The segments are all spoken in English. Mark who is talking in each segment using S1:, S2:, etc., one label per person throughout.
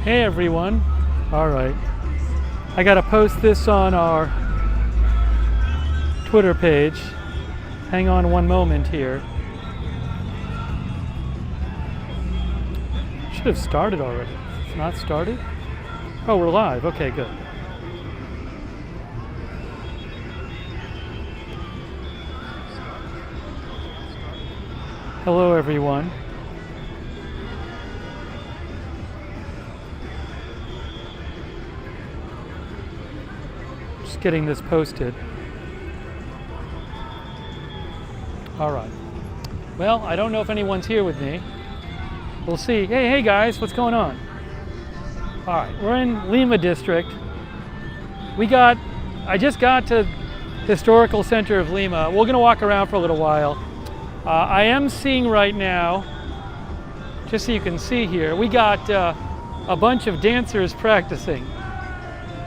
S1: Hey everyone. All right. I gotta post this on our Twitter page. Hang on one moment here. Should have started already. It's not started? Oh, we're live. Okay, good. Hello everyone. Just getting this posted. All right. Well, I don't know if anyone's here with me. We'll see. Hey guys, what's going on? All right, we're in Lima district. I just got to historical center of Lima. We're gonna walk around for a little while. I am seeing right now, just so you can see here, we got a bunch of dancers practicing.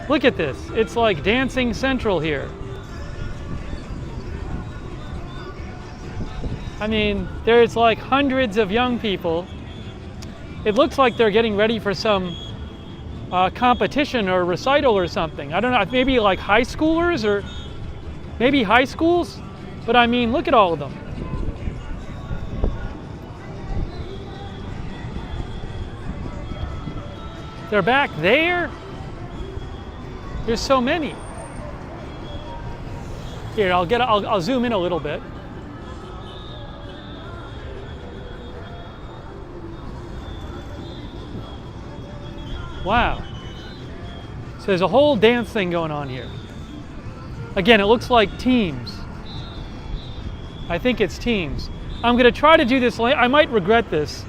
S1: Look at this, it's like dancing central here. I mean, there's like hundreds of young people. It looks like they're getting ready for some competition or recital or something. I don't know, maybe like high schoolers or maybe high schools? But I mean, look at all of them. They're back there? There's so many. Here, I'll zoom in a little bit. Wow. So there's a whole dance thing going on here. Again, it looks like teams. I think it's teams. I'm going to try to do this. I might regret this.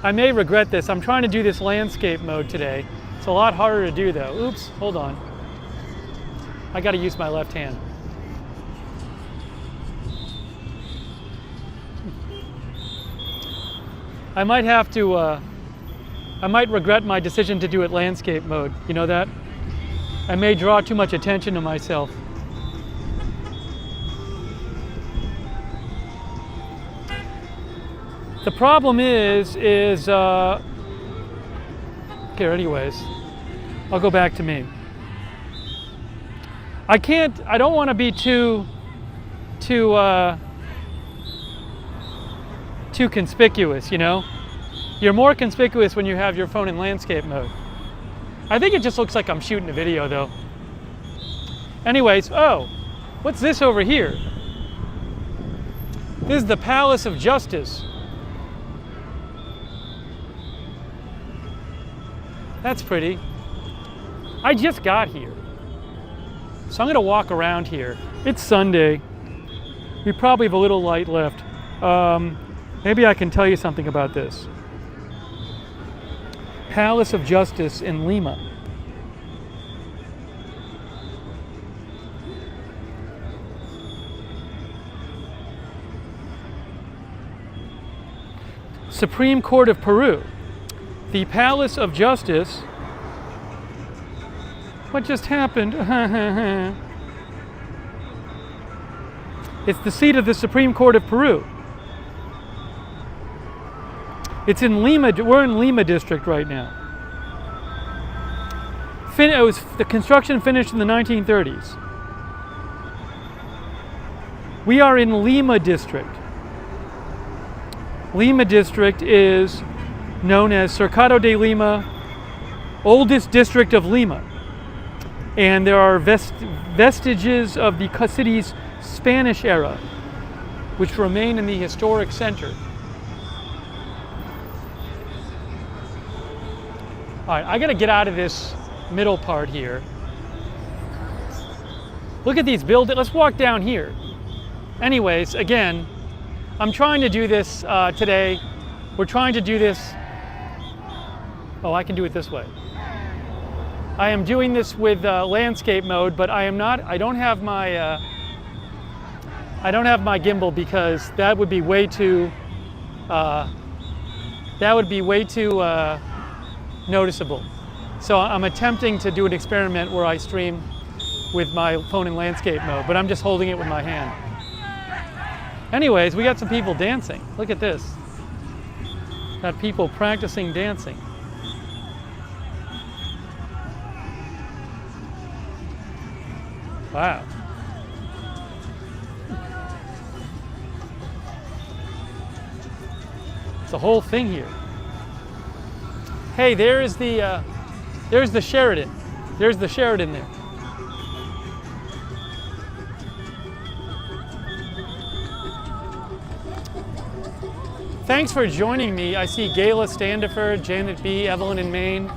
S1: I may regret this. I'm trying to do this landscape mode today. It's a lot harder to do though. Oops, hold on. I got to use my left hand. I might have to, I might regret my decision to do it landscape mode. You know that? I may draw too much attention to myself. The problem is here anyways, I'll go back to me. I don't want to be too conspicuous, you know? You're more conspicuous when you have your phone in landscape mode. I think it just looks like I'm shooting a video though. Anyways, oh, what's this over here? This is the Palace of Justice. That's pretty. I just got here. So I'm gonna walk around here. It's Sunday. We probably have a little light left. Maybe I can tell you something about this. Palace of Justice in Lima. Supreme Court of Peru. The Palace of Justice. What just happened? It's the seat of the Supreme Court of Peru. It's in Lima. We're in Lima district right now. The construction finished in the 1930s. We are in Lima district. Lima district is known as Cercado de Lima, oldest district of Lima. And there are vestiges of the city's Spanish era, which remain in the historic center. All right, I gotta get out of this middle part here. Look at these buildings. Let's walk down here. Anyways, again, I'm trying to do this today. We're trying to do this. Oh, I can do it this way. I am doing this with landscape mode, but I don't have my gimbal because that would be way too noticeable. So I'm attempting to do an experiment where I stream with my phone in landscape mode, but I'm just holding it with my hand. Anyways, we got some people dancing. Look at this. Got people practicing dancing. Wow. It's a whole thing here. Hey, there's the Sheraton. There's the Sheraton there. Thanks for joining me. I see Gayla Standiford, Janet B, Evelyn in Maine.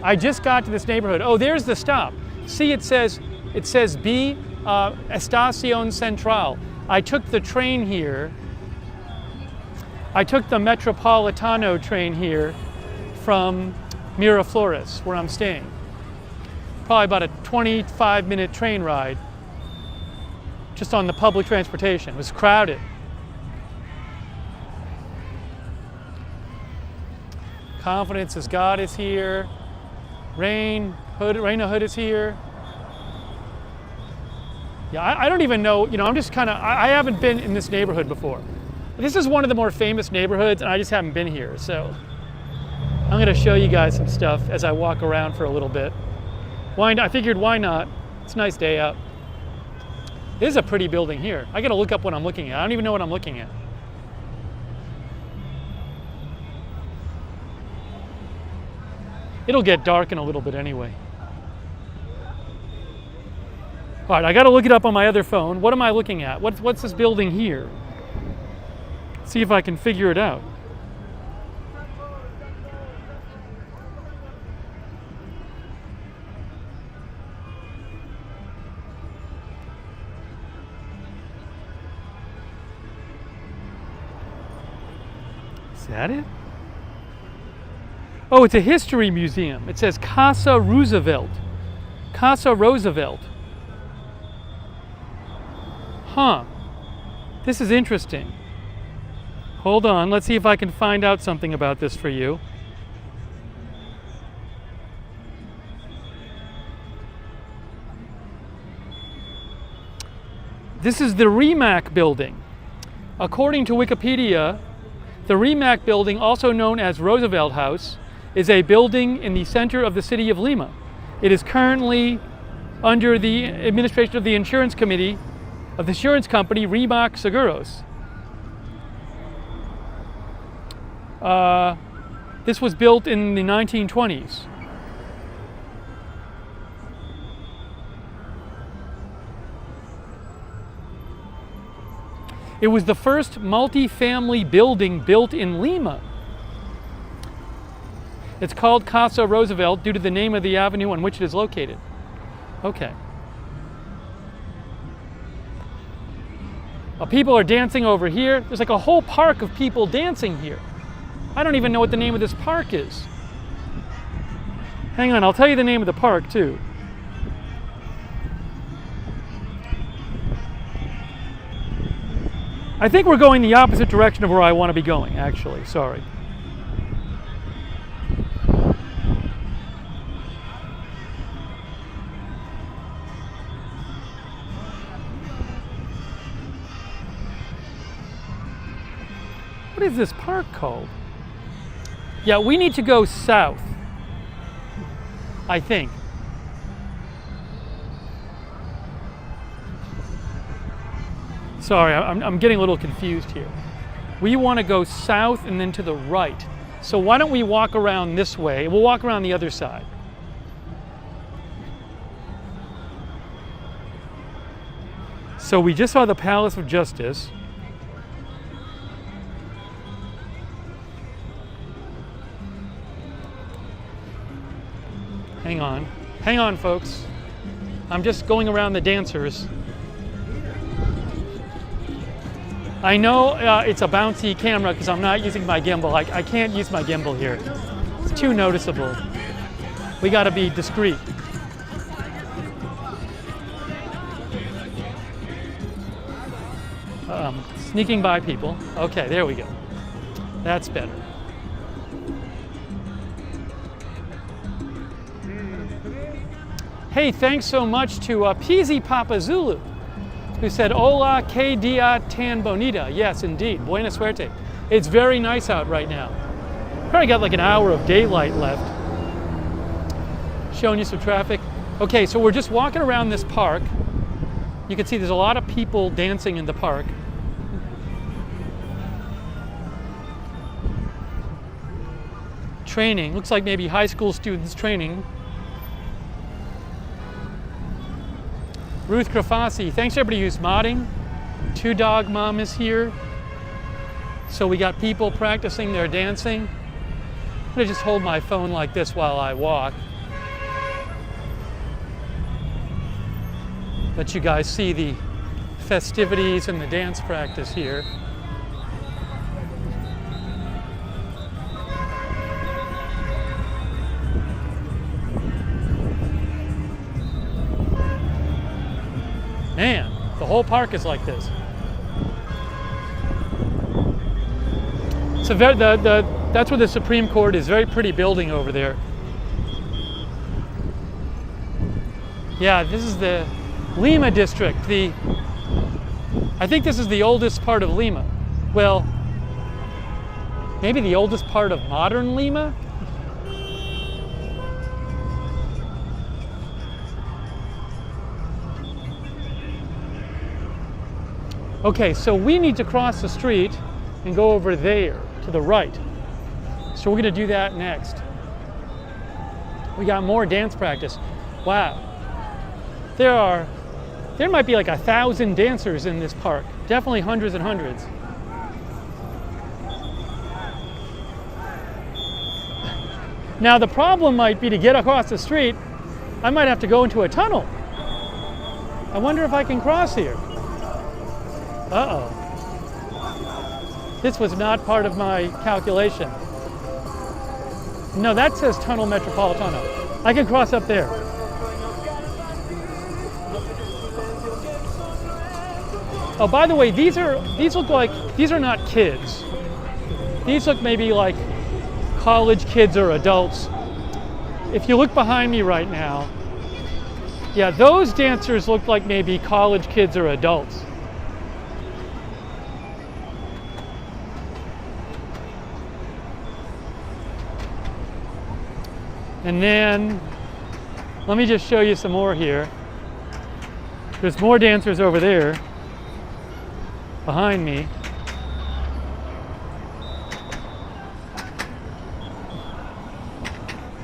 S1: I just got to this neighborhood. Oh, there's the stop. See, it says B, Estación Central. I took the train here. I took the Metropolitano train here from Miraflores, where I'm staying. Probably about a 25-minute train ride, just on the public transportation. It was crowded. Confidence as God is here. Raina Hood is here. Yeah, I don't even know, I'm just kind of, I haven't been in this neighborhood before. This is one of the more famous neighborhoods, and I just haven't been here, so I'm going to show you guys some stuff as I walk around for a little bit. I figured, why not? It's a nice day out. This is a pretty building here. I got to look up what I'm looking at. I don't even know what I'm looking at. It'll get dark in a little bit anyway. All right, I got to look it up on my other phone. What am I looking at? What's this building here? See if I can figure it out. Is that it? Oh, it's a history museum. It says Casa Roosevelt. Casa Roosevelt. Huh. This is interesting. Hold on, let's see if I can find out something about this for you. This is the Rimac building. According to Wikipedia, the Rimac building, also known as Roosevelt House, is a building in the center of the city of Lima. It is currently under the administration of the insurance committee of the insurance company Rimac Seguros. This was built in the 1920s. It was the first multi-family building built in Lima. It's called Casa Roosevelt due to the name of the avenue on which it is located. Okay. Well, people are dancing over here. There's like a whole park of people dancing here. I don't even know what the name of this park is. Hang on, I'll tell you the name of the park too. I think we're going the opposite direction of where I want to be going, actually. Sorry. What is this park called? Yeah, we need to go south, I think. Sorry, I'm getting a little confused here. We want to go south and then to the right. So why don't we walk around this way? We'll walk around the other side. So we just saw the Palace of Justice. Hang on, folks. I'm just going around the dancers. I know it's a bouncy camera because I'm not using my gimbal. I can't use my gimbal here. It's too noticeable. We got to be discreet. Sneaking by people. Okay, there we go. That's better. Hey, thanks so much to Peasy Papa Zulu, who said, "Hola, que dia tan bonita." Yes, indeed. Buena suerte. It's very nice out right now. Probably got like an hour of daylight left. showing you some traffic. Okay, so we're just walking around this park. You can see there's a lot of people dancing in the park. Training, looks like maybe high school students training. Ruth Grafasi, thanks everybody who's modding. Two Dog Mom is here. So we got people practicing their dancing. I'm gonna just hold my phone like this while I walk. Let you guys see the festivities and the dance practice here. Man, the whole park is like this. So that's where the Supreme Court is. Very pretty building over there. Yeah, this is the Lima district. I think this is the oldest part of Lima. Well, maybe the oldest part of modern Lima? Okay, so we need to cross the street and go over there to the right. So we're gonna do that next. We got more dance practice. Wow. There might be like 1,000 dancers in this park. Definitely hundreds and hundreds. Now the problem might be to get across the street, I might have to go into a tunnel. I wonder if I can cross here. Uh-oh. This was not part of my calculation. No, that says Tunnel Metropolitano. I can cross up there. Oh, by the way, these look like, these are not kids. These look maybe like college kids or adults. If you look behind me right now, yeah, those dancers look like maybe college kids or adults. And then, let me just show you some more here. There's more dancers over there, behind me.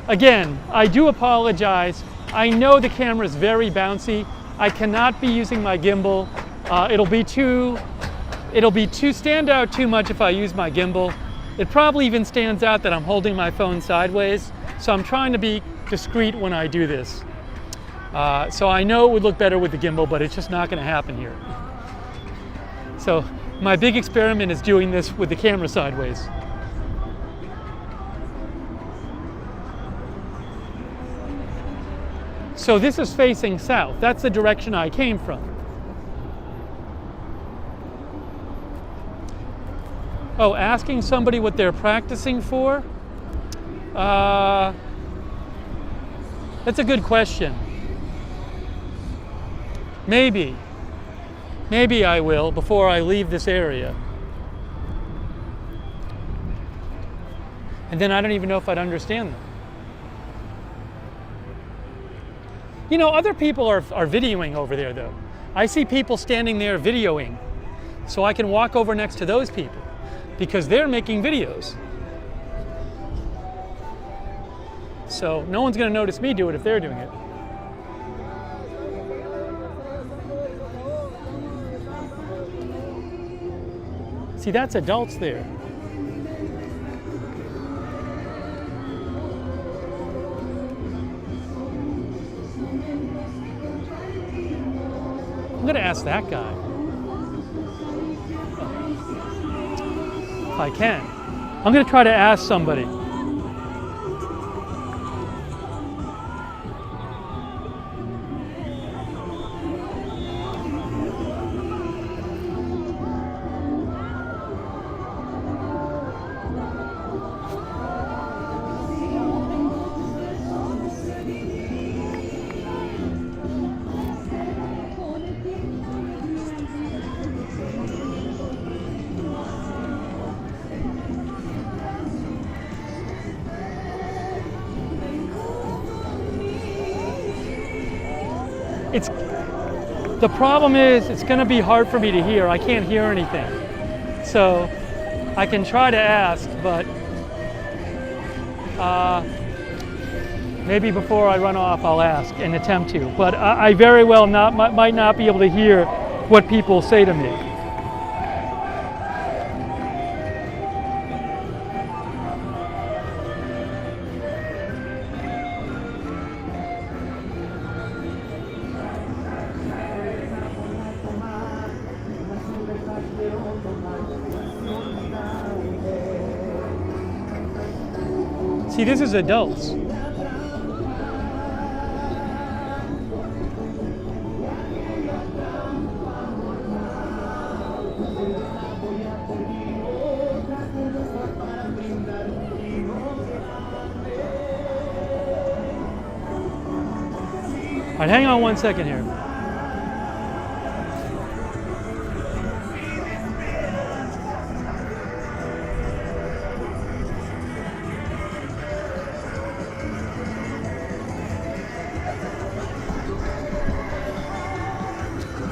S1: Again, I do apologize. I know the camera is very bouncy. I cannot be using my gimbal. It'll be too stand out too much if I use my gimbal. It probably even stands out that I'm holding my phone sideways. So I'm trying to be discreet when I do this. So I know it would look better with the gimbal, but it's just not going to happen here. So my big experiment is doing this with the camera sideways. So this is facing south. That's the direction I came from. Oh, asking somebody what they're practicing for? That's a good question. Maybe I will before I leave this area. And then I don't even know if I'd understand them. You know, other people are videoing over there though. I see people standing there videoing. So I can walk over next to those people because they're making videos. So no one's going to notice me do it if they're doing it. See, that's adults there. I'm going to ask that guy. If I can. I'm going to try to ask somebody. it's the problem is it's going to be hard for me to hear. I can't hear anything. So I can try to ask, but maybe before I run off I'll ask and attempt to. But I very well might not be able to hear what people say to me. See, this is adults. All right, hang on 1 second here.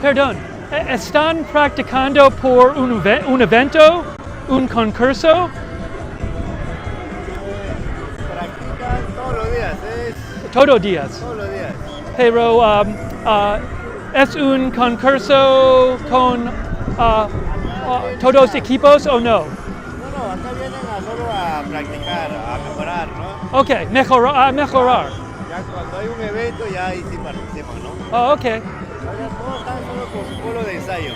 S1: Perdón, ¿están practicando por un evento, un concurso?
S2: Practican todos los días,
S1: Todos días.
S2: todos los días.
S1: Pero ¿es un concurso con todos equipos o no?
S2: No, acá vienen solo a practicar, a mejorar, ¿no?
S1: Ok, mejorar.
S2: Ya cuando hay un evento ya ahí sí participan, ¿no?
S1: Oh, ok.
S2: Ahora todos están solo con su pueblo de ensayo.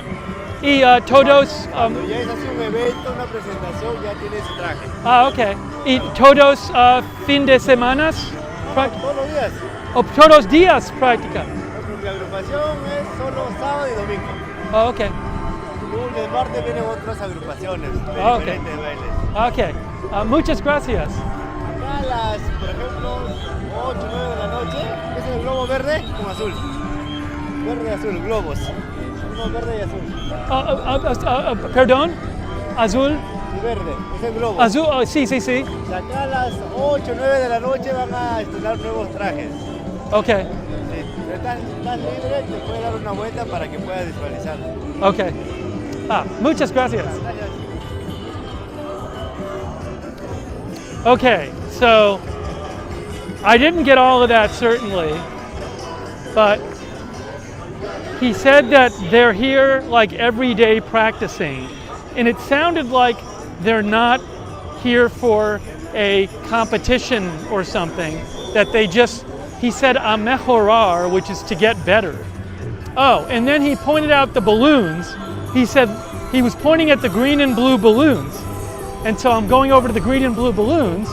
S1: Y todos...
S2: Cuando ya es así un evento, una presentación, ya tiene su traje.
S1: ok. ¿Y todos fin de semana?
S2: Todos los días.
S1: ¿O todos los días practican?
S2: Mi agrupación es solo sábado y domingo.
S1: Oh, ok.
S2: Lunes, martes vienen otras agrupaciones de
S1: Ok.
S2: diferentes bailes.
S1: Ok. Muchas gracias.
S2: Acá a las, por ejemplo, 8, 9 de la noche, es el globo verde con azul. Verde y azul, globos. Uno verde y azul.
S1: Perdón, azul.
S2: Y verde, es el globo.
S1: Azul, sí.
S2: Y acá a las 8, 9 de la noche van a estrenar nuevos trajes.
S1: Ok,
S2: Sí, estás libre, te puedes dar una vuelta para que puedas visualizarlo.
S1: ok. Muchas gracias.
S2: Gracias.
S1: Okay, so I didn't get all of that certainly, but he said that they're here like every day practicing, and it sounded like they're not here for a competition or something, that they just, he said a mejorar, which is to get better. Oh, and then he pointed out the balloons. He said he was pointing at the green and blue balloons. And so I'm going over to the green and blue balloons,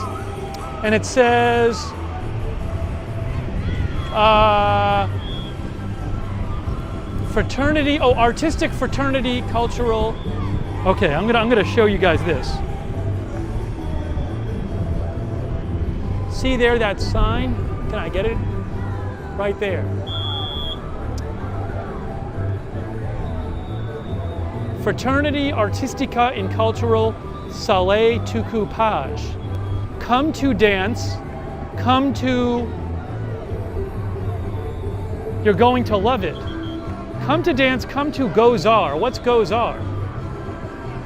S1: and it says, fraternity, artistic fraternity, cultural. Okay, I'm gonna show you guys this. See there, that sign? Can I get it? Right there. Fraternity Artistica and Cultural Salé Tuku Page. Come to dance, come to, you're going to love it. Come to dance, come to Gozar. What's Gozar?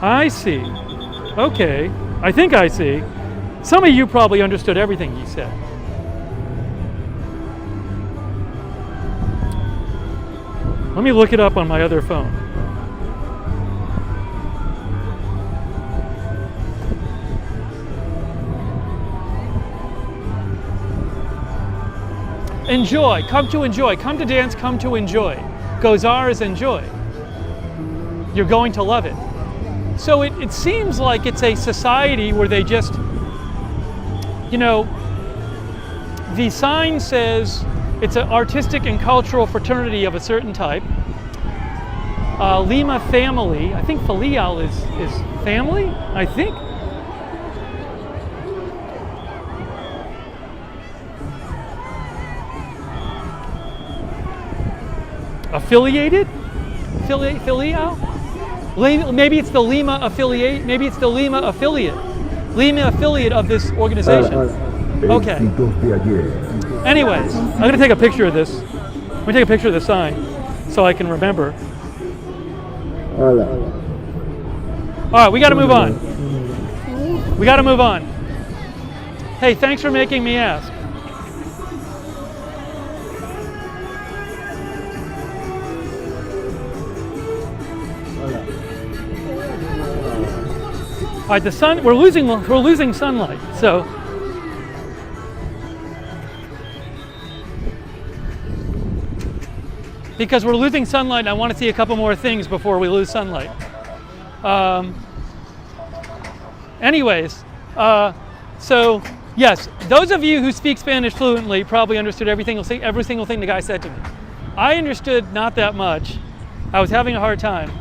S1: I see. Okay, I think I see. Some of you probably understood everything he said. Let me look it up on my other phone. Enjoy, come to enjoy. Come to dance, come to enjoy. Gozar is enjoy. You're going to love it. So it seems like it's a society where they just, you know, the sign says it's an artistic and cultural fraternity of a certain type. Lima family, I think filial is family, I think. Affiliated? Filial? Maybe it's the Lima affiliate. Maybe it's the Lima affiliate. Lima affiliate of this organization. Okay. Anyways, I'm going to take a picture of this. Let me take a picture of the sign so I can remember.
S2: Hola.
S1: All right, we got to move on. We got to move on. Hey, thanks for making me ask. All right, the sun. We're losing sunlight. So. Because we're losing sunlight, I want to see a couple more things before we lose sunlight. Anyways, so yes, those of you who speak Spanish fluently probably understood every single thing the guy said to me. I understood not that much. I was having a hard time,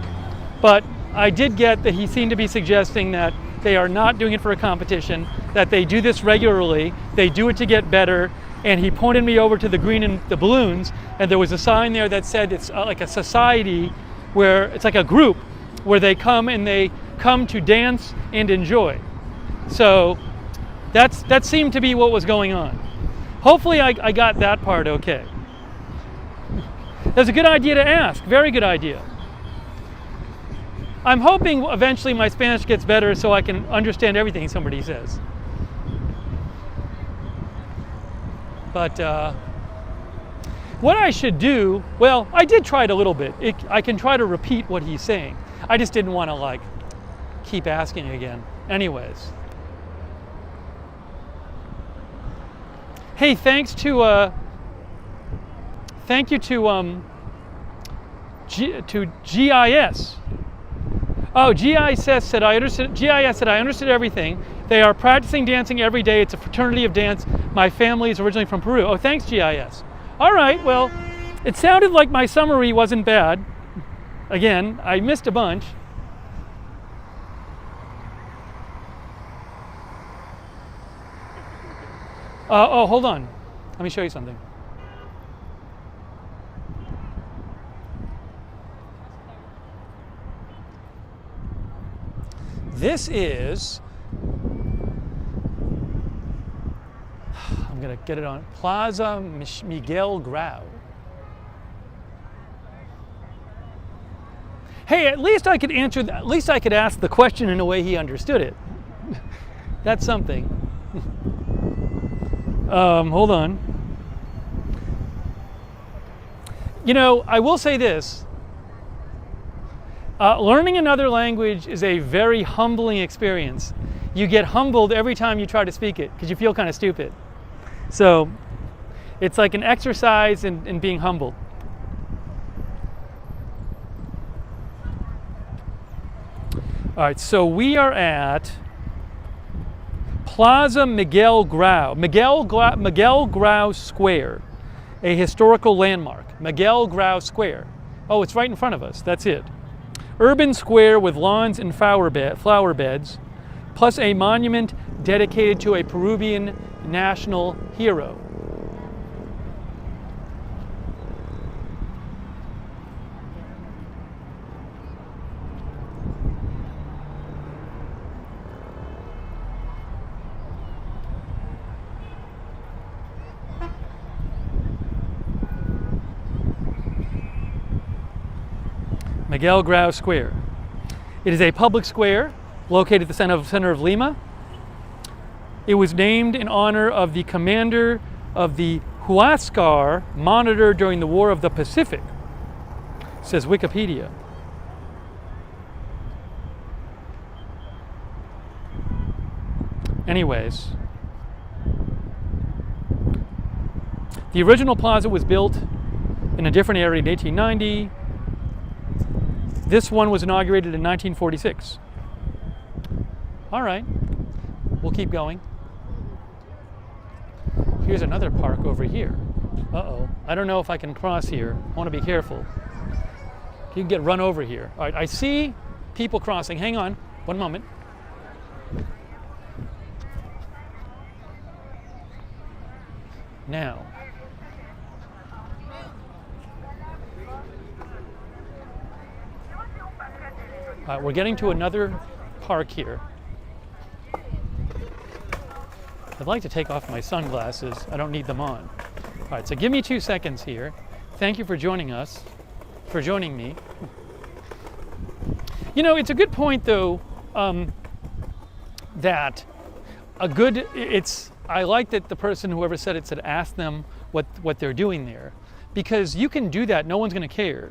S1: but I did get that he seemed to be suggesting that they are not doing it for a competition, that they do this regularly, they do it to get better. And he pointed me over to the green and the balloons, and there was a sign there that said it's like a society where it's like a group where they come to dance and enjoy. So that seemed to be what was going on. Hopefully I got that part okay. That's a good idea to ask, very good idea. I'm hoping eventually my Spanish gets better so I can understand everything somebody says. But what I should do, well, I did try it a little bit. I can try to repeat what he's saying. I just didn't want to keep asking again. Anyways. Hey, thank you to GIS. Oh, GIS said I understood everything. They are practicing dancing every day. It's a fraternity of dance. My family is originally from Peru. Oh, thanks, GIS. All right, well, it sounded like my summary wasn't bad. Again, I missed a bunch. Oh, hold on. Let me show you something. This is, I'm going to get it on, Plaza Miguel Grau. Hey, at least I could ask the question in a way he understood it. That's something. Hold on. You know, I will say this. Learning another language is a very humbling experience. You get humbled every time you try to speak it because you feel kind of stupid. So it's like an exercise in being humbled. All right, so we are at Plaza Miguel Grau, Miguel Grau Square, a historical landmark. Miguel Grau Square. Oh, it's right in front of us. That's it. Urban square with lawns and flower beds, plus a monument dedicated to a Peruvian national hero. Miguel Grau Square. It is a public square located at the center of Lima. It was named in honor of the commander of the Huáscar Monitor during the War of the Pacific, says Wikipedia. Anyways, the original plaza was built in a different area in 1890. This one was inaugurated in 1946. All right, we'll keep going. Here's another park over here. Uh-oh, I don't know if I can cross here. I want to be careful. You can get run over here. All right, I see people crossing. Hang on, one moment. Now, we're getting to another park here. I'd like to take off my sunglasses. I don't need them on. All right, so give me 2 seconds here. thank you for joining us, for joining me. You know, it's a good point though, that I like that the person, whoever said it, said ask them what they're doing there, because you can do that, no one's going to care.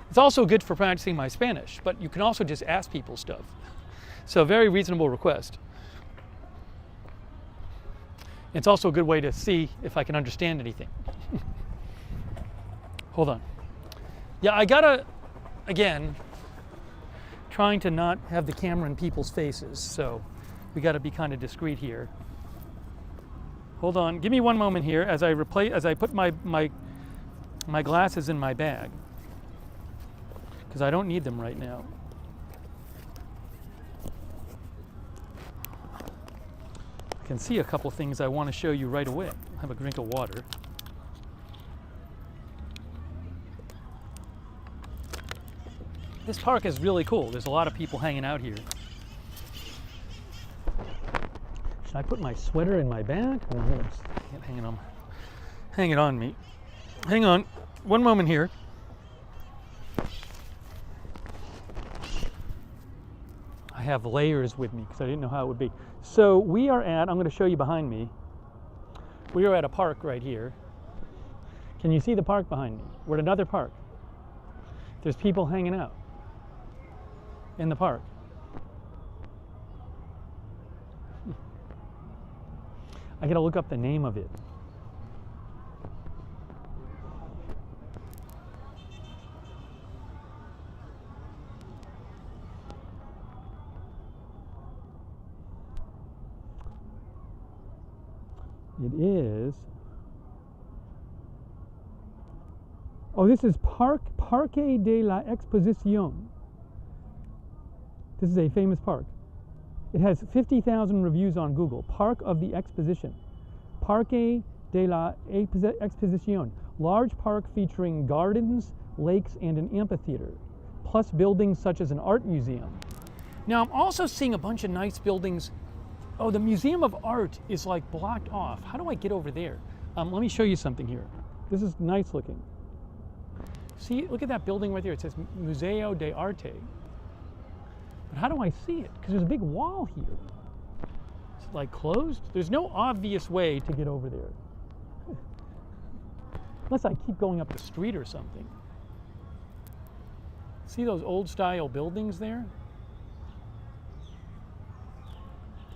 S1: It's also good for practicing my Spanish, but you can also just ask people stuff. So very reasonable request. It's also a good way to see if I can understand anything. Hold on. Yeah, I gotta, again, trying to not have the camera in people's faces, so we gotta be kind of discreet here. Hold on, give me one moment here as I put my glasses in my bag, because I don't need them right now. I can see a couple things I want to show you right away. I'll have a drink of water. This park is really cool. There's a lot of people hanging out here. Should I put my sweater in my bag? Oh, hang it on me. Hang on, one moment here. I have layers with me because I didn't know how it would be. So we are at, I'm going to show you behind me. We are at a park right here. Can you see the park behind me? We're at another park. There's people hanging out in the park. I gotta look up the name of it. It is, oh, this is Parque de la Exposición. This is a famous park. It has 50,000 reviews on Google. Park of the Exposition. Parque de la Exposición. Large park featuring gardens, lakes, and an amphitheater, plus buildings such as an art museum. Now I'm also seeing a bunch of nice buildings. Oh, the Museum of Art is like blocked off. How do I get over there? Let me show you something here. This is nice looking. See, look at that building right there. It says Museo de Arte. But how do I see it? Because there's a big wall here. Is it like closed? There's no obvious way to get over there. Unless I keep going up the street or something. See those old style buildings there?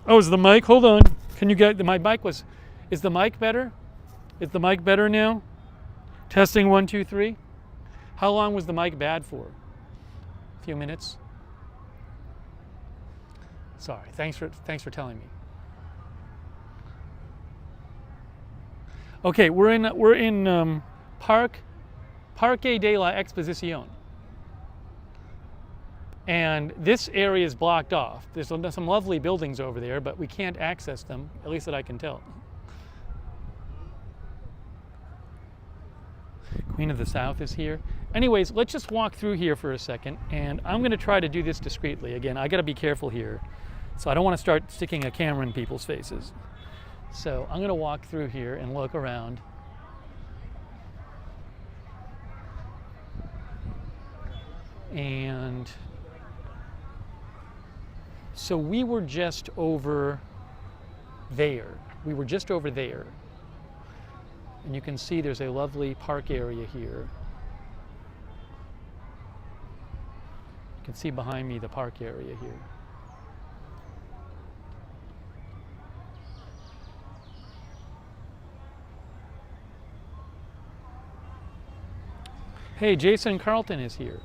S1: Oh, is the mic? Hold on. Can you get my mic was? Is the mic better? Is the mic better now? Testing 1, 2, 3. How long was the mic bad for? A few minutes. Sorry. Thanks for telling me. Okay, we're in Parque de la Exposición. And this area is blocked off. There's some lovely buildings over there, but we can't access them, at least that I can tell. Queen of the South is here. Anyways, let's just walk through here for a second, and I'm going to try to do this discreetly. Again, I got to be careful here, so I don't want to start sticking a camera in people's faces. So I'm going to walk through here and look around. And so we were just over there. We were just over there. And you can see there's a lovely park area here. You can see behind me the park area here. Hey, Jason Carlton is here.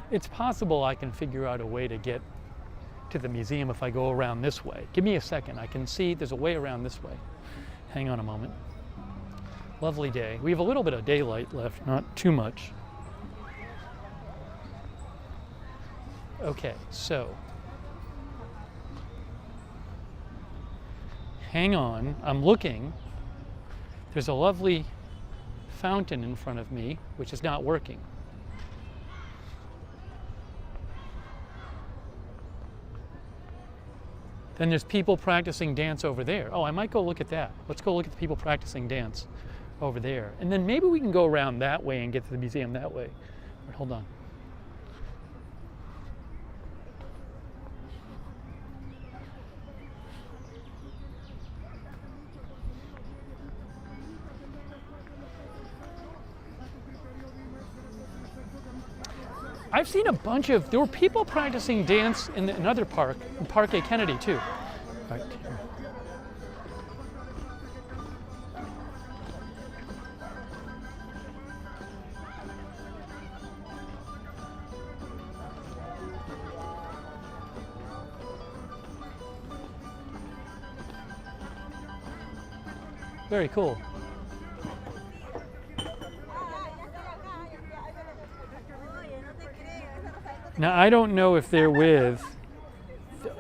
S1: It's possible I can figure out a way to get to the museum if I go around this way. Give me a second. I can see there's a way around this way. Hang on a moment. Lovely day. We have a little bit of daylight left, not too much. Okay, so hang on. I'm looking. There's a lovely fountain in front of me, which is not working. Then there's people practicing dance over there. Oh, I might go look at that. Let's go look at the people practicing dance over there. And then maybe we can go around that way and get to the museum that way. Right, hold on. I've seen a bunch of, there were people practicing dance in another park, in Parque Kennedy too. Right here. Very cool. Now I don't know if they're with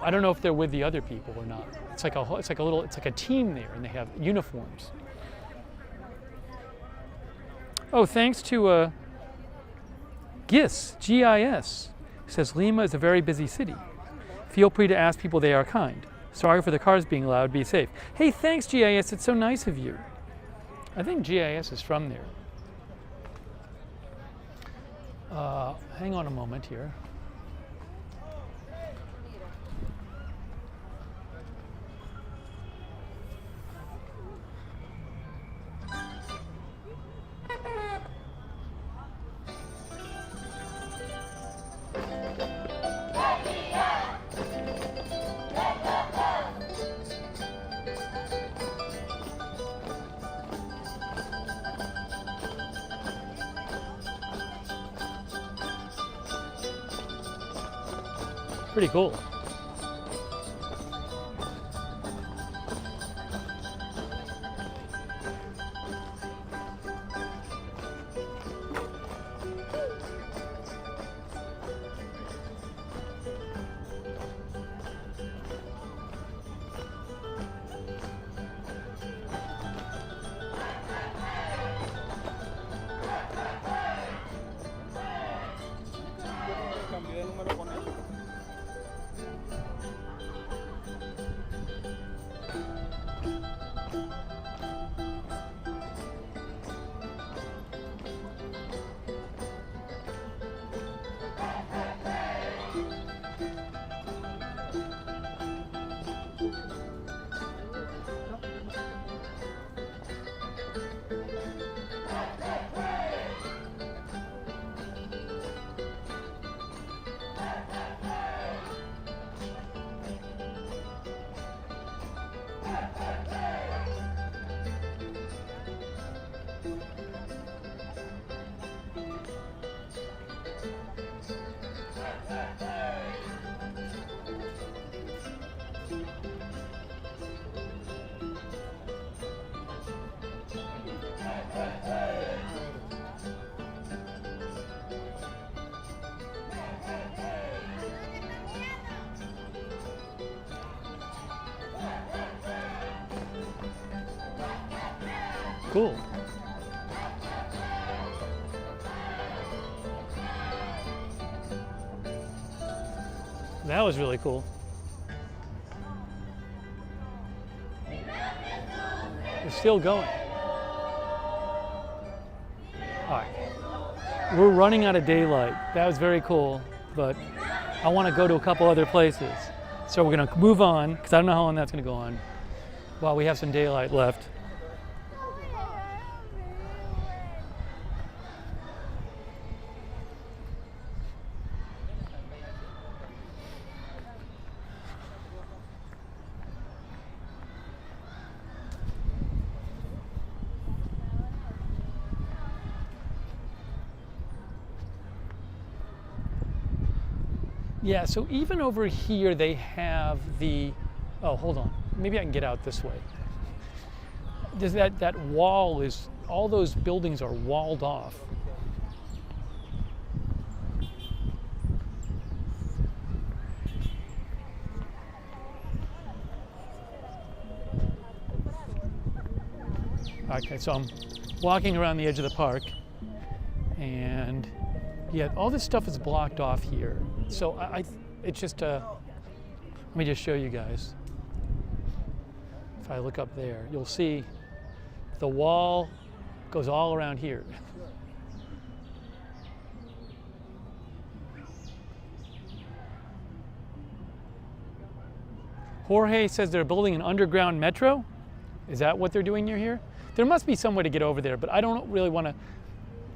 S1: the other people or not. It's like a team there, and they have uniforms. Oh, thanks to GIS, G-I-S, says Lima is a very busy city. Feel free to ask people, they are kind. Sorry for the cars being loud, be safe. Hey, thanks GIS, it's so nice of you. I think GIS is from there. Hang on a moment here. Pretty cool. Cool. That was really cool. It's still going. All right. We're running out of daylight. That was very cool, but I want to go to a couple other places. So we're going to move on, because I don't know how long that's going to go on, while we have some daylight left. Yeah, so even over here they have the, oh, hold on. Maybe I can get out this way. There's that wall is, all those buildings are walled off. Okay, so I'm walking around the edge of the park, and yeah, all this stuff is blocked off here. So it's just, let me just show you guys. if I look up there, you'll see the wall goes all around here. Jorge says they're building an underground metro. Is that what they're doing near here? There must be some way to get over there, but I don't really want to.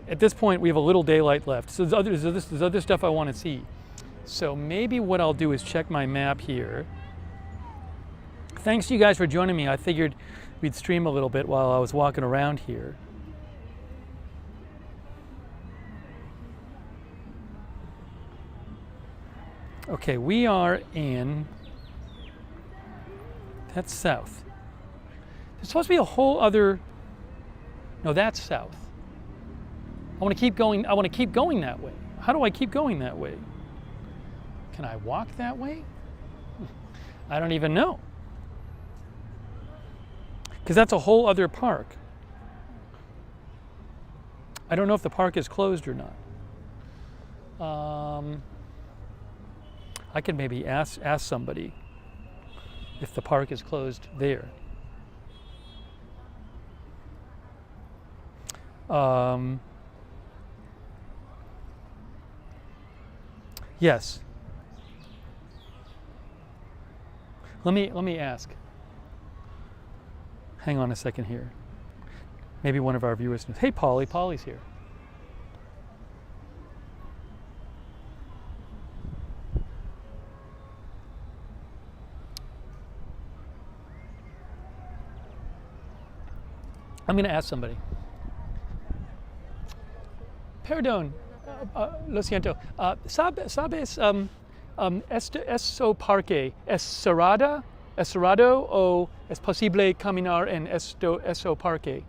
S1: At this point, we have a little daylight left. So there's other stuff I want to see. So maybe what I'll do is check my map here. Thanks to you guys for joining me. I figured we'd stream a little bit while I was walking around here. Okay, we are in. That's south. There's supposed to be a whole other. No, that's south. I want to keep going. I want to keep going that way. How do I keep going that way? Can I walk that way? I don't even know. Because that's a whole other park. I don't know if the park is closed or not. I could maybe ask somebody if the park is closed there. Yes. Let me ask. Hang on a second here. Maybe one of our viewers knows. Hey, Polly. Polly's here. I'm going to ask somebody. Perdón, lo siento. ¿Sabes esto parque es cerrado o es posible caminar en eso parque?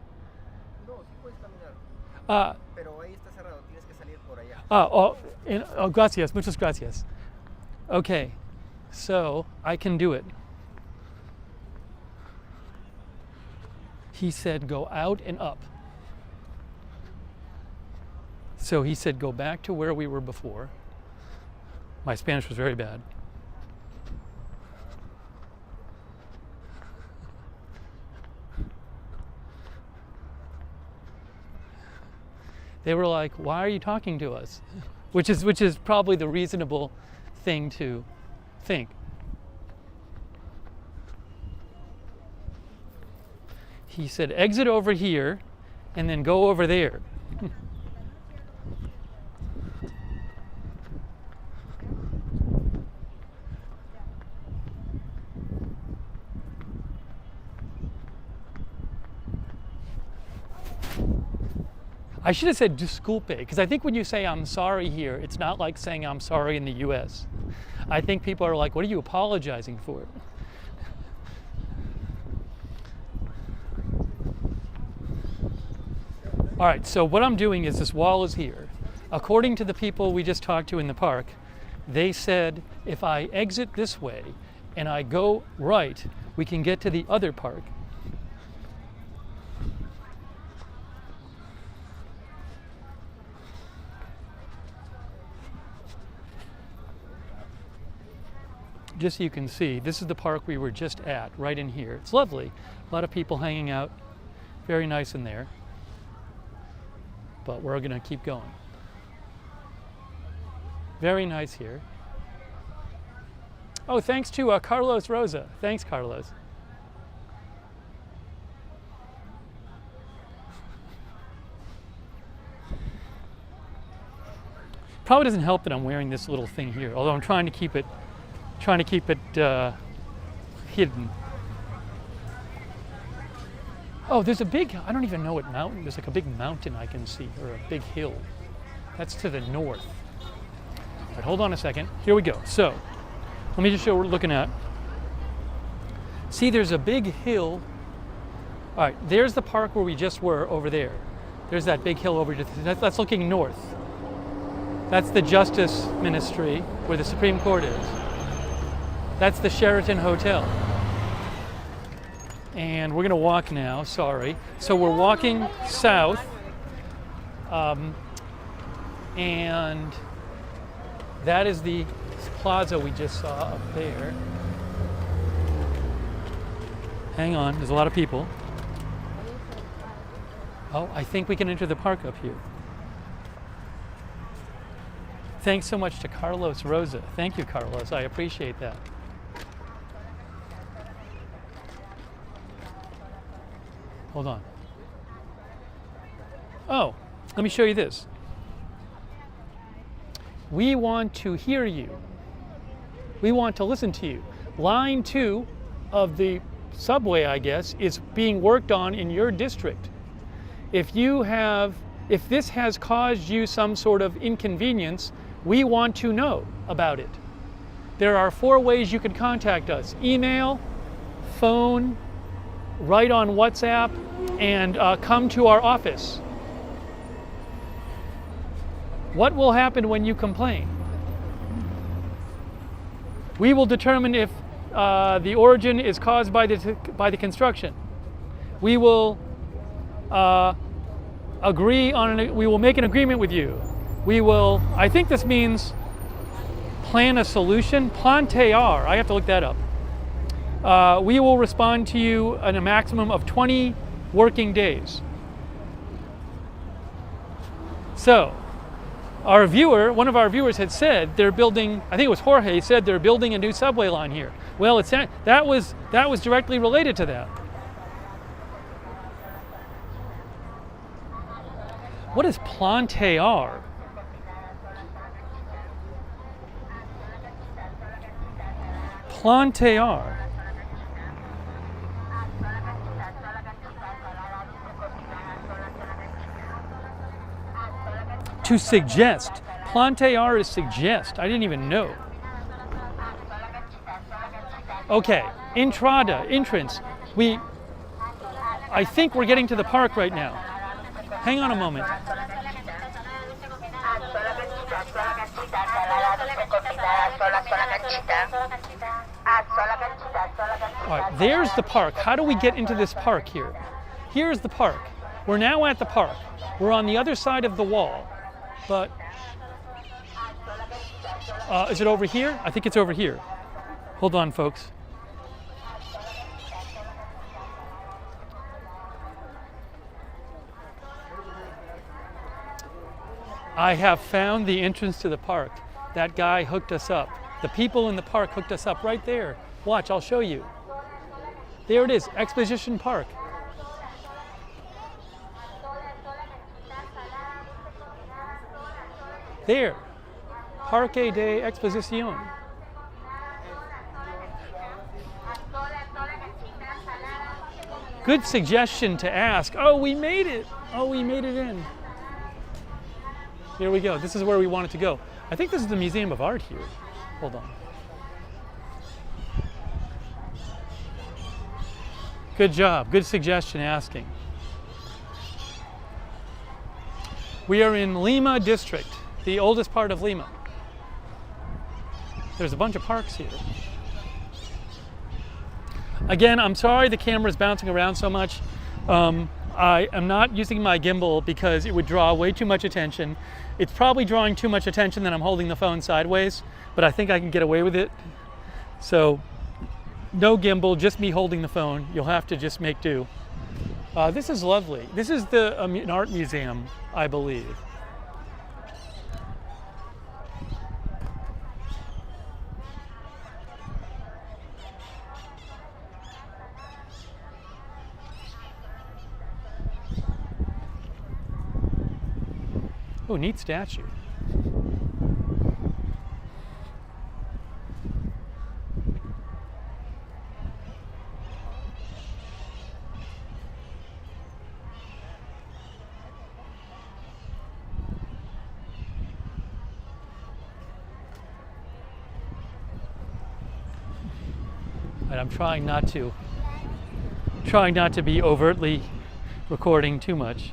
S2: No, sí puedes caminar. Pero ahí está cerrado, tienes que salir por allá.
S1: Gracias, muchas gracias. Okay, so I can do it. He said go out and up. So he said go back to where we were before. My Spanish was very bad. They were like, why are you talking to us? Which is probably the reasonable thing to think. He said exit over here and then go over there. I should have said disculpe, because I think when you say I'm sorry here, it's not like saying I'm sorry in the US. I think people are like, what are you apologizing for? All right, so what I'm doing is this wall is here. According to the people we just talked to in the park, they said if I exit this way and I go right, we can get to the other park. Just so you can see, this is the park we were just at, right in here. It's lovely. A lot of people hanging out. Very nice in there. But we're going to keep going. Very nice here. Oh, thanks to Carlos Rosa. Thanks, Carlos. Probably doesn't help that I'm wearing this little thing here, although I'm trying to keep it hidden. Oh, there's a big, I don't even know what mountain, there's like a big mountain I can see, or a big hill. That's to the north. All right, hold on a second. Here we go. So, let me just show what we're looking at. See, there's a big hill. All right, there's the park where we just were over there. There's that big hill over there. That's looking north. That's the Justice Ministry, where the Supreme Court is. That's the Sheraton Hotel. And we're gonna walk now, sorry. So we're walking south, and that is the plaza we just saw up there. Hang on, there's a lot of people. Oh, I think we can enter the park up here. Thanks so much to Carlos Rosa. Thank you, Carlos. I appreciate that. Hold on. Oh, let me show you this. We want to hear you. We want to listen to you. Line 2 of the subway, I guess, is being worked on in your district. If this has caused you some sort of inconvenience, we want to know about it. There are 4 ways you can contact us: email, phone, write on WhatsApp, and come to our office. What will happen when you complain? We will determine if the origin is caused by the construction. We will we will make an agreement with you. We will, I think this means plan a solution, plantear, I have to look that up. We will respond to you in a maximum of 20 working days. So, one of our viewers had said they're building, I think it was Jorge, said they're building a new subway line here. Well, that was directly related to that. What is plantear? Plantear. To suggest. Plantear is suggest. I didn't even know. Okay, entrance. I think we're getting to the park right now. Hang on a moment. All right, there's the park. How do we get into this park here? Here's the park. We're now at the park. We're on the other side of the wall. But is it over here? I think it's over here. Hold on, folks. I have found the entrance to the park. That guy hooked us up. The people in the park hooked us up right there. Watch, I'll show you. There it is, Exposition Park. There, Parque de Exposición. Good suggestion to ask. Oh, we made it. Oh, we made it in. Here we go. This is where we wanted to go. I think this is the Museum of Art here. Hold on. Good job. Good suggestion asking. We are in Lima district, the oldest part of Lima. There's a bunch of parks here. Again, I'm sorry the camera's bouncing around so much. I am not using my gimbal because it would draw way too much attention. It's probably drawing too much attention that I'm holding the phone sideways, but I think I can get away with it. So, no gimbal, just me holding the phone. You'll have to just make do. This is lovely. This is an art museum, I believe. Oh, neat statue. And I'm trying not to be overtly recording too much.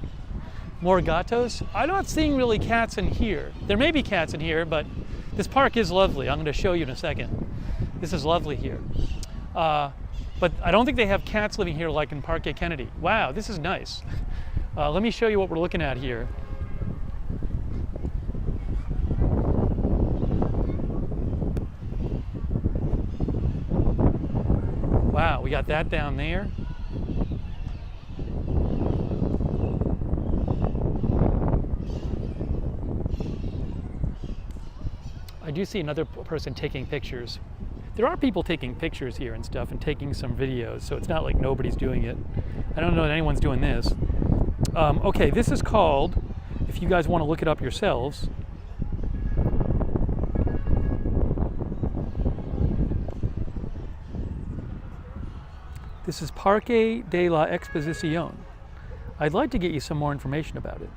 S1: More gatos? I'm not seeing really cats in here. There may be cats in here, but this park is lovely. I'm going to show you in a second. This is lovely here. But I don't think they have cats living here like in Parque Kennedy. Wow, this is nice. Let me show you what we're looking at here. Wow, we got that down there. I do see another person taking pictures. There are people taking pictures here and stuff and taking some videos, so it's not like nobody's doing it. I don't know that anyone's doing this. Okay, this is called, if you guys want to look it up yourselves, this is Parque de la Exposición. I'd like to get you some more information about it.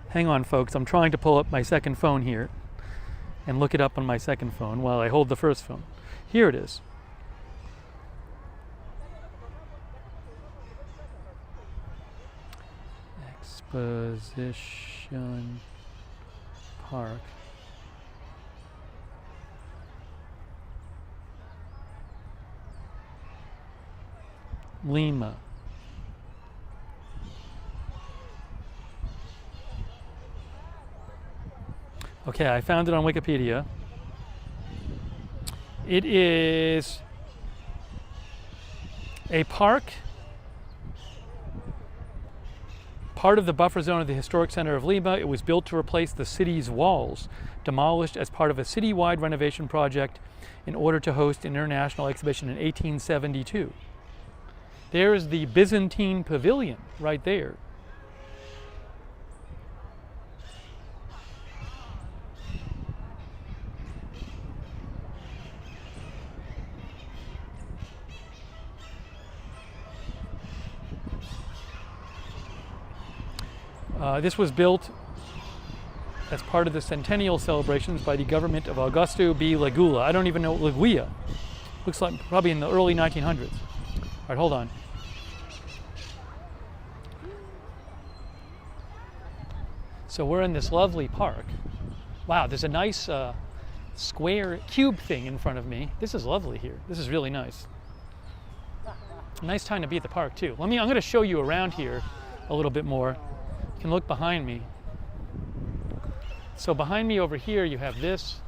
S1: Hang on folks, I'm trying to pull up my second phone here and look it up on my second phone while I hold the first phone. Here it is. Exposition Park. Lima. Okay, I found it on Wikipedia. It is a park, part of the buffer zone of the historic center of Lima. It was built to replace the city's walls, demolished as part of a citywide renovation project in order to host an international exhibition in 1872. There's the Byzantine pavilion right there. This was built as part of the centennial celebrations by the government of Augusto B. Lagula. I don't even know Laguia. Looks like probably in the early 1900s. All right, hold on. So we're in this lovely park. Wow, there's a nice square cube thing in front of me. This is lovely here. This is really nice. Nice time to be at the park too. I'm going to show you around here a little bit more. You can look behind me. So behind me over here you have this.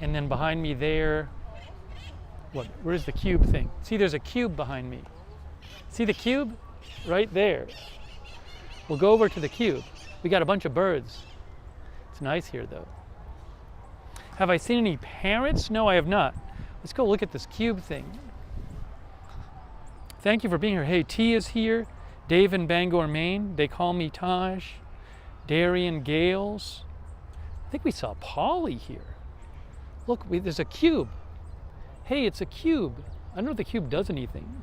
S1: And then behind me there, where's the cube thing? See, there's a cube behind me. See the cube? Right there. We'll go over to the cube. We got a bunch of birds. It's nice here though. Have I seen any parrots? No, I have not. Let's go look at this cube thing. Thank you for being here. Hey, T is here. Dave in Bangor, Maine. They call me Taj. Darian Gales. I think we saw Polly here. Look, there's a cube. Hey, it's a cube. I don't know if the cube does anything.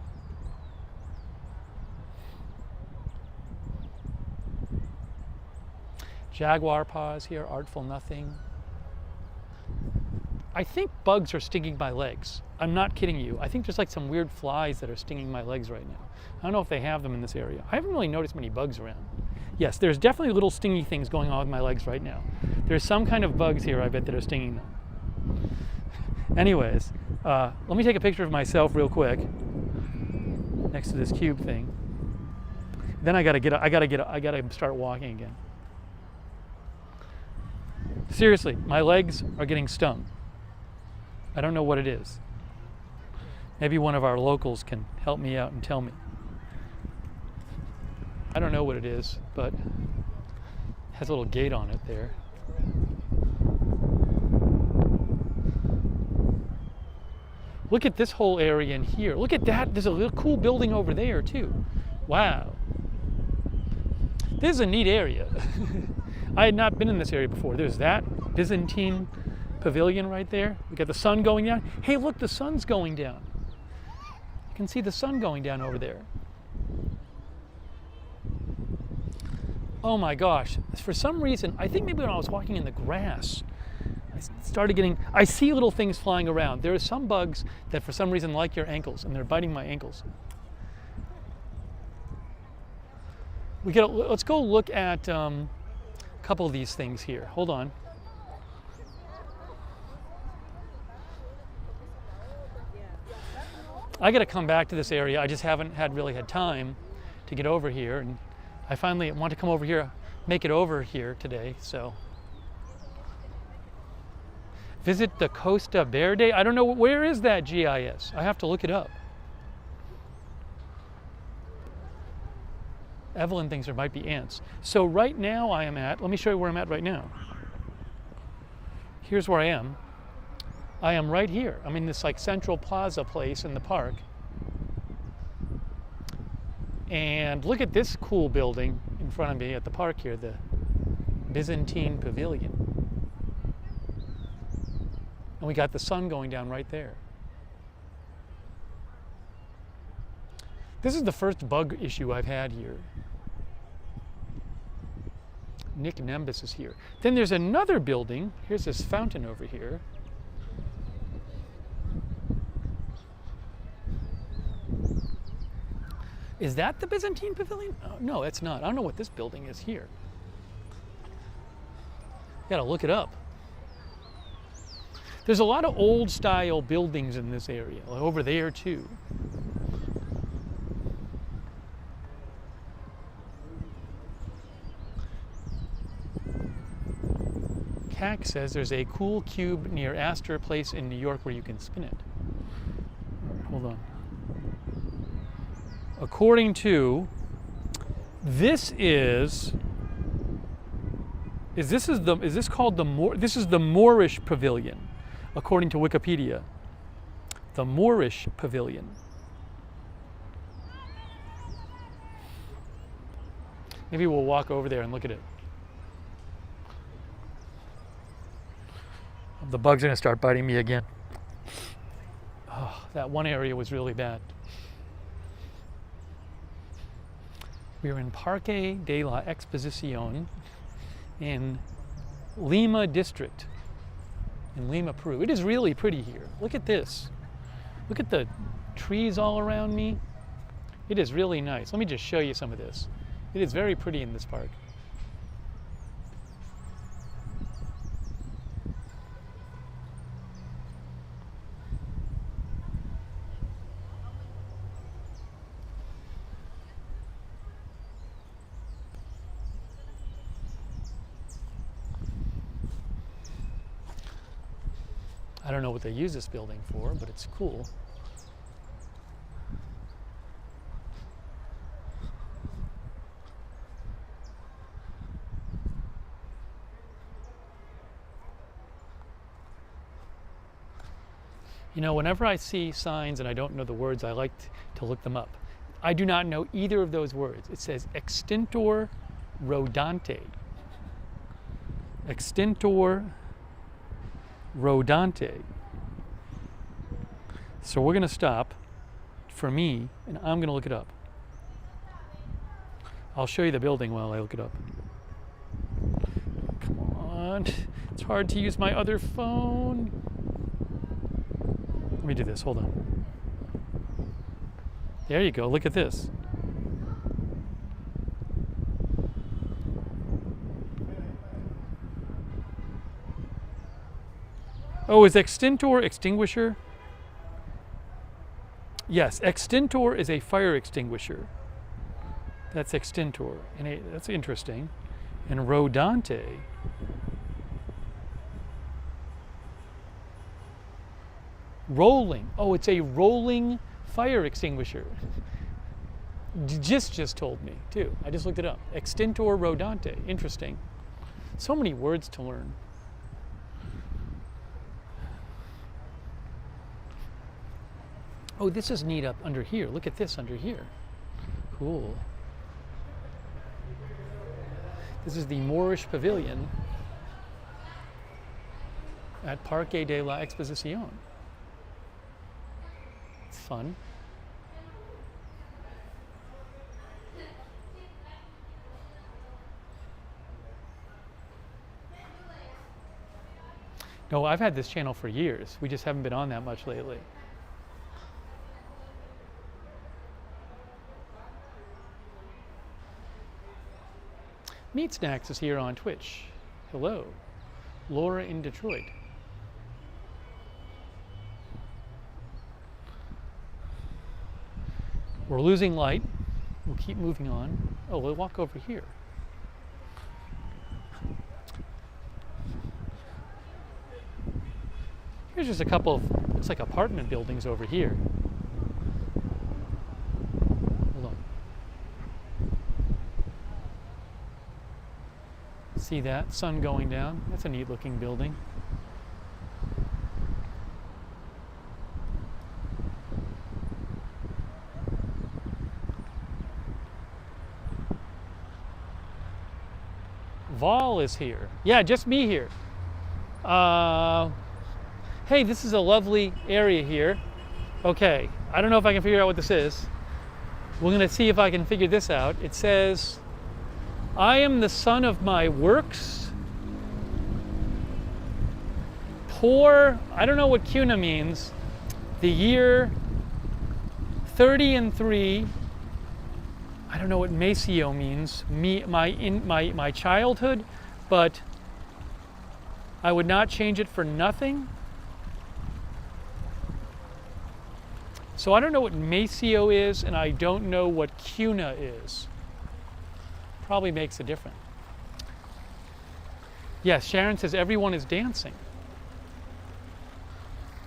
S1: Jaguar paws here, artful nothing. I think bugs are stinging my legs. I'm not kidding you. I think there's like some weird flies that are stinging my legs right now. I don't know if they have them in this area. I haven't really noticed many bugs around. Yes, there's definitely little stingy things going on with my legs right now. There's some kind of bugs here, I bet, that are stinging them. Anyways, let me take a picture of myself real quick next to this cube thing. Then I gotta start walking again. Seriously, my legs are getting stung. I don't know what it is. Maybe one of our locals can help me out and tell me. I don't know what it is, but it has a little gate on it there. Look at this whole area in here. Look at that. There's a little cool building over there too. Wow. This is a neat area. I had not been in this area before. There's that Byzantine pavilion right there. We got the sun going down. Hey, look, the sun's going down. You can see the sun going down over there. Oh my gosh. For some reason, I think maybe when I was walking in the grass, I see little things flying around. There are some bugs that for some reason like your ankles, and they're biting my ankles. Let's go look at a couple of these things here. Hold on. I got to come back to this area. I just haven't really had time to get over here, and I finally want to come over here, make it over here today. So visit the Costa Verde. I don't know, where is that GIS? I have to look it up. Evelyn thinks there might be ants. So right now I am at, let me show you where I'm at right now. Here's where I am. I am right here. I'm in this like central plaza place in the park. And look at this cool building in front of me at the park here, the Byzantine Pavilion. And we got the sun going down right there. This is the first bug issue I've had here. Nick Nimbus is here. Then there's another building. Here's this fountain over here. Is that the Byzantine Pavilion? Oh, no, it's not. I don't know what this building is here. Gotta look it up. There's a lot of old style buildings in this area, like over there too. Cac says there's a cool cube near Astor Place in New York where you can spin it. Hold on. According to, this is this called this is the Moorish Pavilion, according to Wikipedia. The Moorish Pavilion. Maybe we'll walk over there and look at it. The bug's gonna start biting me again. Oh, that one area was really bad. We are in Parque de la Exposición in Lima district, in Lima, Peru. It is really pretty here. Look at this. Look at the trees all around me. It is really nice. Let me just show you some of this. It is very pretty in this park. I don't know what they use this building for, but it's cool. You know, whenever I see signs and I don't know the words, I like to look them up. I do not know either of those words. It says extintor rodante. Extintor rodante. So we're going to stop for me, and I'm going to look it up. I'll show you the building while I look it up. Come on. It's hard to use my other phone. Let me do this. Hold on. There you go. Look at this. Oh, is extintor extinguisher? Yes, extintor is a fire extinguisher. That's extintor, and that's interesting. And rodante. Rolling. Oh, it's a rolling fire extinguisher. Just told me too. I just looked it up. Extintor rodante. Interesting. So many words to learn. Oh, this is neat up under here. Look at this under here. Cool. This is the Moorish Pavilion at Parque de la Exposición. It's fun. No, I've had this channel for years. We just haven't been on that much lately. Meat Snacks is here on Twitch. Hello. Laura in Detroit. We're losing light. We'll keep moving on. Oh, we'll walk over here. Here's just a couple of, looks like apartment buildings over here. Hold on. See that? Sun going down. That's a neat looking building. Vol is here. Yeah, just me here. Hey, this is a lovely area here. Okay, I don't know if I can figure out what this is. We're gonna see if I can figure this out. It says, I am the son of my works. Poor, I don't know what Cuna means. The year 30 and 3. I don't know what Maceo means. My childhood, but I would not change it for nothing. So I don't know what Maceo is, and I don't know what Cuna is. Probably makes a difference. Yes, Sharon says everyone is dancing.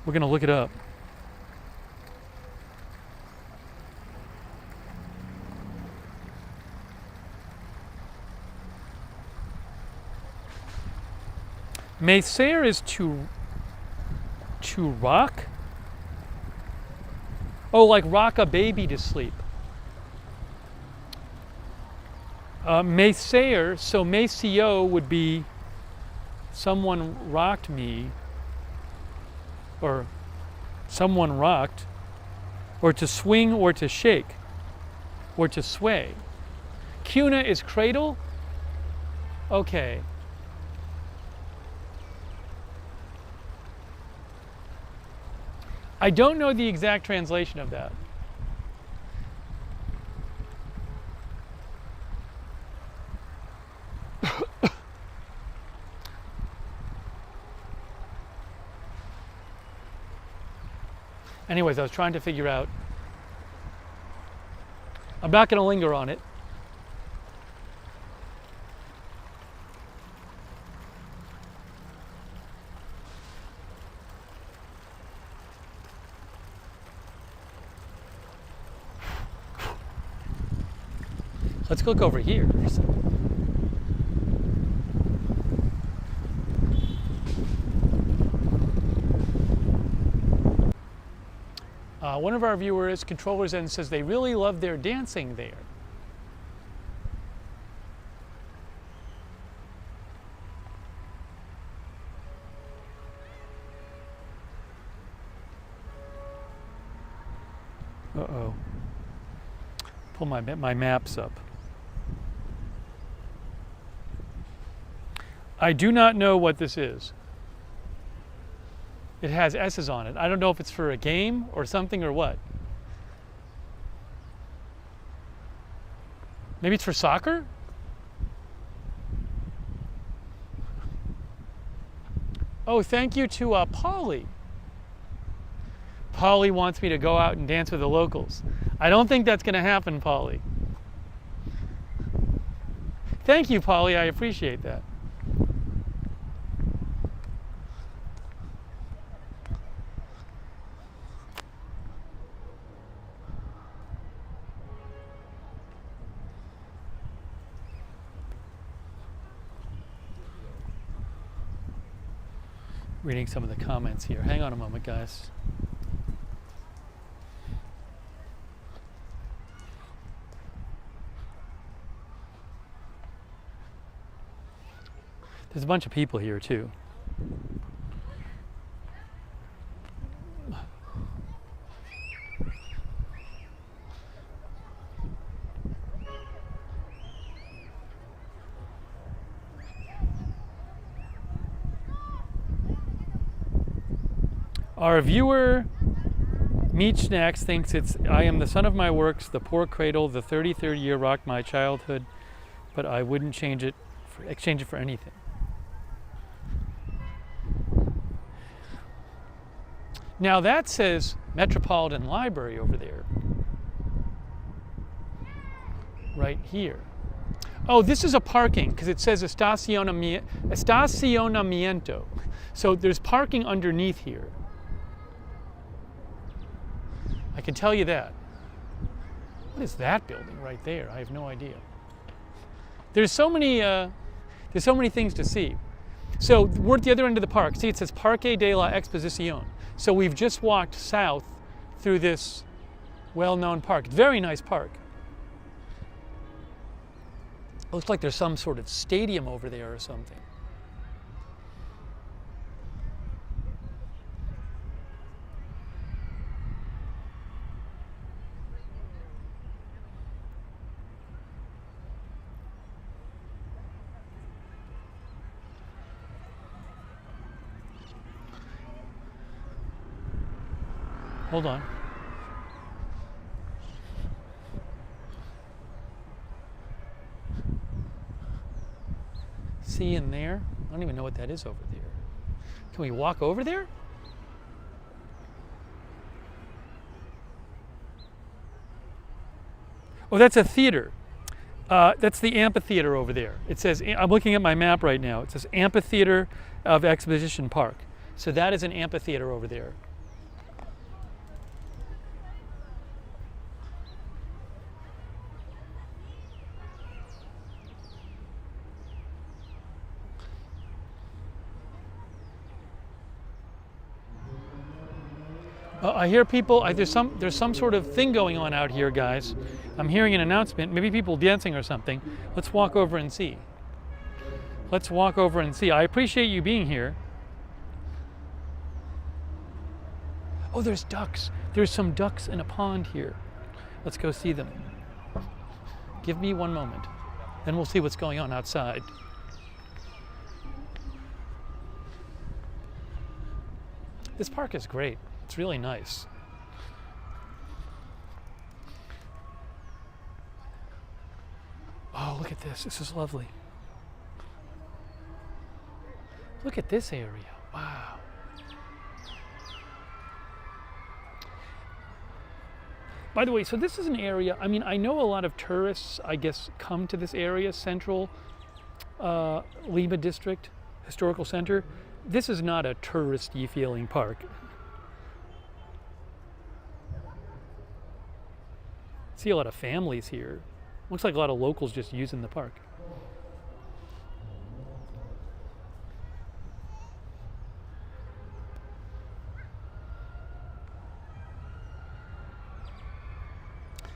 S1: We're gonna look it up. Mecer is to rock. Oh, like rock a baby to sleep. Mecer, so Maceo would be someone rocked me, or someone rocked, or to swing or to shake, or to sway. Cuna is cradle? Okay. I don't know the exact translation of that. Anyways, I was trying to figure out. I'm not going to linger on it. Let's look over here. One of our viewers, Controllers End, says they really love their dancing there. Uh-oh. Pull my maps up. I do not know what this is. It has S's on it. I don't know if it's for a game or something or what. Maybe it's for soccer? Oh, thank you to Polly. Polly wants me to go out and dance with the locals. I don't think that's going to happen, Polly. Thank you, Polly. I appreciate that. Reading some of the comments here. Hang on a moment, guys. There's a bunch of people here too. Our viewer, Meat Snacks, thinks it's, I am the son of my works, the poor cradle, the 33rd year rocked my childhood, but I wouldn't exchange it for anything. Now that says Metropolitan Library over there. right here. Oh, this is a parking because it says estacionamiento. So there's parking underneath here. I can tell you that. What is that building right there? I have no idea. There's so many things to see. So we're at the other end of the park. See, it says Parque de la Exposición. So we've just walked south through this well-known park. Very nice park. Looks like there's some sort of stadium over there or something. Hold on. See in there? I don't even know what that is over there. Can we walk over there? Oh, that's a theater. That's the amphitheater over there. It says, I'm looking at my map right now. It says Amphitheater of Exposition Park. So that is an amphitheater over there. I hear people. There's some sort of thing going on out here, guys. I'm hearing an announcement. Maybe people dancing or something. Let's walk over and see. Let's walk over and see. I appreciate you being here. Oh, there's ducks. There's some ducks in a pond here. Let's go see them. Give me one moment. Then we'll see what's going on outside. This park is great. It's really nice. Oh, look at this. This is lovely. Look at this area. Wow. By the way, so this is an area, I mean, I know a lot of tourists, I guess, come to this area, central Lima district, historical center. This is not a touristy feeling park. See a lot of families here. Looks like a lot of locals just using the park.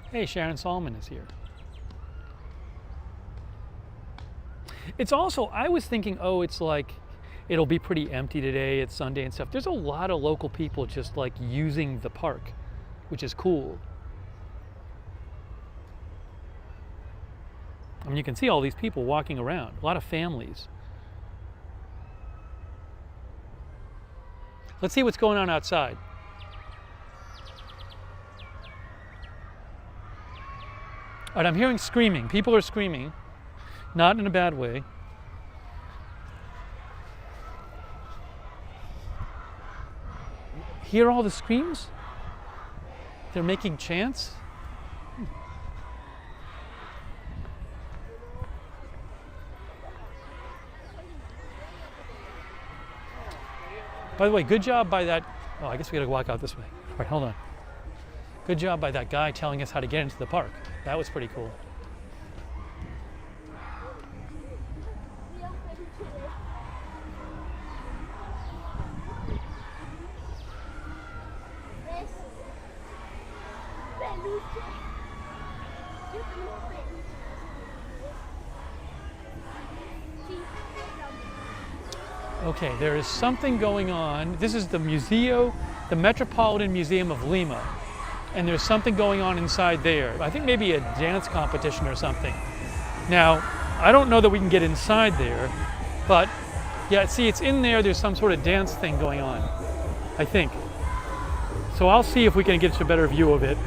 S1: Hey, Sharon Solomon is here. It's also, I was thinking, oh, it's like, it'll be pretty empty today, it's Sunday and stuff. There's a lot of local people just like using the park, which is cool. I mean, you can see all these people walking around, a lot of families. Let's see what's going on outside. All right, I'm hearing screaming. People are screaming, not in a bad way. Hear all the screams? They're making chants? By the way, good job by that. Oh, I guess we gotta walk out this way. All right, hold on. Good job by that guy telling us how to get into the park. That was pretty cool. Okay, there is something going on. This is the Museo, the Metropolitan Museum of Lima. And there's something going on inside there. I think maybe a dance competition or something. Now, I don't know that we can get inside there, but yeah, see, it's in there. There's some sort of dance thing going on, I think. So I'll see if we can get a better view of it.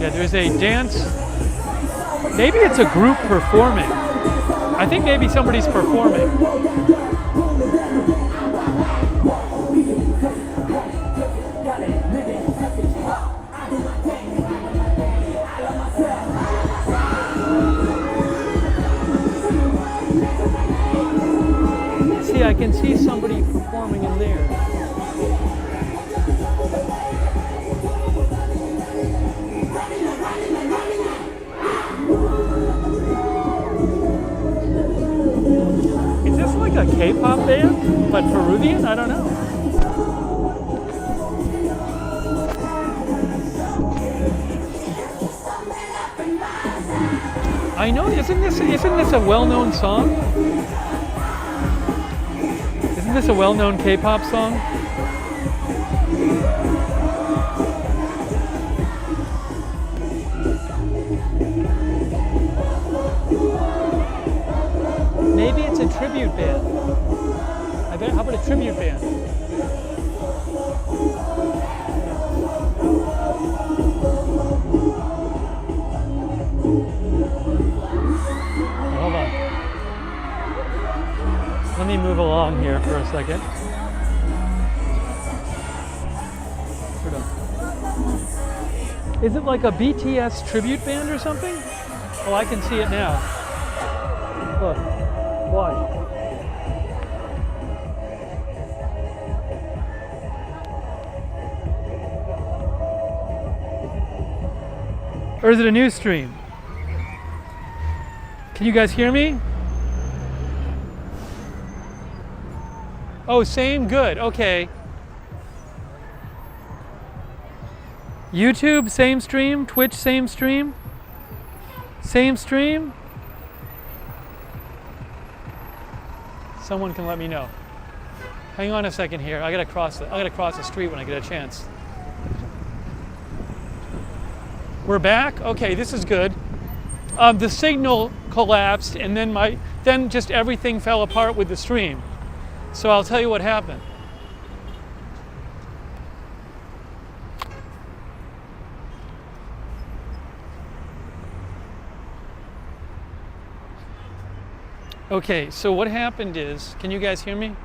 S1: Yeah, there's a dance Maybe it's a group performing. I think maybe somebody's performing. See, I can see somebody performing in there. Is this like a K-pop band, but Peruvian? I don't know. I know, isn't this a well-known song? Isn't this a well-known K-pop song? Maybe it's a tribute band. I bet. How about a tribute band? Hold on. Let me move along here for a second. Is it like a BTS tribute band or something? Oh, I can see it now. Look. Why? Or is it a news stream? Can you guys hear me? Oh, same, good, okay. YouTube, same stream. Twitch, same stream. Same stream. Someone can let me know. Hang on a second here. I gotta cross the street when I get a chance. We're back. Okay, this is good. The signal collapsed, and then just everything fell apart with the stream. So I'll tell you what happened. Okay, so what happened is, can you guys hear me?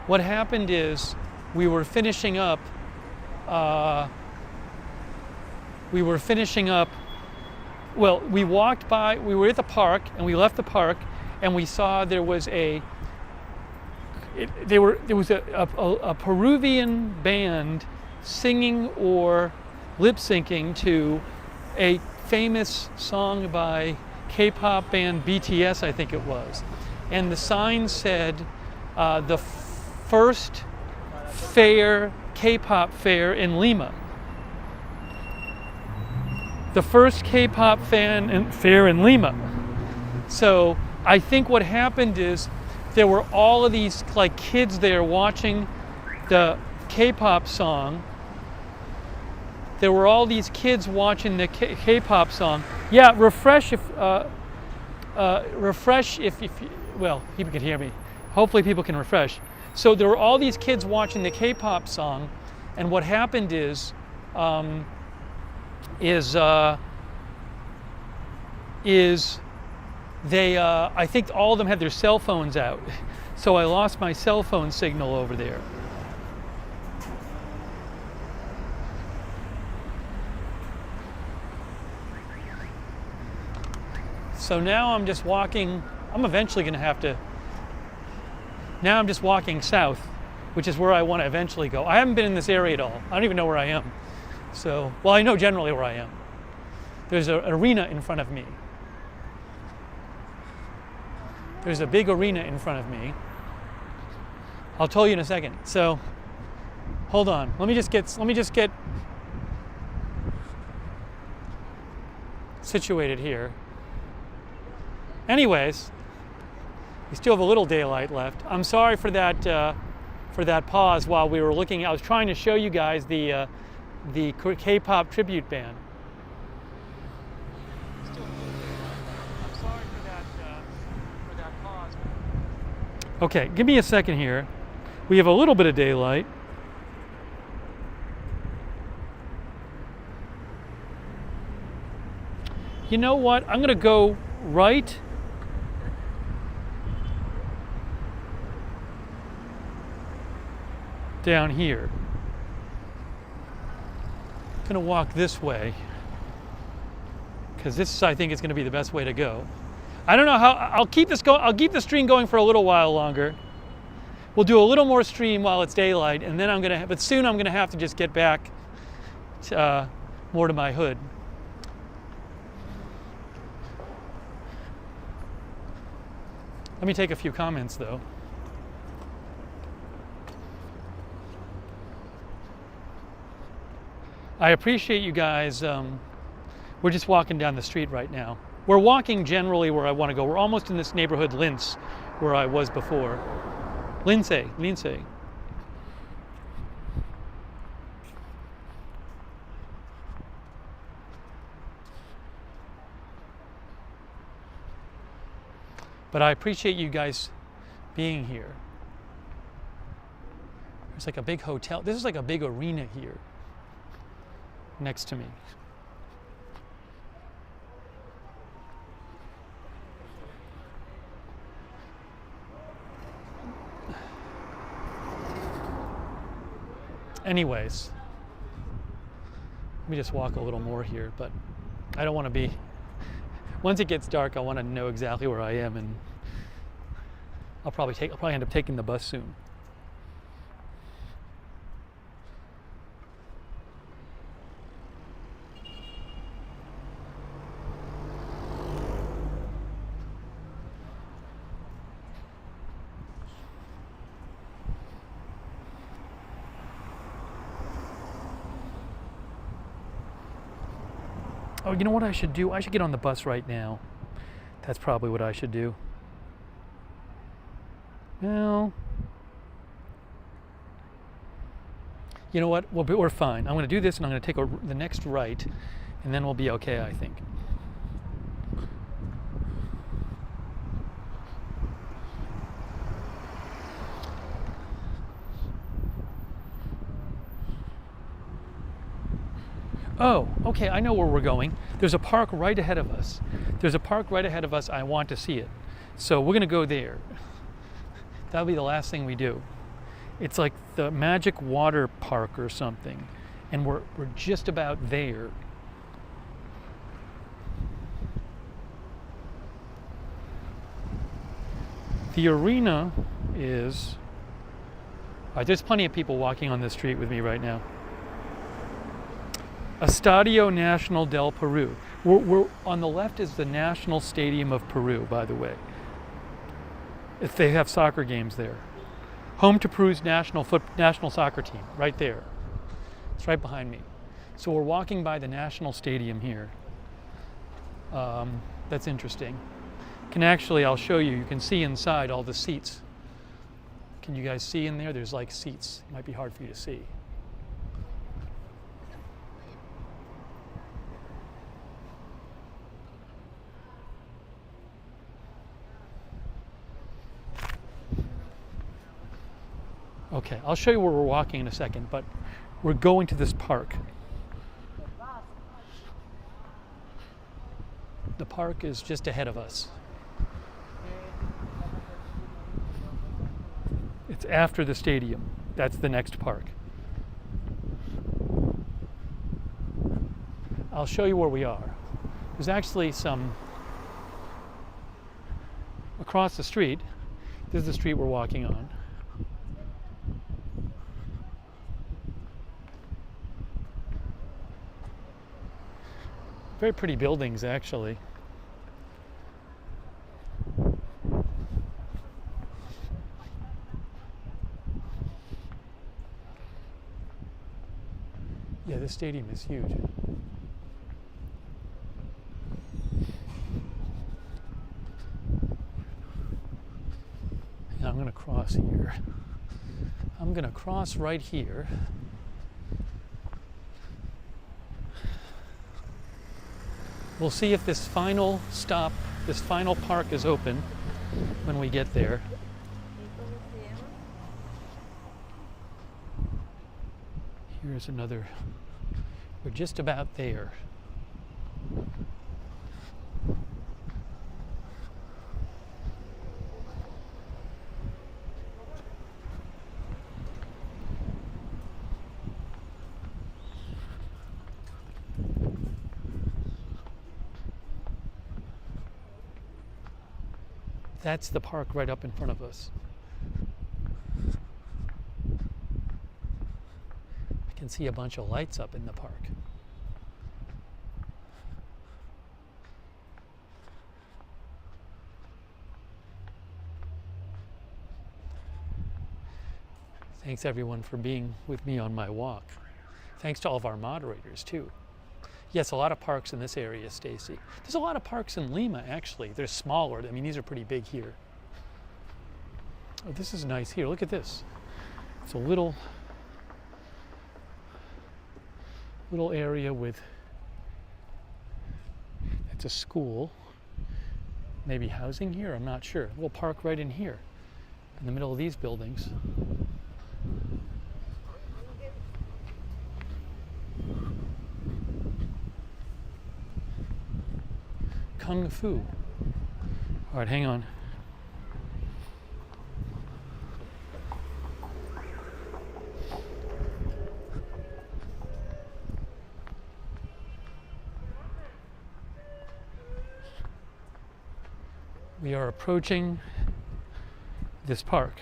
S1: What happened is, we were finishing up, well, we were walked by, we were at the park, and we left the park, and we saw there was a Peruvian band singing or lip syncing to a famous song by K-pop band BTS, I think it was. And the sign said, the first fair, K-pop fair in Lima. The first K-pop fair in Lima. So I think what happened is there were all of these like kids there watching the K-pop song. There were all these kids watching the K-pop song. Yeah, refresh if well, people can hear me. Hopefully people can refresh. So there were all these kids watching the K-pop song, and what happened is they I think all of them had their cell phones out. So I lost my cell phone signal over there. So now I'm just walking, I'm eventually going to have to, now I'm just walking south, which is where I want to eventually go. I haven't been in this area at all. I don't even know where I am. So, well, I know generally where I am. There's an arena in front of me. There's a big arena in front of me. I'll tell you in a second. So, hold on. Let me just get situated here. Anyways, we still have a little daylight left. I'm sorry for that pause while we were looking. I was trying to show you guys the K-pop tribute band. I'm sorry for that pause. Okay, give me a second here. We have a little bit of daylight. You know what? I'm going to go right. Down here. I'm going to walk this way because this, I think, is going to be the best way to go. I don't know how. I'll keep this going. I'll keep the stream going for a little while longer. We'll do a little more stream while it's daylight, and then but soon I'm going to have to just get back to, more to my hood. Let me take a few comments though. I appreciate you guys. We're just walking down the street right now. We're walking generally where I want to go. We're almost in this neighborhood, Linz, where I was before. Lindsay. But I appreciate you guys being here. There's like a big hotel. This is like a big arena here next to me. Anyways, let me just walk a little more here, but I don't want to be, once it gets dark, I want to know exactly where I am, and I'll probably end up taking the bus soon. Oh, you know what I should do? I should get on the bus right now. That's probably what I should do. Well, you know what? We're fine. I'm going to do this, and I'm going to take the next right, and then we'll be okay, I think. Oh, okay, I know where we're going. There's a park right ahead of us. I want to see it. So we're going to go there. That'll be the last thing we do. It's like the Magic Water Park or something. And we're just about there. The arena is... there's plenty of people walking on the street with me right now. Estadio Nacional del Peru. We're on the left is the National Stadium of Peru, by the way. If they have soccer games there. Home to Peru's national soccer team, right there. It's right behind me. So we're walking by the National Stadium here. That's interesting. I'll show you. You can see inside all the seats. Can you guys see in there? There's like seats. It might be hard for you to see. Okay, I'll show you where we're walking in a second, but we're going to this park. The park is just ahead of us. It's after the stadium. That's the next park. I'll show you where we are. There's actually some across the street. This is the street we're walking on. Very pretty buildings, actually. Yeah, this stadium is huge. I'm going to cross here. I'm going to cross right here. We'll see if this final stop, this final park is open when we get there. Here's another. We're just about there. That's the park right up in front of us. I can see a bunch of lights up in the park. Thanks everyone for being with me on my walk. Thanks to all of our moderators too. Yes, a lot of parks in this area, Stacy. There's a lot of parks in Lima actually. They're smaller. I mean, these are pretty big here. Oh, this is nice here. Look at this. It's a little area with, it's a school. Maybe housing here, I'm not sure. A little park right in here, in the middle of these buildings. Kung Fu. All right, hang on. We are approaching this park.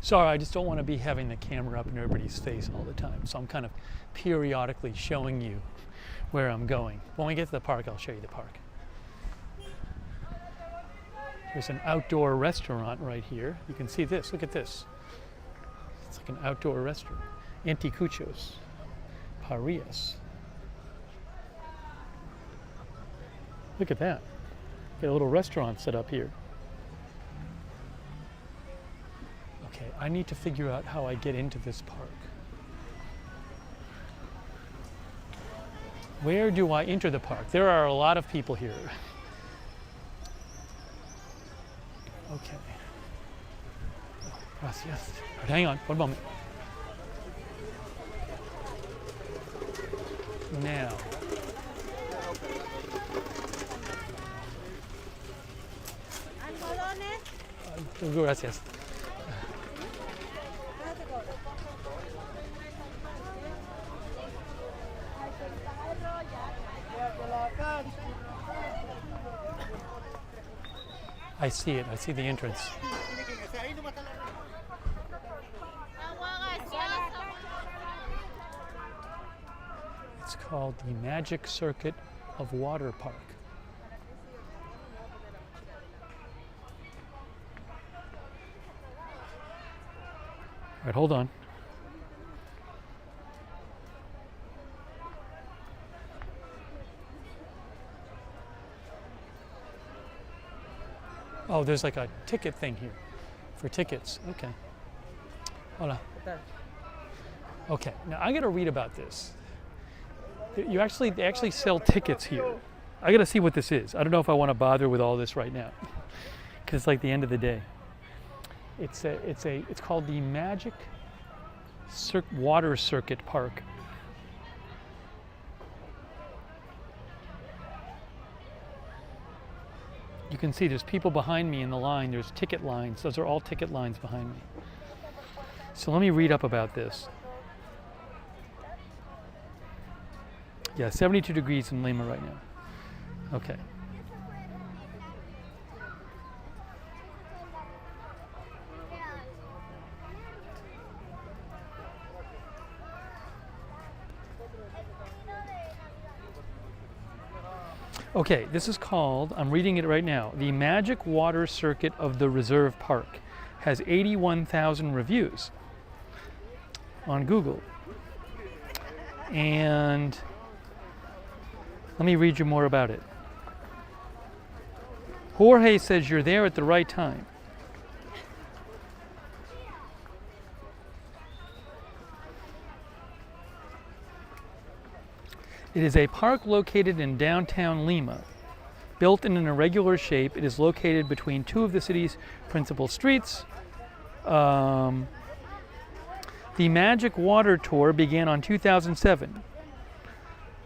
S1: Sorry, I just don't want to be having the camera up in everybody's face all the time. So I'm kind of periodically showing you where I'm going. When we get to the park, I'll show you the park. There's an outdoor restaurant right here. You can see this. Look at this. It's like an outdoor restaurant. Anticuchos. Parias. Look at that. Got a little restaurant set up here. Okay, I need to figure out how I get into this park. Where do I enter the park? There are a lot of people here. Okay. Gracias. Right, hang on, one moment. Now. Gracias. I see it. I see the entrance. It's called the Magic Circuit of Water Park. All right, hold on. Oh, there's like a ticket thing here for tickets. Okay. Hola. Okay, now I gotta read about this. They actually sell tickets here. I gotta see what this is. I don't know if I want to bother with all this right now, because it's like the end of the day. It's called the Magic Water Circuit Park. You can see there's people behind me in the line. There's ticket lines. Those are all ticket lines behind me. So let me read up about this. Yeah, 72 degrees in Lima right now. Okay. Okay, this is called, I'm reading it right now, the Magic Water Circuit of the Reserve Park. Has 81,000 reviews on Google. And let me read you more about it. Jorge says you're there at the right time. It is a park located in downtown Lima. Built in an irregular shape, it is located between two of the city's principal streets. The Magic Water Tour began on 2007.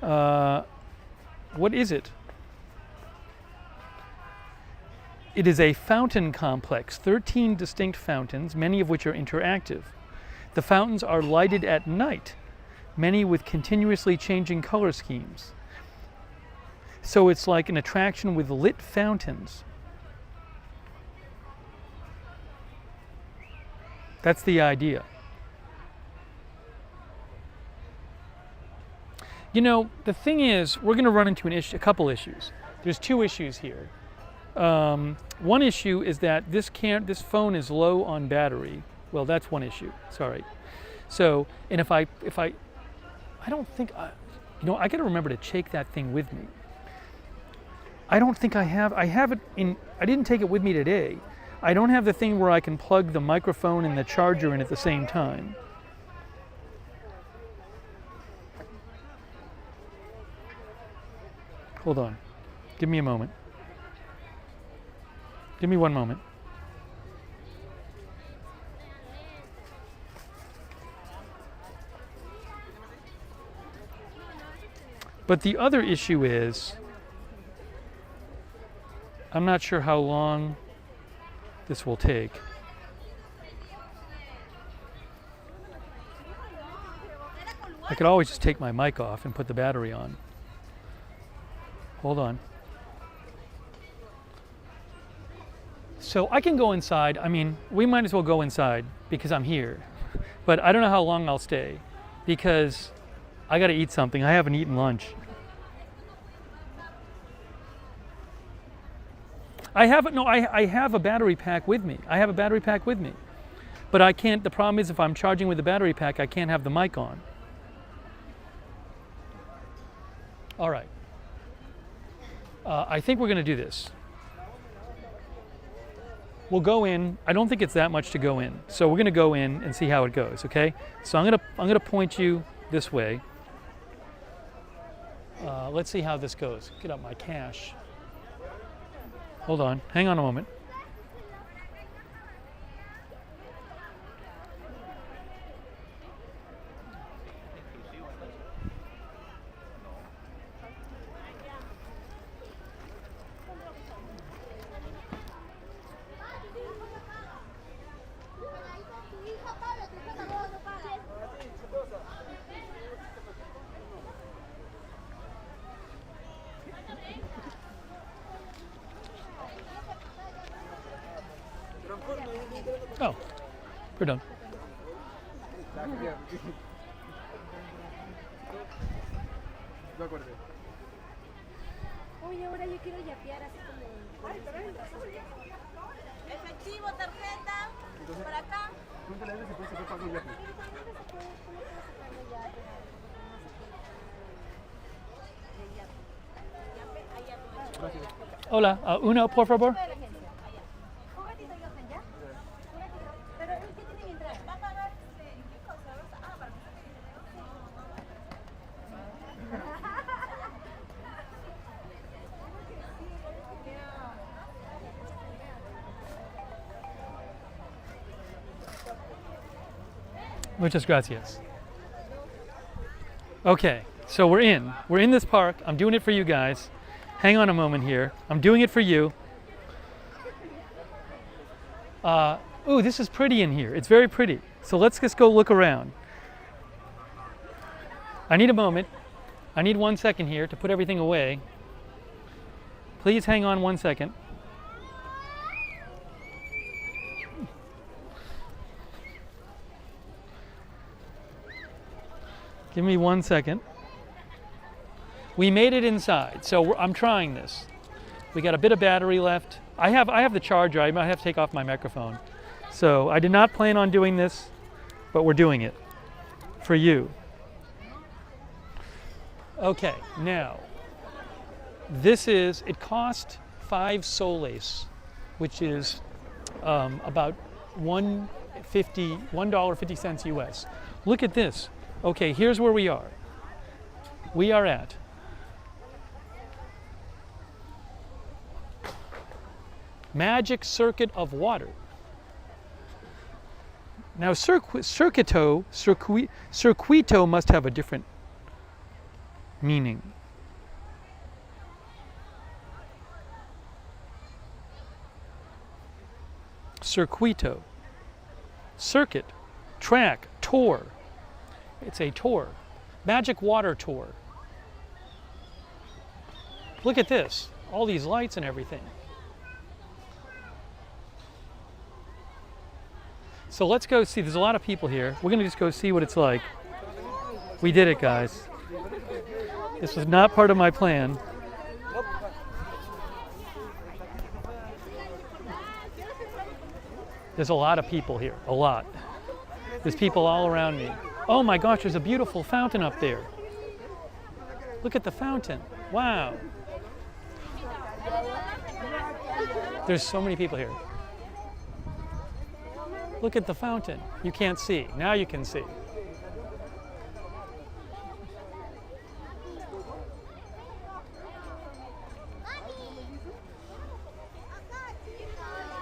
S1: What is it? It is a fountain complex, 13 distinct fountains, many of which are interactive. The fountains are lighted at night, many with continuously changing color schemes. So it's like an attraction with lit fountains. That's the idea. You know, the thing is, we're going to run into a couple issues. There's two issues here. One issue is that this phone is low on battery. Well, that's one issue. Sorry. So, and if I don't think, you know, I got to remember to take that thing with me. I don't think I have it in, I didn't take it with me today. I don't have the thing where I can plug the microphone and the charger in at the same time. Hold on. Give me a moment. Give me one moment. But the other issue is, I'm not sure how long this will take. I could always just take my mic off and put the battery on. Hold on. So I can go inside. I mean, we might as well go inside because I'm here. But I don't know how long I'll stay because I got to eat something. I haven't eaten lunch. I have a battery pack with me. I have a battery pack with me. But I can't, the problem is if I'm charging with the battery pack, I can't have the mic on. All right. I think we're going to do this. We'll go in. I don't think it's that much to go in. So we're going to go in and see how it goes, okay? So I'm going to point you this way. Let's see how this goes. Get up my cash. Hold on. Hang on a moment. Oh, we're done.
S3: Oye, ahora yo quiero yapear así como... Efectivo, tarjeta, por acá.
S1: Hola, una por favor. Muchas gracias. Okay, so we're in. We're in this park. I'm doing it for you guys. Hang on a moment here. I'm doing it for you. Ooh, this is pretty in here. It's very pretty. So let's just go look around. I need a moment. I need 1 second here to put everything away. Please hang on 1 second. Give me 1 second. We made it inside, so I'm trying this. We got a bit of battery left. I have the charger. I might have to take off my microphone. So I did not plan on doing this, but we're doing it for you. Okay, now it cost 5 soles, which is about $1.50 US. Look at this. Okay, here's where we are. We are at Magic Circuit of Water. Now, circuito must have a different meaning. Circuito, circuit, track, tour. It's a tour. Magic Water Tour. Look at this, all these lights and everything. So let's go see, there's a lot of people here. We're gonna just go see what it's like. We did it, guys. This was not part of my plan. There's a lot of people here, a lot. There's people all around me. Oh my gosh, there's a beautiful fountain up there. Look at the fountain, wow. There's so many people here. Look at the fountain. You can't see, now you can see.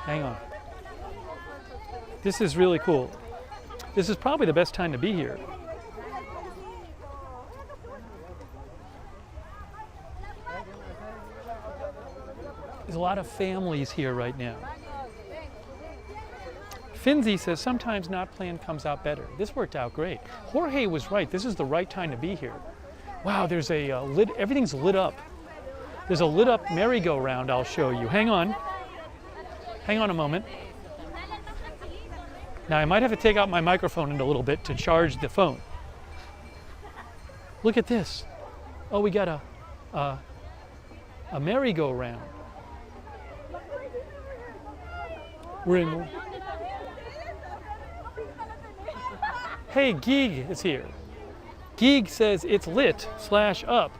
S1: Hang on. This is really cool. This is probably the best time to be here. There's a lot of families here right now. Finzi says sometimes not planned comes out better. This worked out great. Jorge was right. This is the right time to be here. Wow, there's a everything's lit up. There's a lit up merry-go-round I'll show you. Hang on. Hang on a moment. Now I might have to take out my microphone in a little bit to charge the phone. Look at this. Oh, we got a merry-go-round. We're in. Hey, Geeg is here. Geeg says it's lit / up.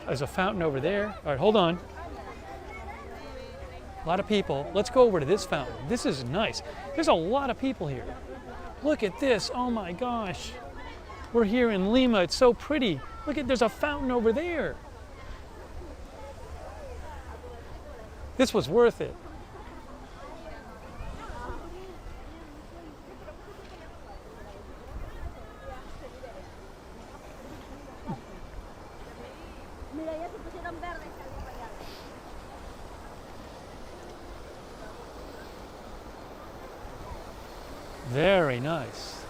S1: There's a fountain over there. All right, hold on. A lot of people. Let's go over to this fountain. This is nice. There's a lot of people here. Look at this. Oh my gosh. We're here in Lima. It's so pretty. Look at, there's a fountain over there. This was worth it. Very nice.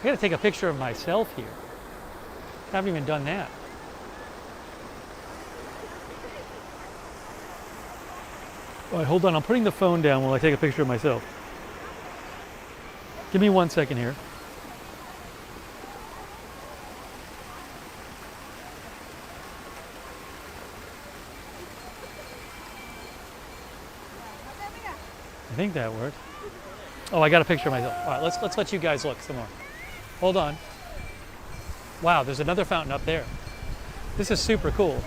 S1: I gotta take a picture of myself here. I haven't even done that. All right, hold on, I'm putting the phone down while I take a picture of myself. Give me 1 second here. I think that worked. Oh, I got a picture of myself. All right, let's let you guys look some more. Hold on. Wow, there's another fountain up there. This is super cool.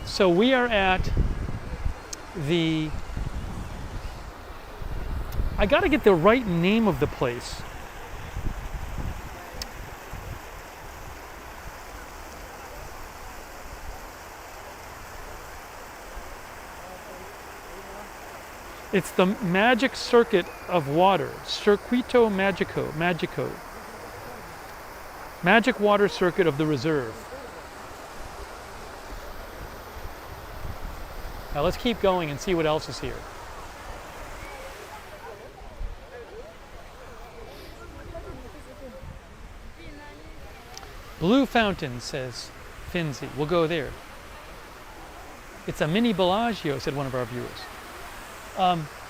S1: So we are at the, I got to get the right name of the place. It's the magic circuit of water, Circuito Magico. Magic water circuit of the reserve. Now let's keep going and see what else is here. Blue Fountain, says Finzi. We'll go there. It's a mini Bellagio, said one of our viewers.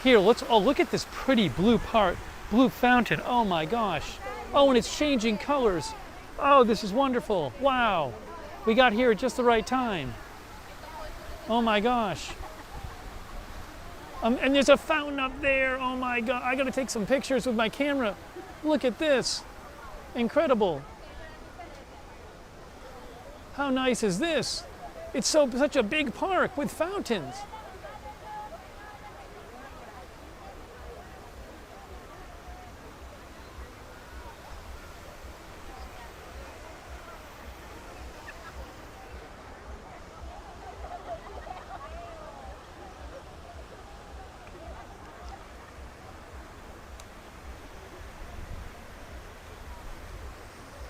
S1: Here, look at this pretty blue fountain. Oh my gosh. Oh, and it's changing colors. Oh, this is wonderful. Wow. We got here at just the right time. Oh my gosh. And there's a fountain up there. Oh my God. I gotta take some pictures with my camera. Look at this. Incredible. How nice is this? It's such a big park with fountains.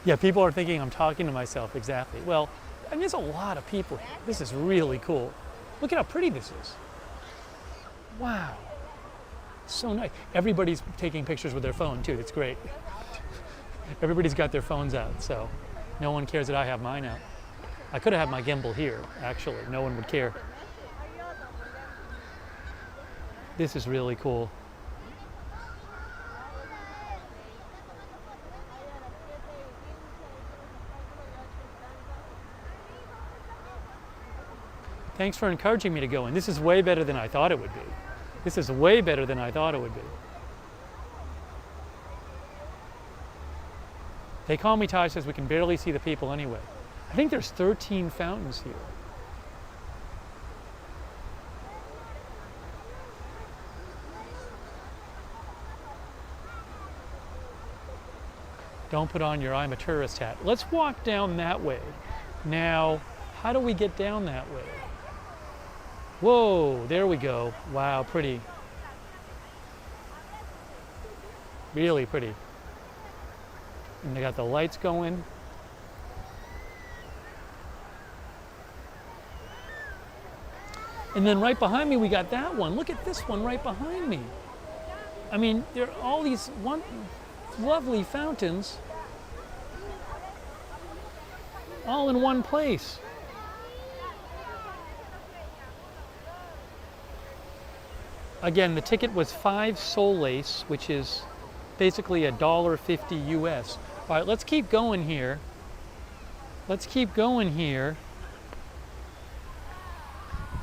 S1: Yeah, people are thinking I'm talking to myself, exactly. Well, I mean, there's a lot of people here. This is really cool. Look at how pretty this is. Wow. So nice. Everybody's taking pictures with their phone too. It's great. Everybody's got their phones out, so no one cares that I have mine out. I could have had my gimbal here, actually. No one would care. This is really cool. Thanks for encouraging me to go in. This is way better than I thought it would be. This is way better than I thought it would be. They call me Ty says we can barely see the people anyway. I think there's 13 fountains here. Don't put on your I'm a tourist hat. Let's walk down that way. Now, how do we get down that way? Whoa, there we go. Wow, pretty. Really pretty. And they got the lights going. And then right behind me, we got that one. Look at this one right behind me. I mean, there are all these lovely fountains all in one place. Again, the ticket was 5 soles, which is basically $1.50 US. All right, let's keep going here. Let's keep going here.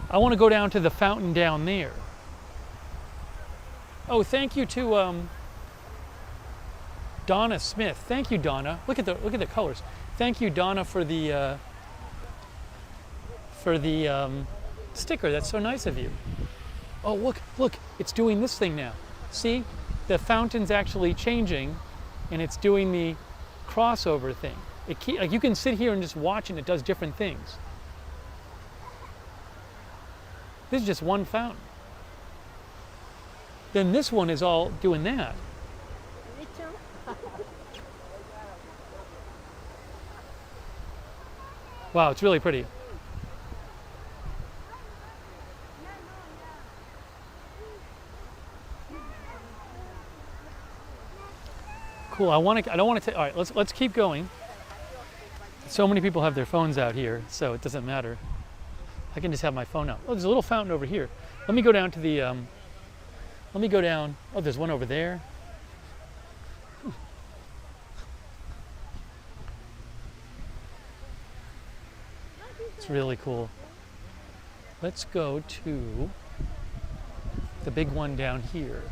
S1: I want to go down to the fountain down there. Oh, thank you to Donna Smith. Thank you, Donna. Look at the colors. Thank you, Donna, for the sticker. That's so nice of you. Oh, look, it's doing this thing now. See, the fountain's actually changing, and it's doing the crossover thing. Like you can sit here and just watch, and it does different things. This is just one fountain. Then this one is all doing that. Wow, it's really pretty. Cool. I don't want to. All right, let's keep going. So many people have their phones out here, so it doesn't matter. I can just have my phone out. Oh, there's a little fountain over here. Let me go down to the. Let me go down. Oh, there's one over there. It's really cool. Let's go to the big one down here.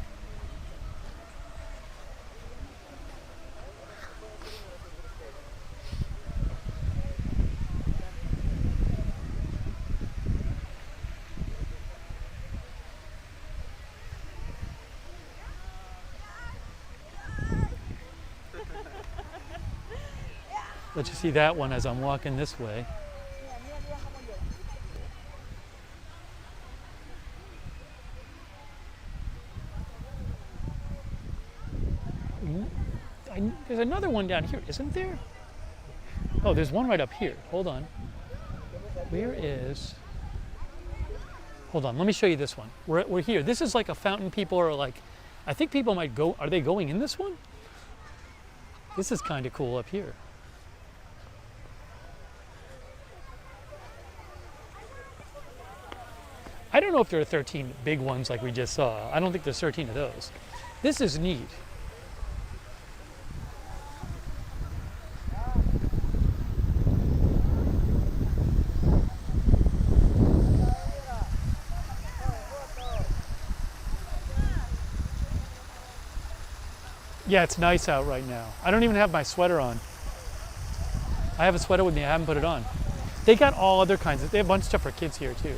S1: Let you see that one as I'm walking this way. There's another one down here, isn't there? Oh, there's one right up here. Hold on. Where is... Hold on, let me show you this one. We're here. This is like a fountain people are like... I think people might go... Are they going in this one? This is kind of cool up here. I don't know if there are 13 big ones like we just saw. I don't think there's 13 of those. This is neat. Yeah, it's nice out right now. I don't even have my sweater on. I have a sweater with me, I haven't put it on. They got all other kinds of, they have a bunch of stuff for kids here too.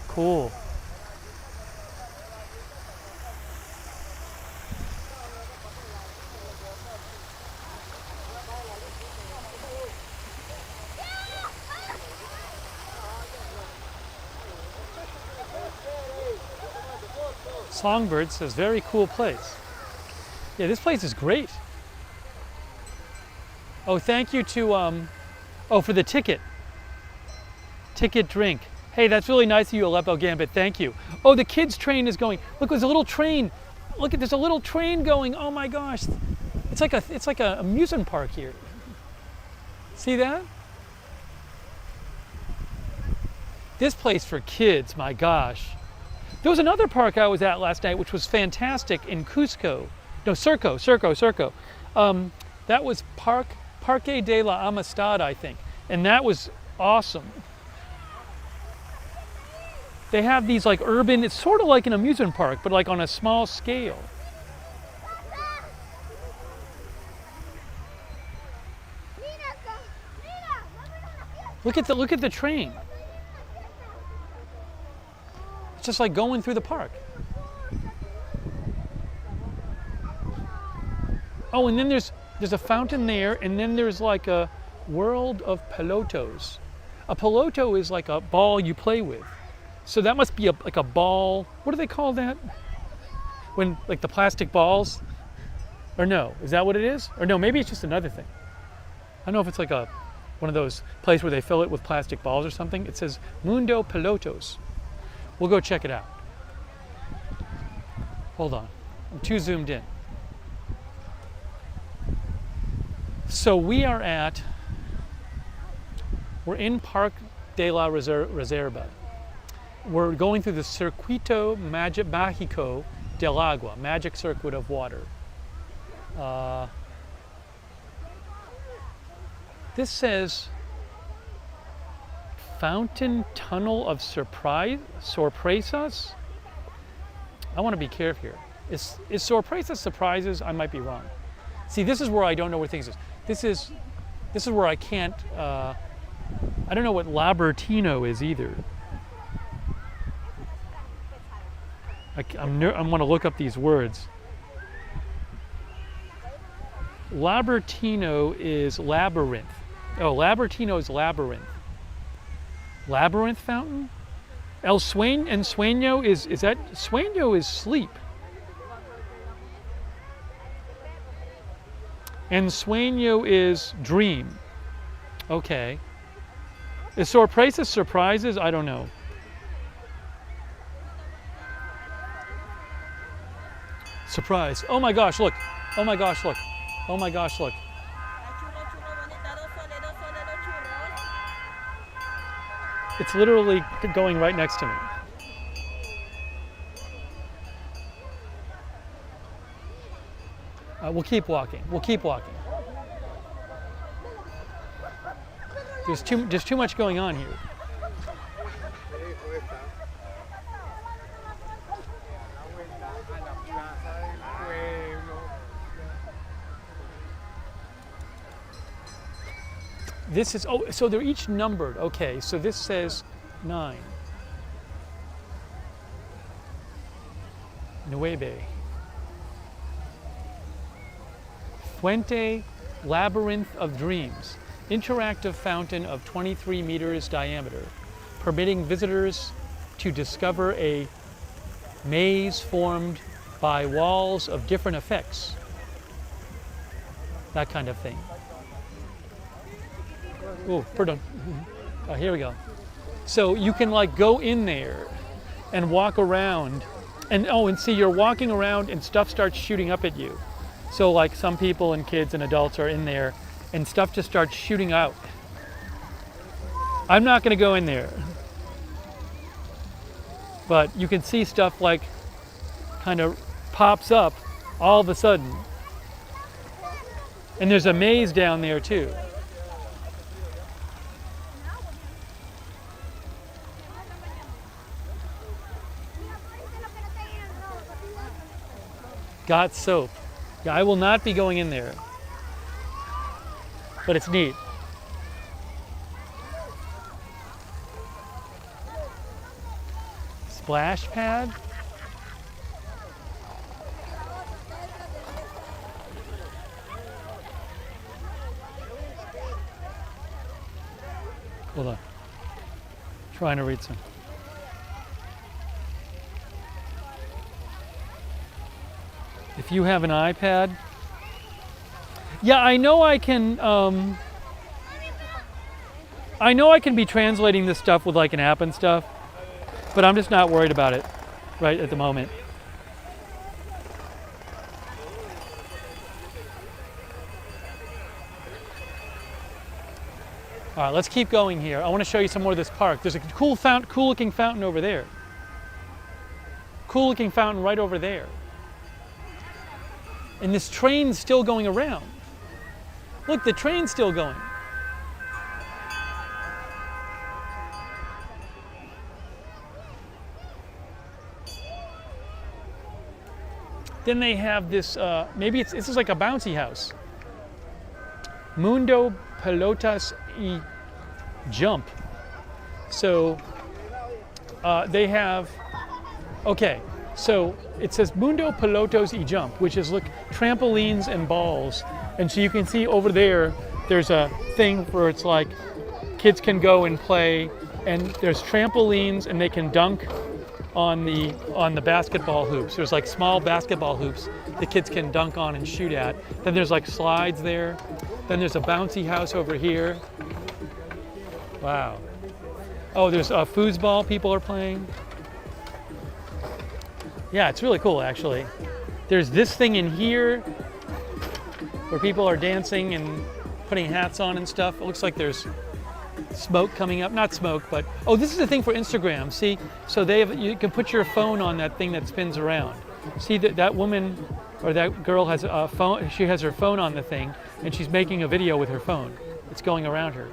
S1: Cool. Songbird says, very cool place. Yeah, this place is great. Oh, thank you to, oh, for the ticket. Ticket drink. Hey, that's really nice of you, Aleppo Gambit. Thank you. Oh, the kids' train is going. Look, there's a little train. Look, there's a little train going. Oh my gosh. It's like a amusement park here. See that? This place for kids, my gosh. There was another park I was at last night, which was fantastic in Cusco. No, Circo. That was Parque de la Amistad, I think. And that was awesome. They have these like urban, it's sort of like an amusement park, but like on a small scale. Look at the train. It's just like going through the park. Oh, and then there's a fountain there, and then there's like a world of pelotos. A peloto is like a ball you play with. So that must be like a ball. What do they call that? When like the plastic balls? Or no? Is that what it is? Or no? Maybe it's just another thing. I don't know if it's like one of those places where they fill it with plastic balls or something. It says Mundo Pelotos. We'll go check it out. Hold on. I'm too zoomed in. So we're in Parque de la Reserva. We're going through the Circuito Mágico del Agua, magic circuit of water. This says Fountain Tunnel of Sorpresas. I want to be careful here. Is Sorpresas surprises? I might be wrong. See, this is where I don't know where things is. This is where I can't. I don't know what Labertino is either. I'm going to look up these words. Labertino is labyrinth. Oh, Labertino is labyrinth. Labyrinth fountain? Sueño is that? Sueño is sleep. And sueño is dream. Okay. Is sorpresas surprises? I don't know. Surprise. Oh my gosh, look. Oh my gosh, look. Oh my gosh, look. It's literally going right next to me. We'll keep walking. We'll keep walking. There's too much going on here. This is, oh, so they're each numbered. Okay, so this says 9. Nueve. Fuente Labyrinth of Dreams. Interactive fountain of 23 meters diameter, permitting visitors to discover a maze formed by walls of different effects. That kind of thing. Oh, pardon. Here we go. So you can like go in there and walk around and see you're walking around and stuff starts shooting up at you. So like some people and kids and adults are in there and stuff just starts shooting out. I'm not going to go in there. But you can see stuff like kind of pops up all of a sudden. And there's a maze down there too. Got soap. Yeah, I will not be going in there. But it's neat. Splash pad. Hold on. Trying to read some. If you have an iPad, Yeah, I know I can. I know I can be translating this stuff with like an app and stuff, but I'm just not worried about it right at the moment. All right, let's keep going here. I want to show you some more of this park. There's a cool looking fountain over there. Cool looking fountain right over there. And this train's still going around. Look, the train's still going. Then they have this, maybe this is like a bouncy house. Mundo Pelotas y Jump. So they have, okay, so it says Mundo Pelotas y Jump, which is look, trampolines and balls. And so you can see over there, there's a thing where it's like kids can go and play, and there's trampolines and they can dunk on the basketball hoops. There's like small basketball hoops the kids can dunk on and shoot at. Then there's like slides there. Then there's a bouncy house over here. Wow. Oh, there's a foosball people are playing. Yeah, it's really cool actually. There's this thing in here where people are dancing and putting hats on and stuff. It looks like there's smoke coming up, not smoke, but oh, this is the thing for Instagram. See, so you can put your phone on that thing that spins around. See that woman or that girl has a phone. She has her phone on the thing, and she's making a video with her phone. It's going around her.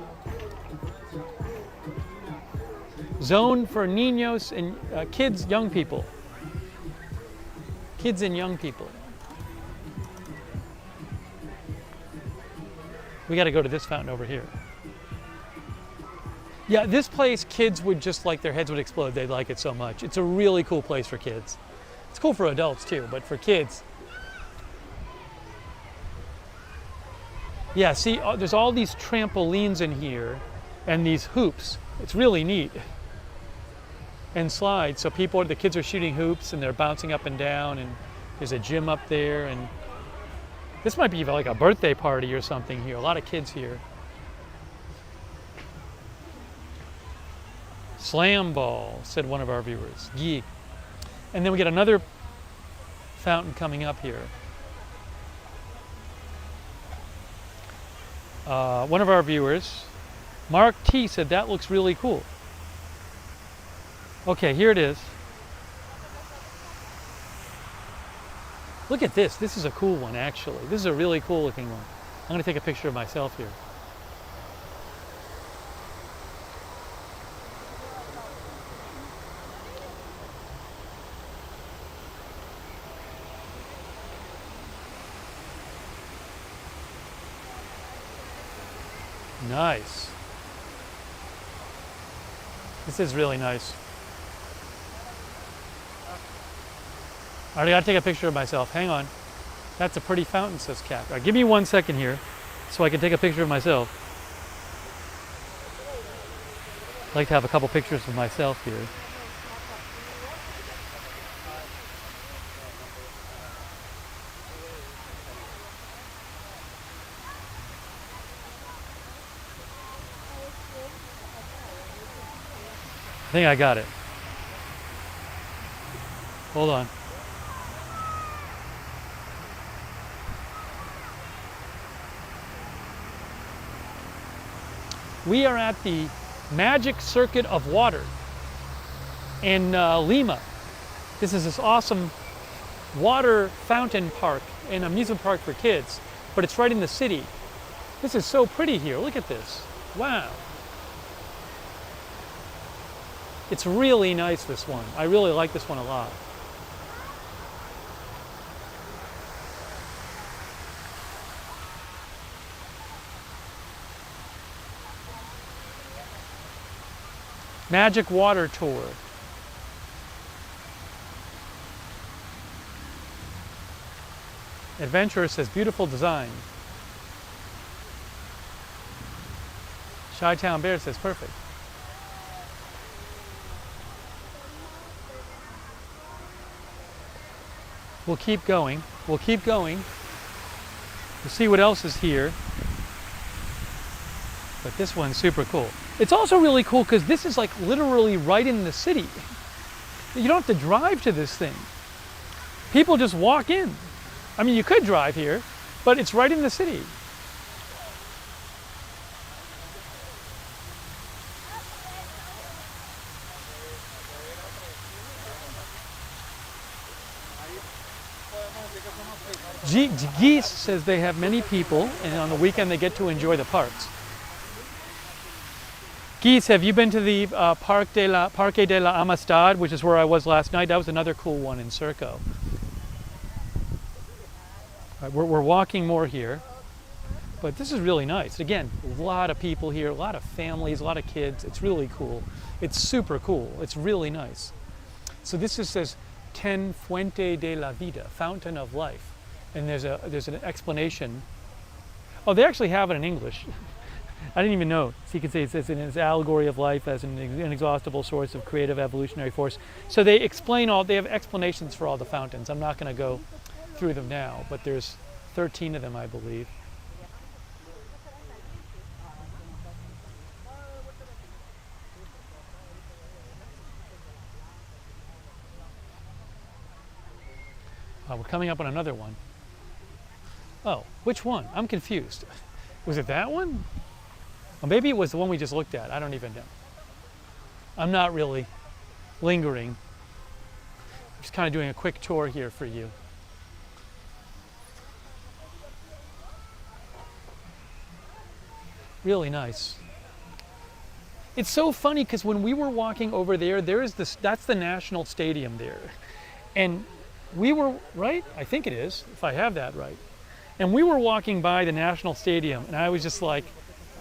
S1: Zone for niños and kids, young people. Kids and young people. We got to go to this fountain over here. Yeah, this place, kids would just like, their heads would explode. They'd like it so much. It's a really cool place for kids. It's cool for adults too, but for kids. Yeah, see, there's all these trampolines in here and these hoops. It's really neat. And slides, so the kids are shooting hoops and they're bouncing up and down, and there's a gym up there, and this might be like a birthday party or something here. A lot of kids here. Slam ball, said one of our viewers. Geek. And then we get another fountain coming up here. One of our viewers, Mark T, said that looks really cool. Okay, here it is. Look at this. This is a cool one, actually. This is a really cool looking one. I'm going to take a picture of myself here. Nice. This is really nice. I already got to take a picture of myself. Hang on. That's a pretty fountain, says Cat. All right, give me 1 second here so I can take a picture of myself. I'd like to have a couple pictures of myself here. I think I got it. Hold on. We are at the Magic Circuit of Water in Lima. This is this awesome water fountain park and amusement park for kids, but it's right in the city. This is so pretty here. Look at this. Wow. It's really nice, this one. I really like this one a lot. Magic Water Tour. Adventurer says beautiful design. Chi-Town Bear says perfect. We'll keep going. We'll keep going. We'll see what else is here. But this one's super cool. It's also really cool because this is like literally right in the city. You don't have to drive to this thing. People just walk in. I mean, you could drive here, but it's right in the city. Geese says they have many people, and on the weekend they get to enjoy the parks. Geese, have you been to the Parque de la Amistad, which is where I was last night? That was another cool one in Surco. All right, we're walking more here, but this is really nice. Again, a lot of people here, a lot of families, a lot of kids. It's really cool. It's super cool. It's really nice. So this just says Ten Fuente de la Vida, Fountain of Life. And there's an explanation. Oh, they actually have it in English. I didn't even know. So you can say it says it's an allegory of life as an inexhaustible source of creative evolutionary force. So they have explanations for all the fountains. I'm not going to go through them now, but there's 13 of them, I believe. We're coming up on another one. Oh, which one? I'm confused. Was it that one? Or maybe it was the one we just looked at. I don't even know. I'm not really lingering. I'm just kind of doing a quick tour here for you. Really nice. It's so funny because when we were walking over there, that's the National Stadium there. And we were, right? I think it is, if I have that right. And we were walking by the National Stadium, and I was just like,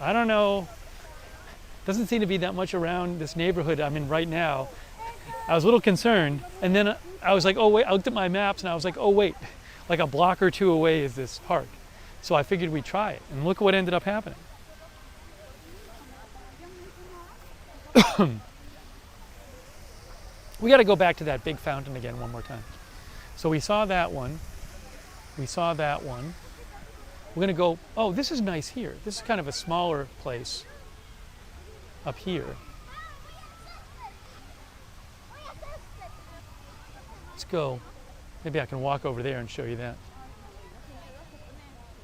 S1: I don't know. Doesn't seem to be that much around this neighborhood I'm in right now. I was a little concerned, and then I was like, oh wait, I looked at my maps, and I was like, oh wait, like a block or two away is this park. So I figured we'd try it, and look what ended up happening. We got to go back to that big fountain again one more time. So we saw that one. We saw that one. We're going to go, oh, this is nice here. This is kind of a smaller place up here. Let's go. Maybe I can walk over there and show you that.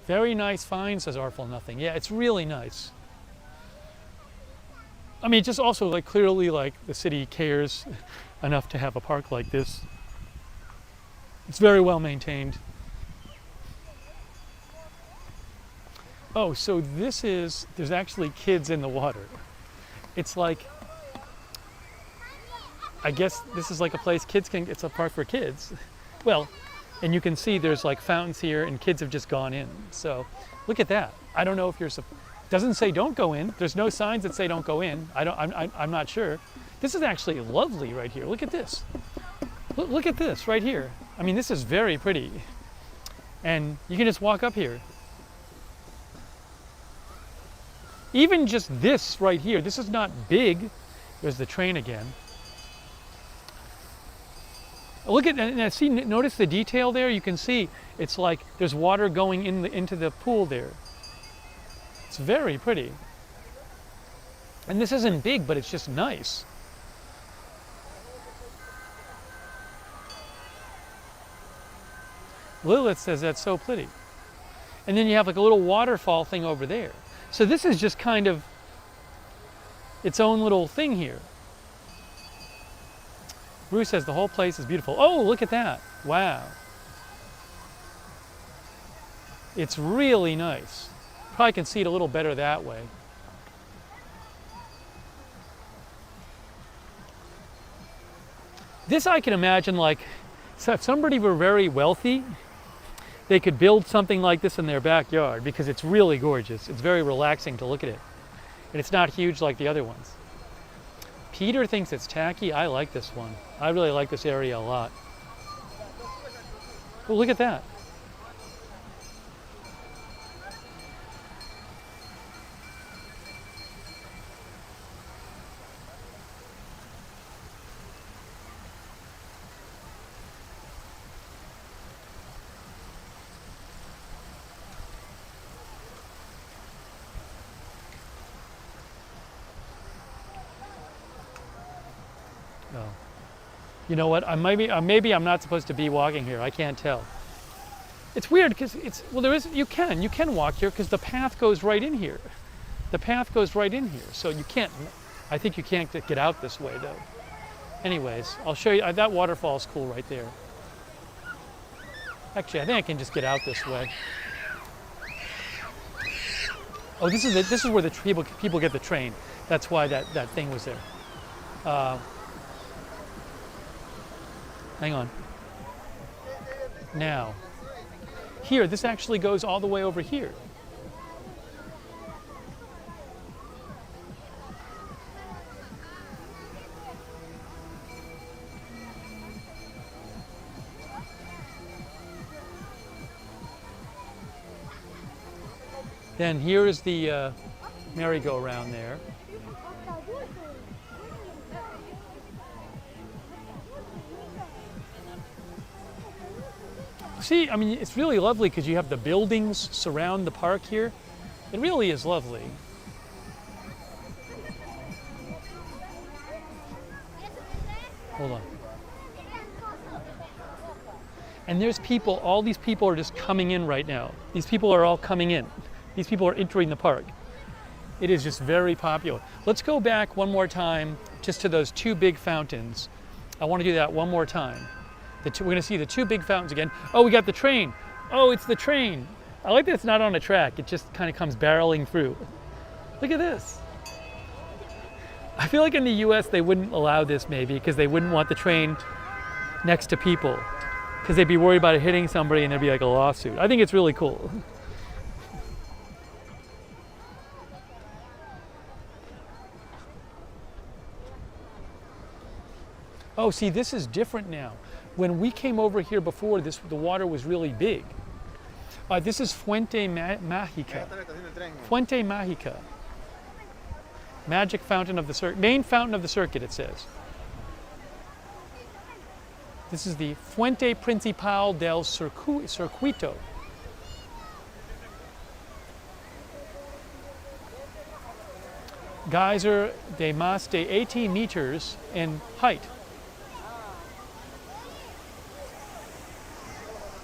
S1: Very nice find, says Artful Nothing. Yeah, it's really nice. I mean, just also like clearly like the city cares enough to have a park like this. It's very well maintained. Oh, so there's actually kids in the water. It's like, I guess this is like a place it's a park for kids. Well, and you can see there's like fountains here and kids have just gone in. So look at that. I don't know if doesn't say don't go in. There's no signs that say don't go in. I'm not sure. This is actually lovely right here. Look at this. Look at this right here. I mean, this is very pretty. And you can just walk up here. Even just this right here, this is not big. There's the train again. Look at, and see, notice the detail there? You can see it's like there's water going into the pool there. It's very pretty. And this isn't big, but it's just nice. Lilith says that's so pretty. And then you have like a little waterfall thing over there. So this is just kind of its own little thing here. Bruce says the whole place is beautiful. Oh, look at that. Wow. It's really nice. Probably can see it a little better that way. This I can imagine like, so if somebody were very wealthy, they could build something like this in their backyard because it's really gorgeous. It's very relaxing to look at it. And it's not huge like the other ones. Peter thinks it's tacky. I like this one. I really like this area a lot. Oh, look at that. Oh. You know what? Maybe I'm not supposed to be walking here. I can't tell. It's weird because you can walk here because the path goes right in here. The path goes right in here, so you can't. I think you can't get out this way though. Anyways, I'll show you. That waterfall's cool right there. Actually, I think I can just get out this way. Oh, this is where the people get the train. That's why that thing was there. Hang on. Now, here, this actually goes all the way over here. Then here is the merry-go-round there. See, I mean, it's really lovely because you have the buildings surround the park here. It really is lovely. Hold on. And there's people, all these people are just coming in right now. These people are all coming in. These people are entering the park. It is just very popular. Let's go back one more time just to those two big fountains. I want to do that one more time. We're going to see the two big fountains again. Oh, we got the train. Oh, it's the train. I like that it's not on a track. It just kind of comes barreling through. Look at this. I feel like in the US they wouldn't allow this maybe because they wouldn't want the train next to people because they'd be worried about it hitting somebody and there'd be like a lawsuit. I think it's really cool. Oh, see, this is different now. When we came over here before, the water was really big. This is Fuente Mágica. Fuente Mágica. Magic fountain of the circuit. Main fountain of the circuit, it says. This is the Fuente Principal del Circuito. Geyser de más de 18 meters in height.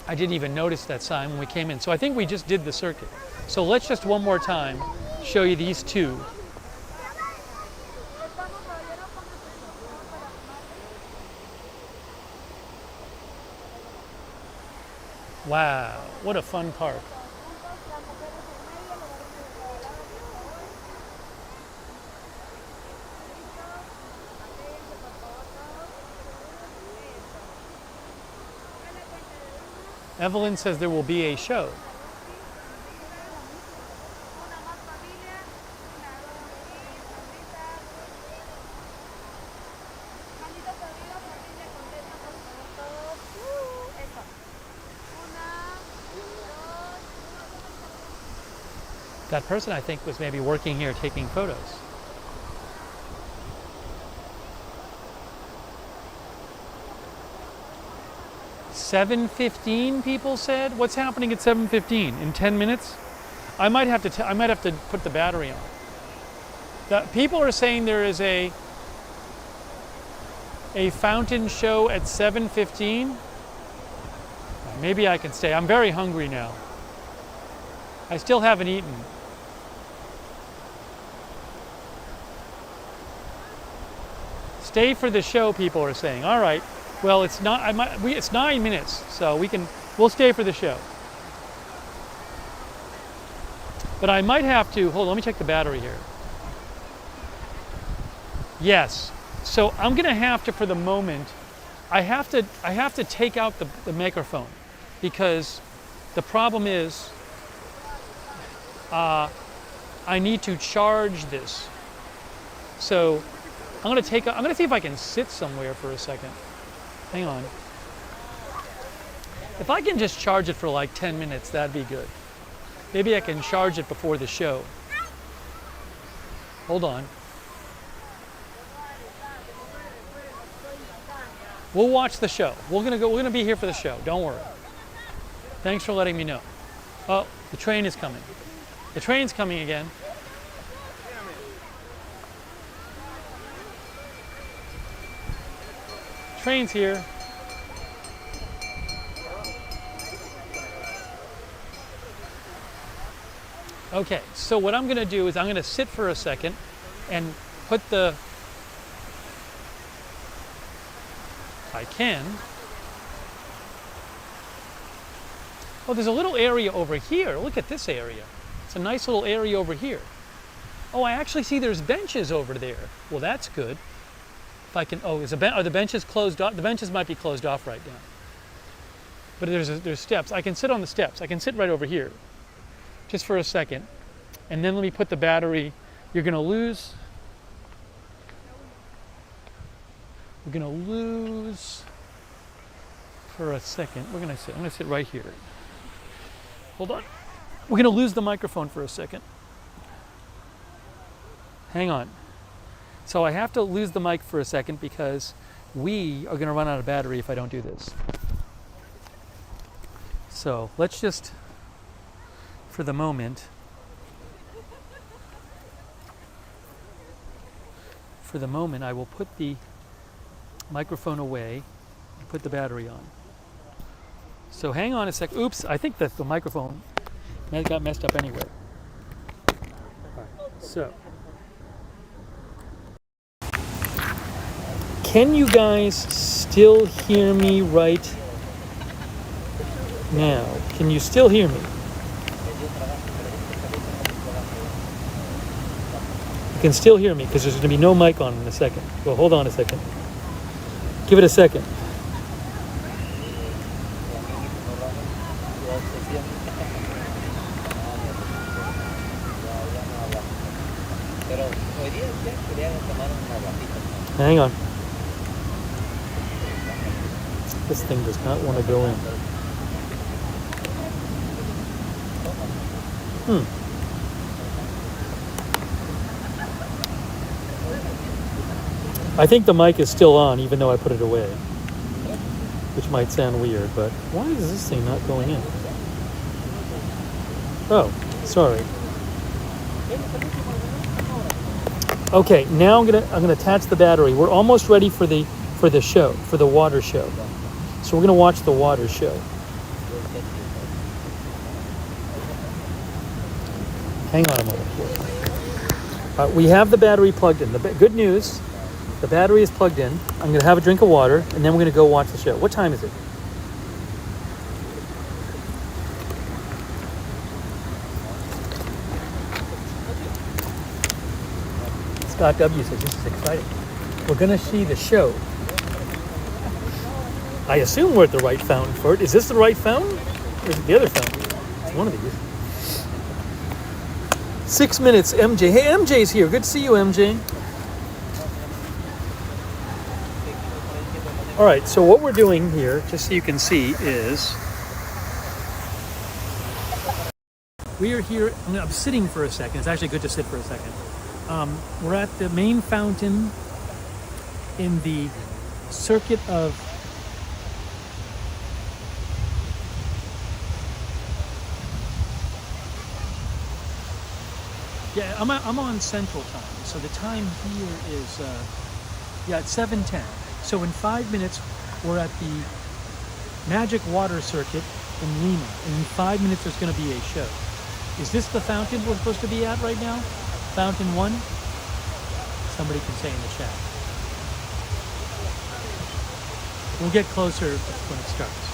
S1: I didn't even notice that sign when we came in. So I think we just did the circuit. So let's just one more time show you these two. Wow, what a fun park. Evelyn says there will be a show. That person, I think, was maybe working here taking photos. $7:15, people said. What's happening at 7:15? In 10 minutes? I might have to put the battery on. People are saying there is a fountain show at 7:15. Maybe I can stay. I'm very hungry now. I still haven't eaten. Stay for the show, people are saying. All right. Well, it's not. It's 9 minutes, so we'll stay for the show. But I might have to. Hold on, let me check the battery here. Yes. So I'm gonna have to, for the moment, I have to take out the microphone because the problem is I need to charge this. So I'm gonna see if I can sit somewhere for a second. Hang on. If I can just charge it for like 10 minutes, that'd be good. Maybe I can charge it before the show. Hold on. We'll watch the show. We're gonna be here for the show. Don't worry. Thanks for letting me know. Oh, the train is coming. The train's coming again. Train's here. Okay, so what I'm going to do is I'm going to sit for a second and put the, if I can. Oh, there's a little area over here. Look at this area. It's a nice little area over here. Oh, I actually see there's benches over there. Well, that's good. If I can, oh, are the benches closed off? The benches might be closed off right now. But there's steps. I can sit on the steps. I can sit right over here. Just for a second. And then let me put the battery. You're going to lose. We're going to lose for a second. I'm going to sit right here. Hold on. We're going to lose the microphone for a second. Hang on. So I have to lose the mic for a second because we are going to run out of battery if I don't do this. So let's just, for the moment, I will put the microphone away and put the battery on. So hang on a sec. Oops, I think that the microphone got messed up anyway. All right, so. Can you guys still hear me right now? Can you still hear me? You can still hear me because there's going to be no mic on in a second. Well, hold on a second. Give it a second. Hang on. This thing does not want to go in. I think the mic is still on even though I put it away. Which might sound weird, but why is this thing not going in? Oh, sorry. Okay, now I'm gonna attach the battery. We're almost ready for the show, for the water show. So we're gonna watch the water show. Hang on a moment. We have the battery plugged in. The good news, the battery is plugged in. I'm gonna have a drink of water, and then we're gonna go watch the show. What time is it? Scott W. says this is exciting. We're gonna see the show. I assume we're at the right fountain for it. Is this the right fountain? Or is it the other fountain? It's one of these. 6 minutes, MJ. Hey, MJ's here. Good to see you, MJ. All right, so what we're doing here, just so you can see, is we are here. I'm sitting for a second. It's actually good to sit for a second. We're at the main fountain in the circuit of I'm on Central Time, so the time here is it's 7:10. So in 5 minutes we're at the Magic Water Circuit in Lima, and in 5 minutes there's going to be a show. Is this the fountain we're supposed to be at right now? Fountain 1? Somebody can say in the chat. We'll get closer when it starts.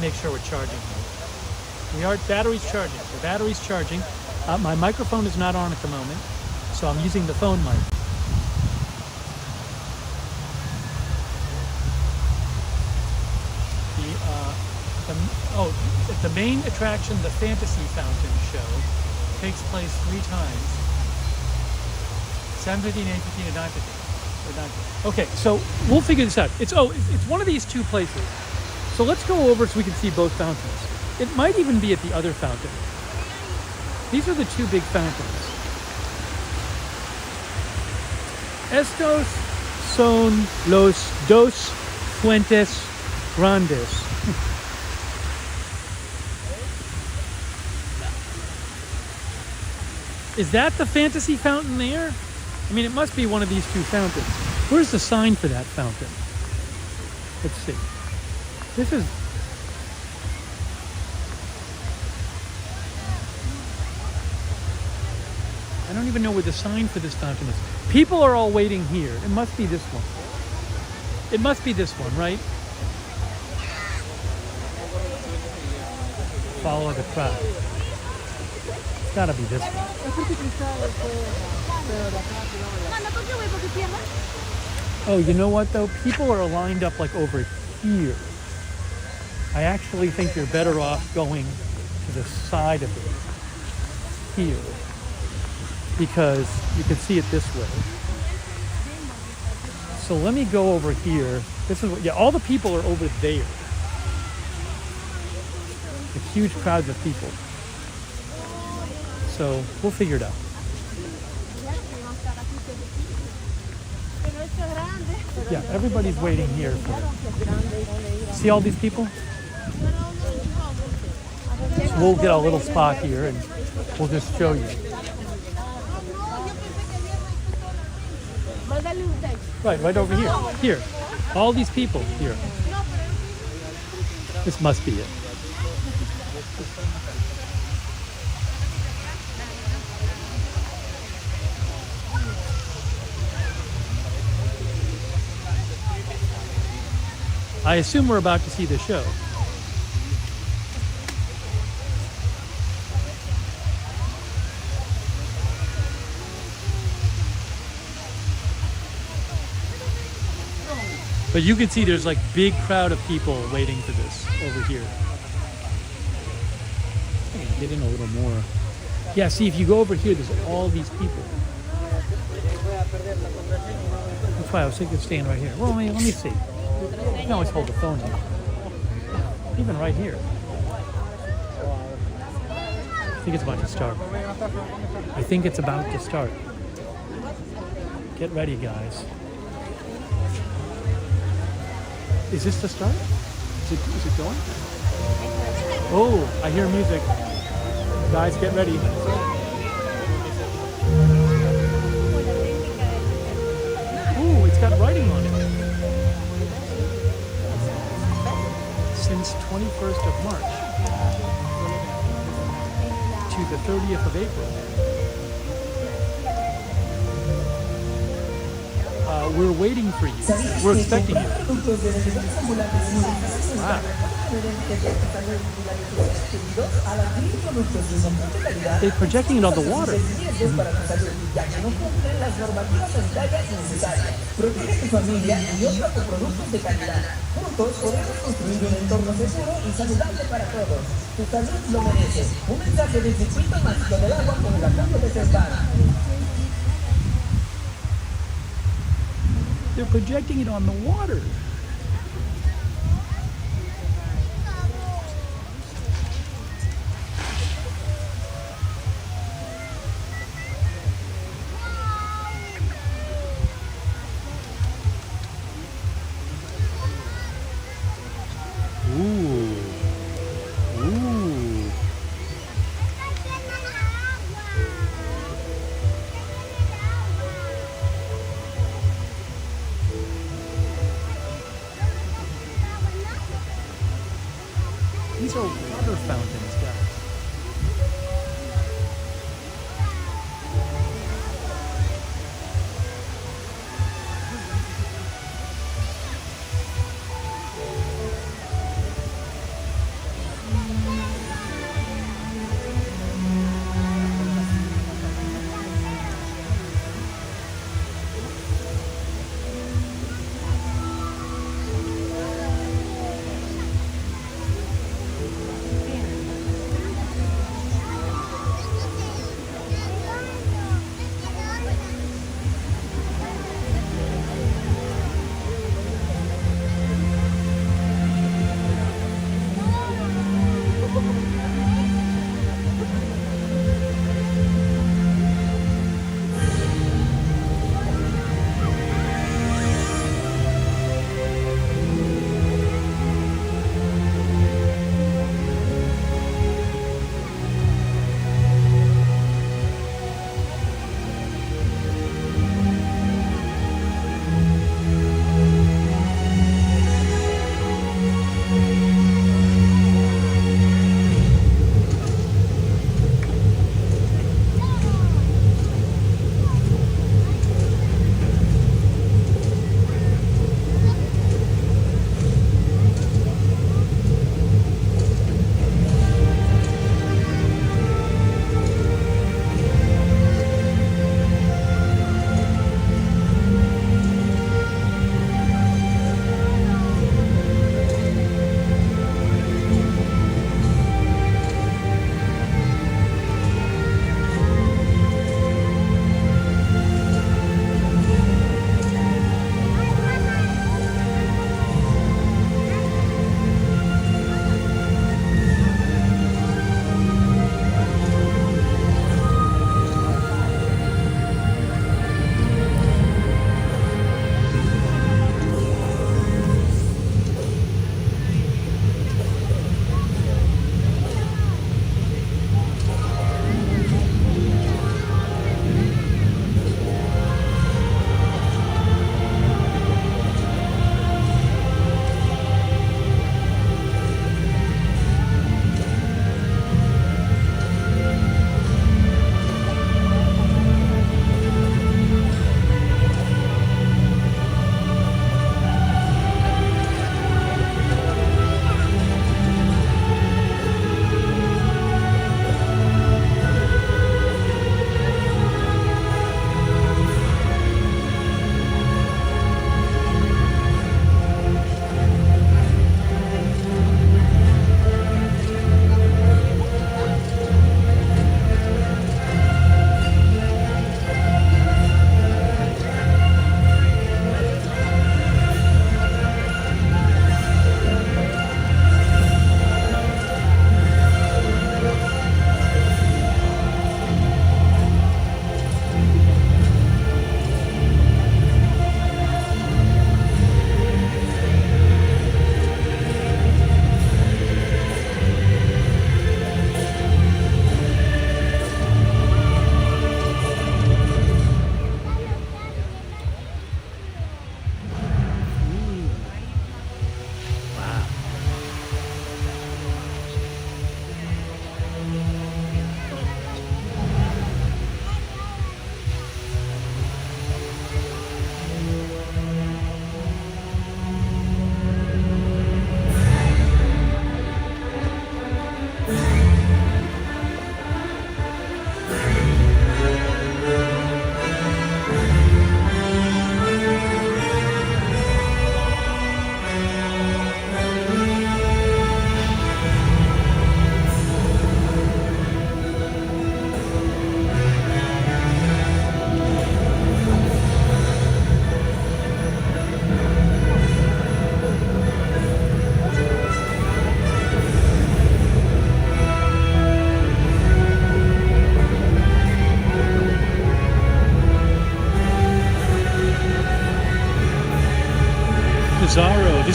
S1: Make sure we're charging. Battery's charging. The battery's charging. My microphone is not on at the moment, so I'm using the phone mic. The main attraction, the Fantasy Fountain show, takes place 3 times. 7:15, 8:15, and 9:15. Okay, so we'll figure this out. It's one of these 2 places. So let's go over so we can see both fountains. It might even be at the other fountain. These are the 2 big fountains. Estos son los dos fuentes grandes. Is that the fantasy fountain there? I mean, it must be one of these two fountains. Where's the sign for that fountain? Let's see. This is... I don't even know where the sign for this fountain is. People are all waiting here. It must be this one. It must be this one, right? Follow the crowd. It's gotta be this one. Oh, you know what though? People are lined up like over here. I actually think you're better off going to the side of it here, because you can see it this way. So let me go over here. This is what, yeah, all the people are over there. The huge crowds of people. So we'll figure it out. Yeah, everybody's waiting here for it. See all these people? So we'll get a little spot here and we'll just show you. Right over here. Here. All these people here. This must be it. I assume we're about to see the show. But you can see there's like big crowd of people waiting for this over here. I can get in a little more. Yeah, see, if you go over here, there's all these people. That's why I was thinking of staying right here. Well, let me see. You can always hold the phone up. Even right here. I think it's about to start. I think it's about to start. Get ready, guys. Is this the start? Is it going? Oh, I hear music. Guys, get ready. Ooh, it's got writing on it. Since 21st of March to the 30th of April. We're waiting for you. We're expecting you. Wow. They're projecting it on the water. They're projecting it on the water.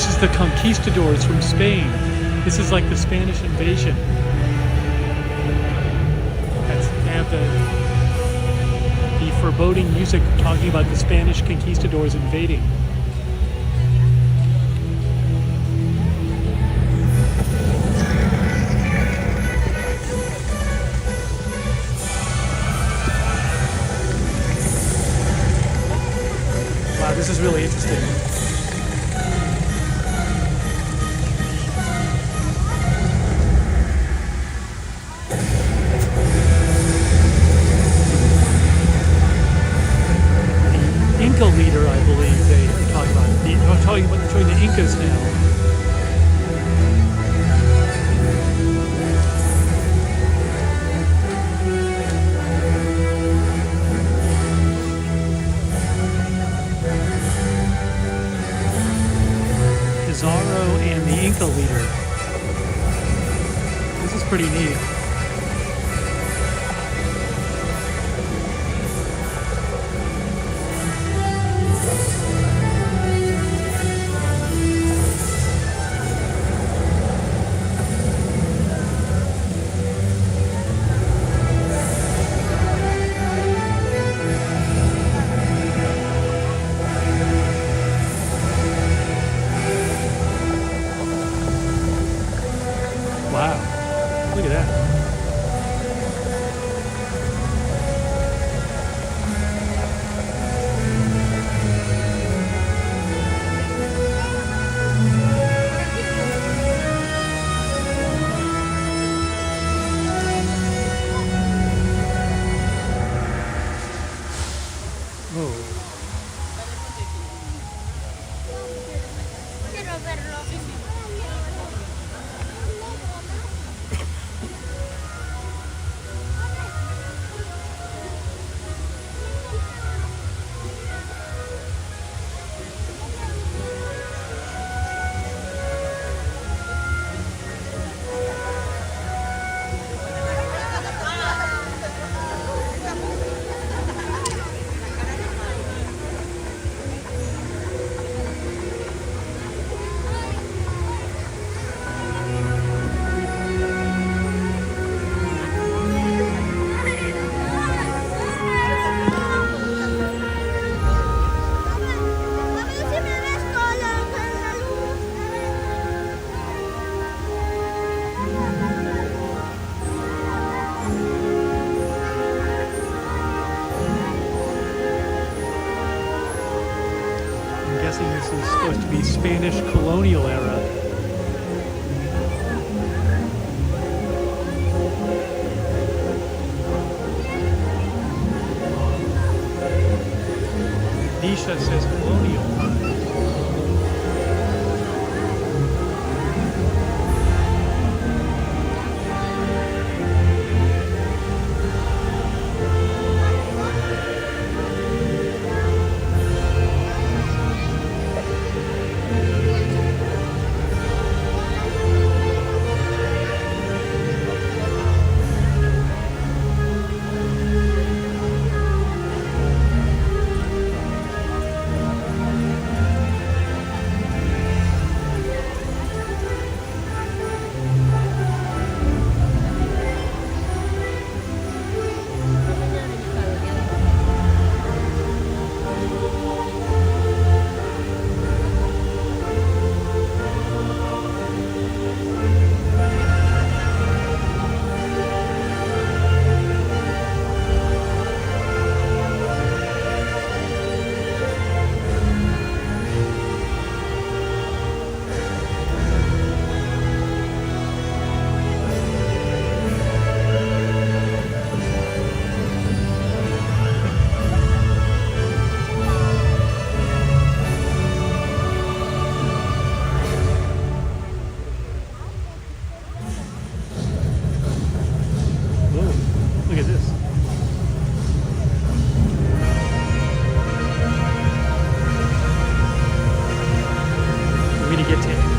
S1: This is the conquistadors from Spain. This is like the Spanish invasion. They have the foreboding music talking about the Spanish conquistadors invading. Wow, this is really interesting. Inca leader, I believe they are talking about. Showing the Incas now. Pizarro and the Inca leader. This is pretty neat. Wow, look at that. Oh.
S3: Quiero verlo.
S1: This is supposed to be Spanish colonial era. Nisha says colonial times.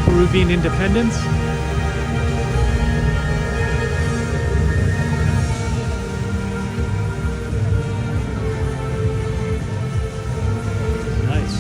S1: Peruvian independence. Nice.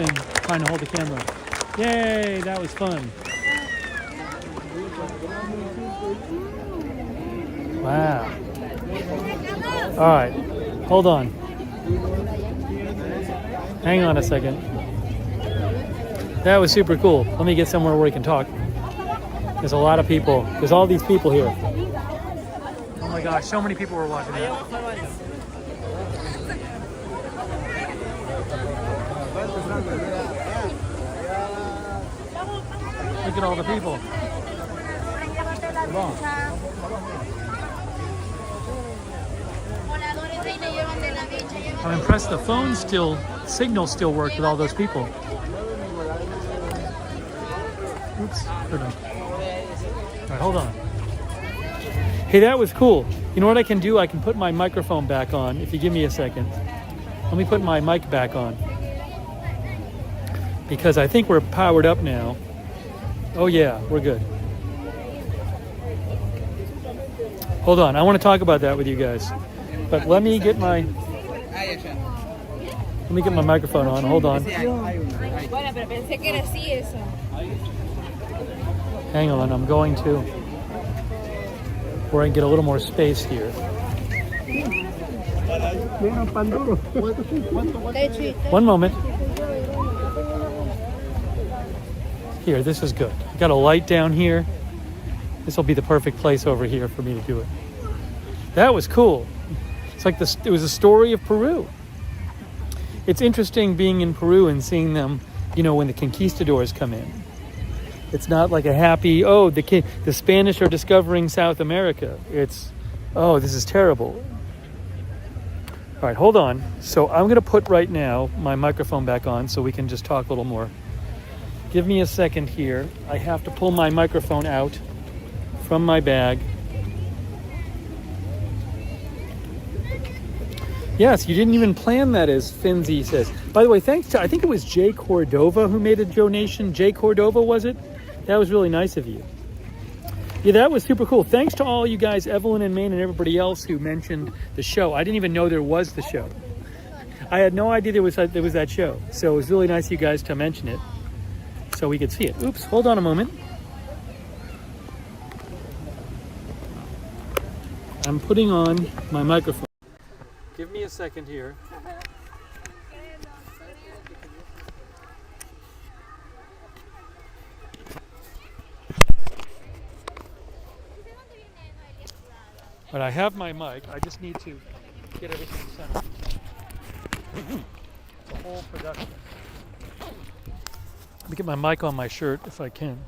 S1: thing, trying to hold the camera. Yay, that was fun. Wow. All right, hold on. Hang on a second. That was super cool. Let me get somewhere where we can talk. There's a lot of people. There's all these people here. Oh my gosh, so many people were watching that. Look at all the people. Come on. I'm impressed the phone signal still worked with all those people. Oops, hold on. All right, hold on. Hey, that was cool. You know what I can do? I can put my microphone back on if you give me a second. Let me put my mic back on. Because I think we're powered up now. Oh yeah, we're good. Hold on, I want to talk about that with you guys. But let me get my microphone on. Hold on. Hang on, I'm going to where I can get a little more space here. One moment. Here, this is good. Got a light down here. This will be the perfect place over here for me to do it. That was cool. It's like it was a story of Peru. It's interesting being in Peru and seeing them, you know, when the conquistadors come in. It's not like a happy, oh, the Spanish are discovering South America. It's, oh, this is terrible. All right, hold on. So I'm going to put right now my microphone back on so we can just talk a little more. Give me a second here. I have to pull my microphone out from my bag. Yes, you didn't even plan that, as Finzi says. By the way, thanks to, I think it was Jay Cordova who made a donation. Jay Cordova, was it? That was really nice of you. Yeah, that was super cool. Thanks to all you guys, Evelyn and Maine and everybody else who mentioned the show. I didn't even know there was the show. I had no idea there was that show. So it was really nice of you guys to mention it so we could see it. Oops, hold on a moment. I'm putting on my microphone. Give me a second here. But I have my mic. I just need to get everything set up. It's a whole production. Let me get my mic on my shirt if I can.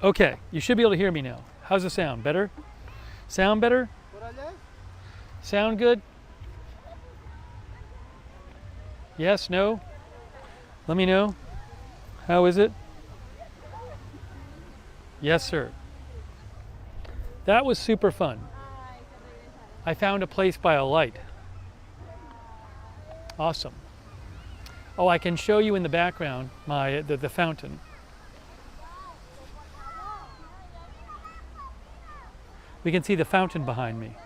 S1: Okay, you should be able to hear me now. How's the sound? Better? Sound better? Sound good? Yes? No? Let me know. How is it? Yes, sir. That was super fun. I found a place by a light. Awesome. Oh, I can show you in the background the fountain. We can see the fountain behind me.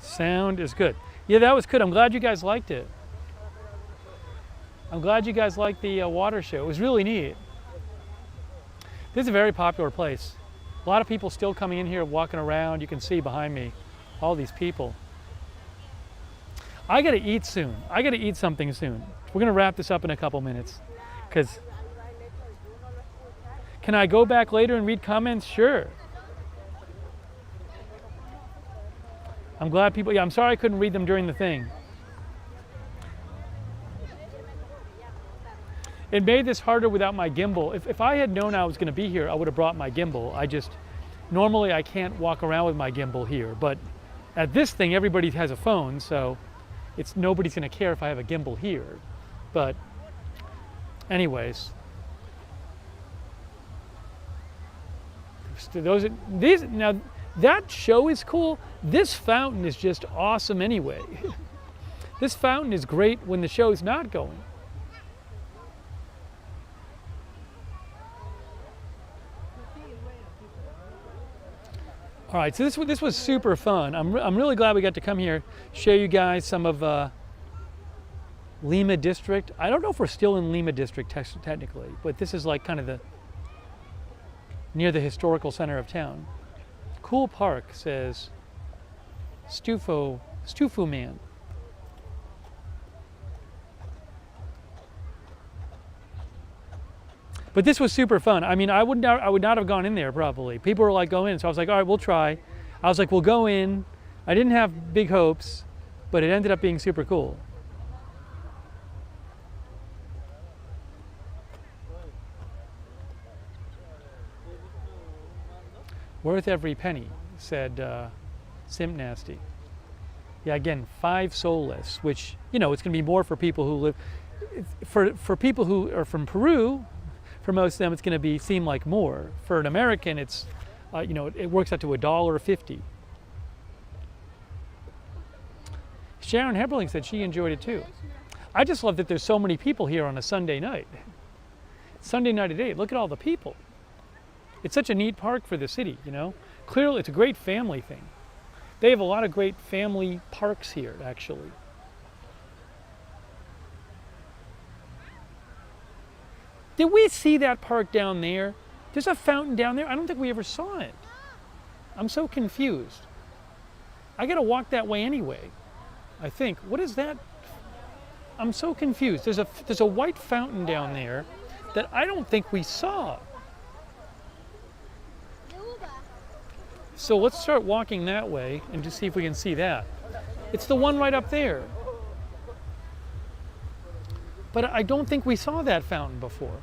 S1: Sound is good. Yeah, that was good. I'm glad you guys liked it. I'm glad you guys liked the water show. It was really neat. This is a very popular place. A lot of people still coming in here, walking around. You can see behind me all these people. I got to eat soon. I got to eat something soon. We're going to wrap this up in a couple minutes. Can I go back later and read comments? Sure. I'm glad people, I'm sorry I couldn't read them during the thing. It made this harder without my gimbal. If I had known I was going to be here, I would have brought my gimbal. Normally I can't walk around with my gimbal here, but at this thing, everybody has a phone, so nobody's going to care if I have a gimbal here. But anyways, now that show is cool. This fountain is just awesome anyway. This fountain is great when the show's not going. All right, so this was super fun. I'm really glad we got to come here, show you guys some of Lima district. I don't know if we're still in Lima district technically, but this is like kind of near the historical center of town. Cool park, says Stufu Man. But this was super fun. I mean, I would not have gone in there probably. People were like, go in. So I was like, all right, we'll try. I was like, we'll go in. I didn't have big hopes, but it ended up being super cool. Worth every penny, said Simp Nasty. Yeah, again, 5 soles, which, you know, it's going to be more for people who live, for people who are from Peru. For most of them, it's going to seem like more. For an American, it's, you know, it works out to $1.50. Sharon Heberling said she enjoyed it too. I just love that there's so many people here on a Sunday night. Sunday night at 8, look at all the people. It's such a neat park for the city, you know. Clearly, it's a great family thing. They have a lot of great family parks here, actually. Did we see that park down there? There's a fountain down there. I don't think we ever saw it. I'm so confused. I gotta walk that way anyway, I think. What is that? I'm so confused. There's a white fountain down there that I don't think we saw. So let's start walking that way and just see if we can see that. It's the one right up there. But I don't think we saw that fountain before.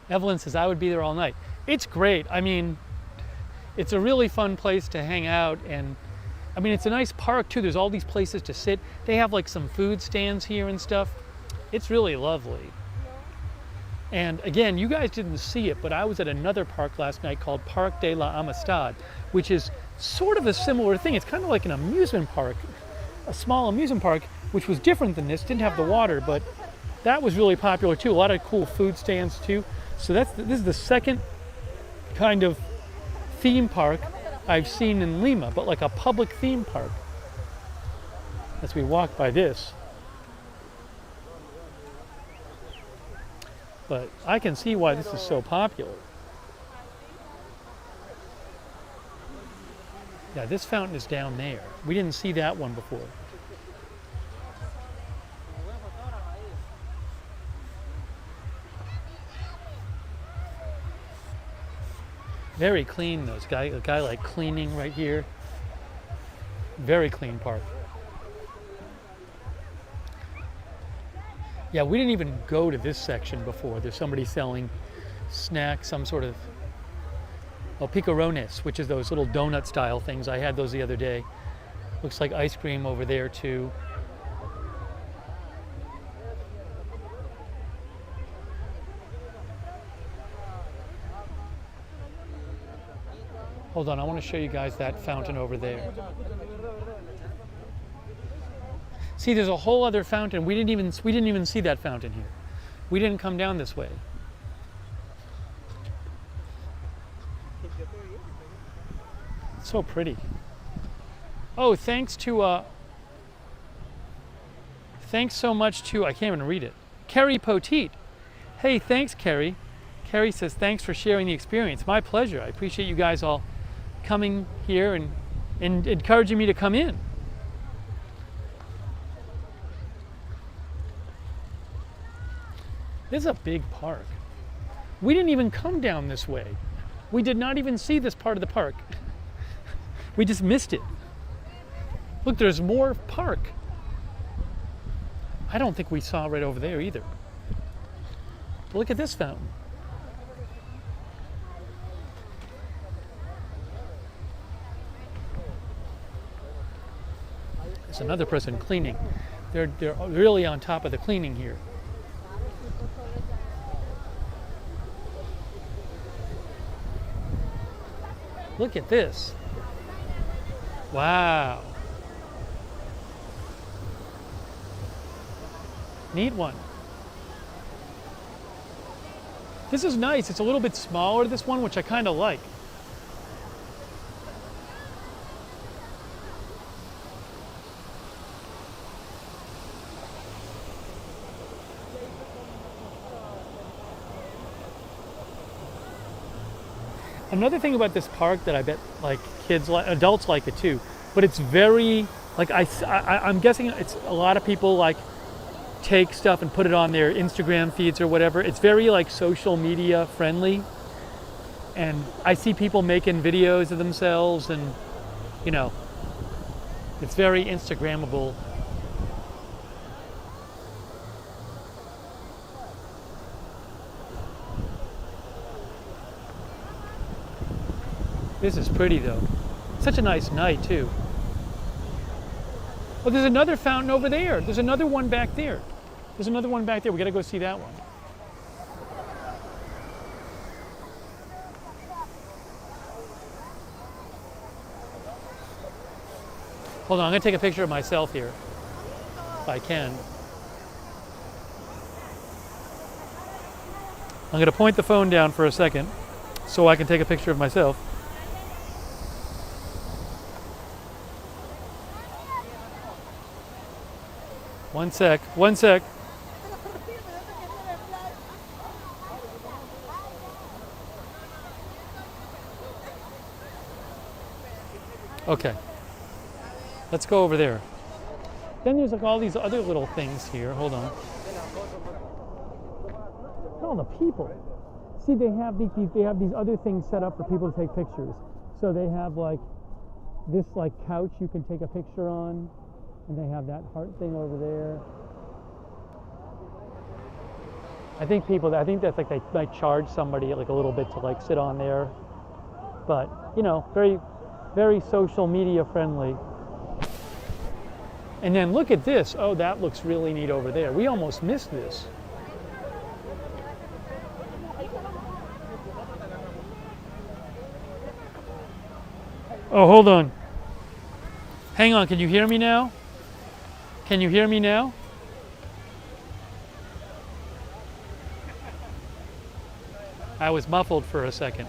S1: Evelyn says, I would be there all night. It's great. I mean, it's a really fun place to hang out. And I mean, it's a nice park too. There's all these places to sit. They have like some food stands here and stuff. It's really lovely. And again, you guys didn't see it, but I was at another park last night called Parque de la Amistad, which is sort of a similar thing. It's kind of like an amusement park, a small amusement park, which was different than this, didn't have the water, but that was really popular too. A lot of cool food stands too. So this is the second kind of theme park I've seen in Lima, but like a public theme park. As we walk by this. But I can see why this is so popular. Yeah, this fountain is down there. We didn't see that one before. Very clean, those a guy like cleaning right here. Very clean park. Yeah, we didn't even go to this section before. There's somebody selling snacks, some sort of, well, picarones, which is those little donut style things. I had those the other day. Looks like ice cream over there too. Hold on, I want to show you guys that fountain over there. See, there's a whole other fountain. We didn't even see that fountain here. We didn't come down this way. It's so pretty. Oh, thanks so much to, I can't even read it, Carrie Poteet. Hey, thanks, Carrie. Carrie says, thanks for sharing the experience. My pleasure. I appreciate you guys all coming here and encouraging me to come in. This is a big park. We didn't even come down this way. We did not even see this part of the park. We just missed it. Look, there's more park. I don't think we saw right over there either. But look at this fountain. There's another person cleaning. They're really on top of the cleaning here. Look at this. Wow. Neat one. This is nice. It's a little bit smaller, this one, which I kind of like. Another thing about this park that I bet like kids, adults like it too, but it's very, like I'm guessing it's a lot of people like take stuff and put it on their Instagram feeds or whatever. It's very like social media friendly. And I see people making videos of themselves and, you know, it's very Instagrammable. This is pretty though. Such a nice night too. Oh, there's another fountain over there. There's another one back there. There's another one back there. We gotta go see that one. Hold on, I'm gonna take a picture of myself here, if I can. I'm gonna point the phone down for a second so I can take a picture of myself. One sec, one sec. Okay, let's go over there. Then there's like all these other little things here. Hold on. Look at all the people. See, they have these other things set up for people to take pictures. So they have like this like couch you can take a picture on. And they have that heart thing over there. I think that's like they might charge somebody like a little bit to like sit on there. But, you know, very, very social media friendly. And then look at this. Oh, that looks really neat over there. We almost missed this. Oh, hold on. Hang on, can you hear me now? Can you hear me now? I was muffled for a second.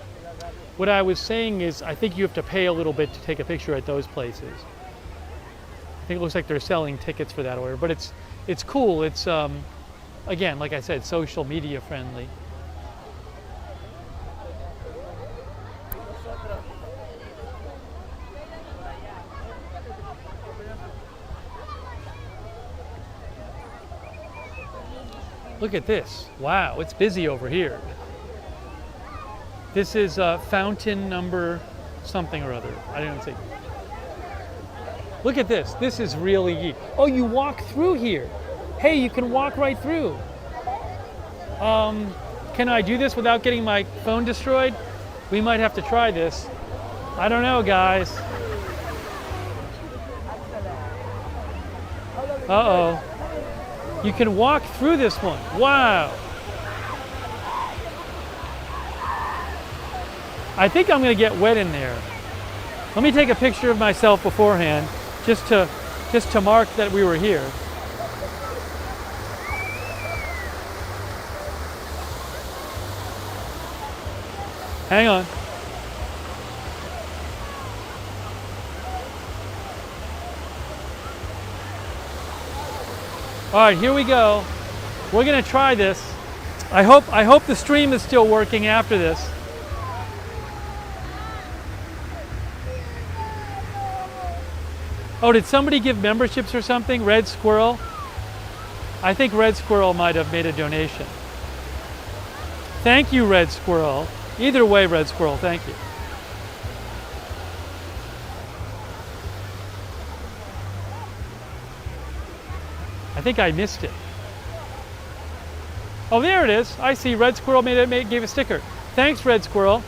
S1: What I was saying is I think you have to pay a little bit to take a picture at those places. I think it looks like they're selling tickets for that or whatever, but it's cool. It's again, like I said, social media friendly. Look at this. Wow, it's busy over here. This is fountain number something or other. I didn't see. Look at this. This is really neat. Oh, you walk through here. Hey, you can walk right through. Can I do this without getting my phone destroyed? We might have to try this. I don't know, guys. Uh-oh. You can walk through this one. Wow. I think I'm going to get wet in there. Let me take a picture of myself beforehand, just to mark that we were here. Hang on. All right, here we go. We're gonna try this. I hope the stream is still working after this. Oh, did somebody give memberships or something? Red Squirrel? I think Red Squirrel might have made a donation. Thank you, Red Squirrel. Either way, Red Squirrel, thank you. I think I missed it. Oh, there it is. I see. Red Squirrel gave a sticker. Thanks, Red Squirrel.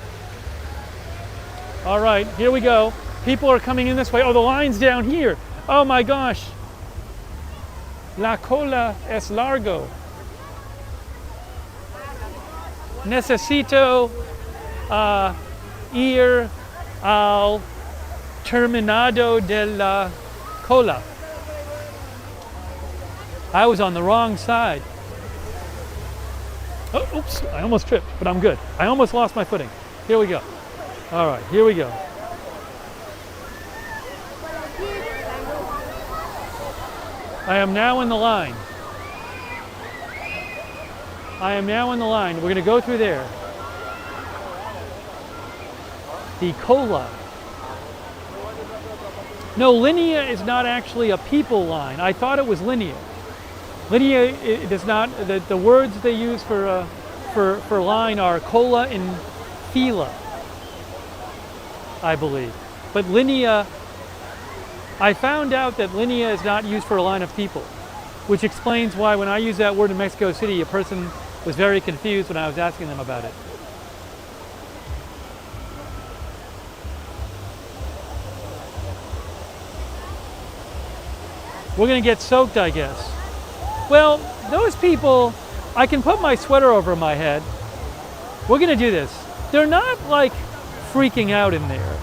S1: All right, here we go. People are coming in this way. Oh, the line's down here. Oh my gosh. La cola es largo. Necesito ir al terminado de la cola. I was on the wrong side. Oh, oops, I almost tripped, but I'm good. I almost lost my footing. Here we go. All right, here we go. I am now in the line. I am now in the line. We're going to go through there. The cola. No, linea is not actually a people line. I thought it was linea. Linea it is not. The words they use for line are cola and fila, I believe. But linea, I found out that linea is not used for a line of people, which explains why when I used that word in Mexico City, a person was very confused when I was asking them about it. We're going to get soaked, I guess. Well, those people, I can put my sweater over my head. We're going to do this. They're not like freaking out in there.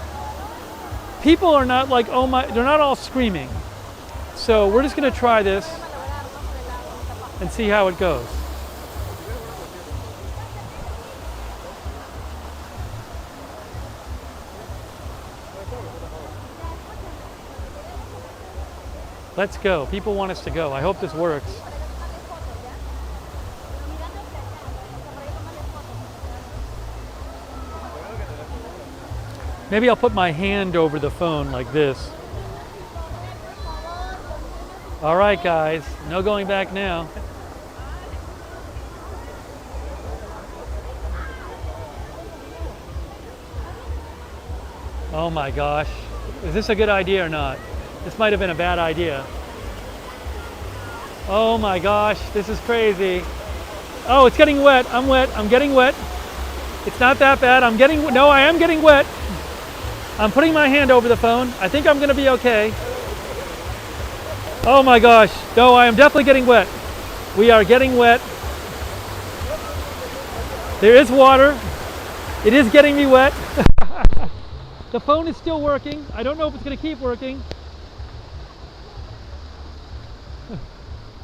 S1: People are not like, oh my, they're not all screaming. So we're just going to try this and see how it goes. Let's go. People want us to go. I hope this works. Maybe I'll put my hand over the phone like this. All right, guys. No going back now. Oh my gosh. Is this a good idea or not? This might have been a bad idea. Oh my gosh, this is crazy. Oh, it's getting wet. I'm wet. I'm getting wet. It's not that bad. No, I am getting wet. I'm putting my hand over the phone. I think I'm going to be okay. Oh my gosh. No, I am definitely getting wet. We are getting wet. There is water. It is getting me wet. The phone is still working. I don't know if it's going to keep working.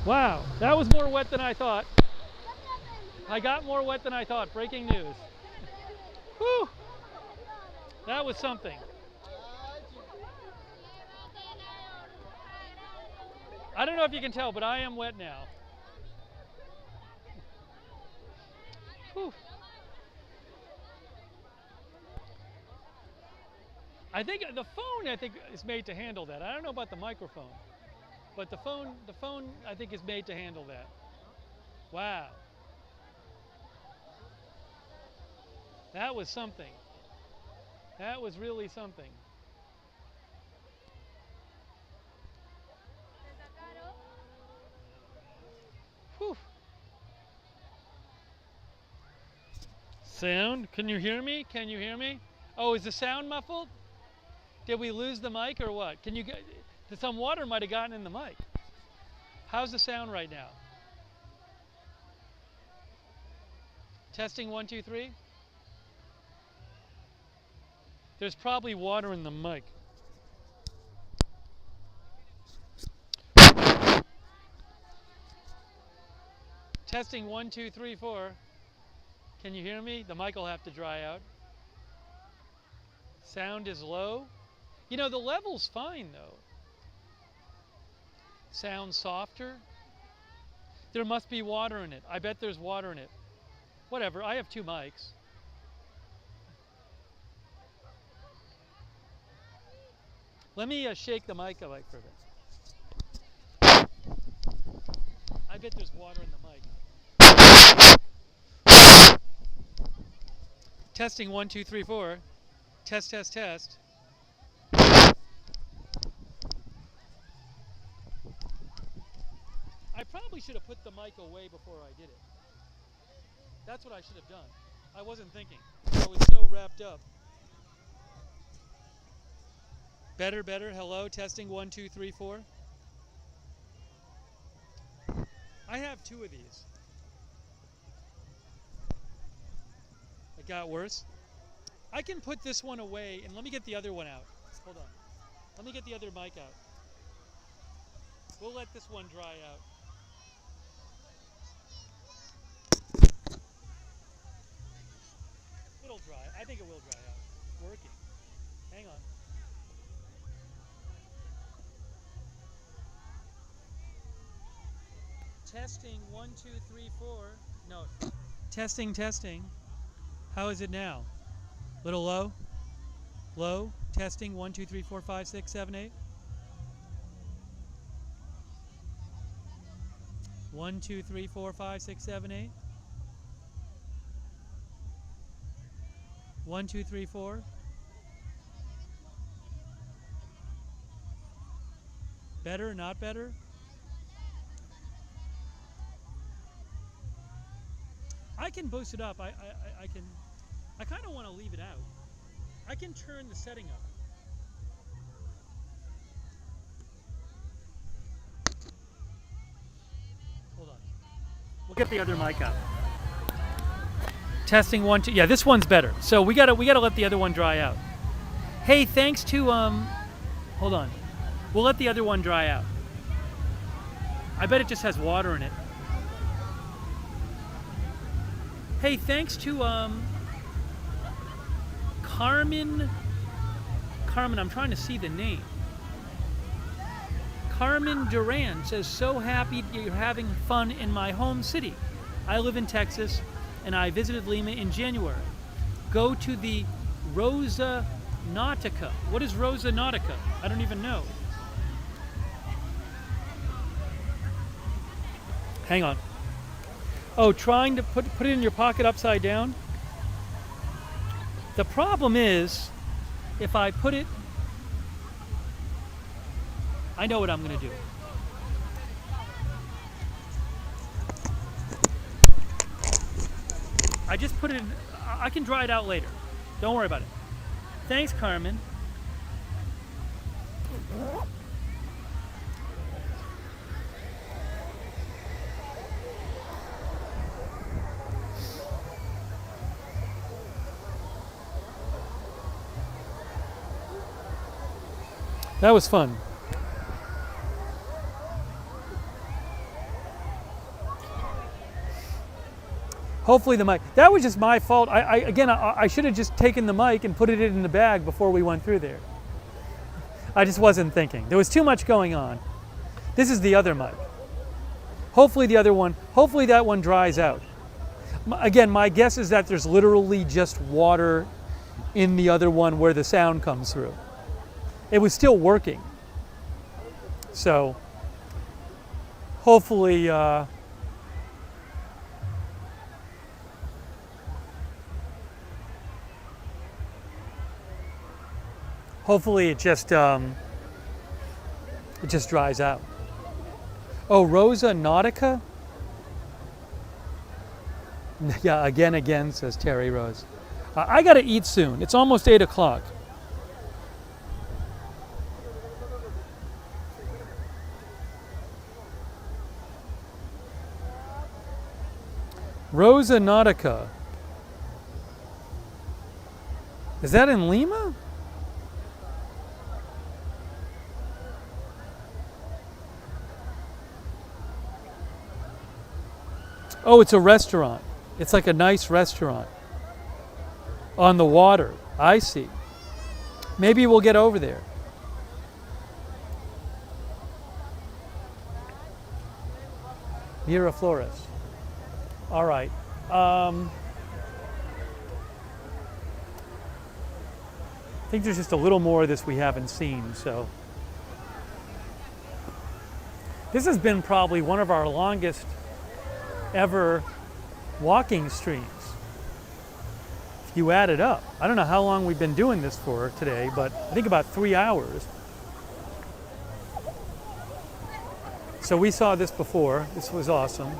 S1: Wow, that was more wet than I thought. I got more wet than I thought. Breaking news. Whew. That was something. I don't know if you can tell, but I am wet now. Whew. I think the phone, is made to handle that. I don't know about the microphone. But the phone, I think, is made to handle that. Wow. That was something. That was really something. Whew. Sound? Can you hear me? Can you hear me? Oh, is the sound muffled? Did we lose the mic or what? Can you get... Some water might have gotten in the mic. How's the sound right now? Testing 1, 2, 3. There's probably water in the mic. Testing 1, 2, 3, 4. Can you hear me? The mic will have to dry out. Sound is low. You know, the level's fine though. Sound softer. There must be water in it. I bet there's water in it. Whatever, I have 2 mics. Let me shake the mic for a bit. I bet there's water in the mic. Testing 1, 2, 3, 4. Test, test, test. I probably should have put the mic away before I did it. That's what I should have done. I wasn't thinking. I was so wrapped up. Better, better. Hello, testing 1, 2, 3, 4. I have 2 of these. It got worse. I can put this one away and let me get the other one out. Hold on. Let me get the other mic out. We'll let this one dry out. I think it will dry out. It's working. Hang on. Testing 1, 2, 3, 4. No. Testing, testing. How is it now? Little low? Low? Testing 1, 2, 3, 4, 5, 6, 7, 8. 1, 2, 3, 4, 5, 6, 7, 8. 1, 2, 3, 4. Better, not better? I can boost it up. I kind of want to leave it out. I can turn the setting up. Hold on. We'll get the other mic up. Testing 1, 2. Yeah, this one's better. So we gotta let the other one dry out. Hey, thanks to hold on. We'll let the other one dry out. I bet it just has water in it. Hey, thanks to Carmen, I'm trying to see the name. Carmen Duran says, so happy you're having fun in my home city. I live in Texas and I visited Lima in January. Go to the Rosa Nautica. What is Rosa Nautica? I don't even know. Hang on. Oh, trying to put it in your pocket upside down? The problem is, if I put it, I know what I'm going to do. I just put it in, I can dry it out later. Don't worry about it. Thanks, Carmen. That was fun. Hopefully the mic. That was just my fault. I should have just taken the mic and put it in the bag before we went through there. I just wasn't thinking. There was too much going on. This is the other mic. Hopefully the other one, hopefully that one dries out. Again, my guess is that there's literally just water in the other one where the sound comes through. It was still working. So hopefully hopefully it just dries out. Oh, Rosa Nautica? Yeah, again, says Terry Rose. I gotta eat soon. It's almost 8 o'clock. Rosa Nautica. Is that in Lima? Oh, it's a restaurant. It's like a nice restaurant on the water. I see. Maybe we'll get over there. Miraflores. All right. I think there's just a little more of this we haven't seen, so. This has been probably one of our longest ever walking streams. If you add it up. I don't know how long we've been doing this for today, but I think about 3 hours. So we saw this before. This was awesome.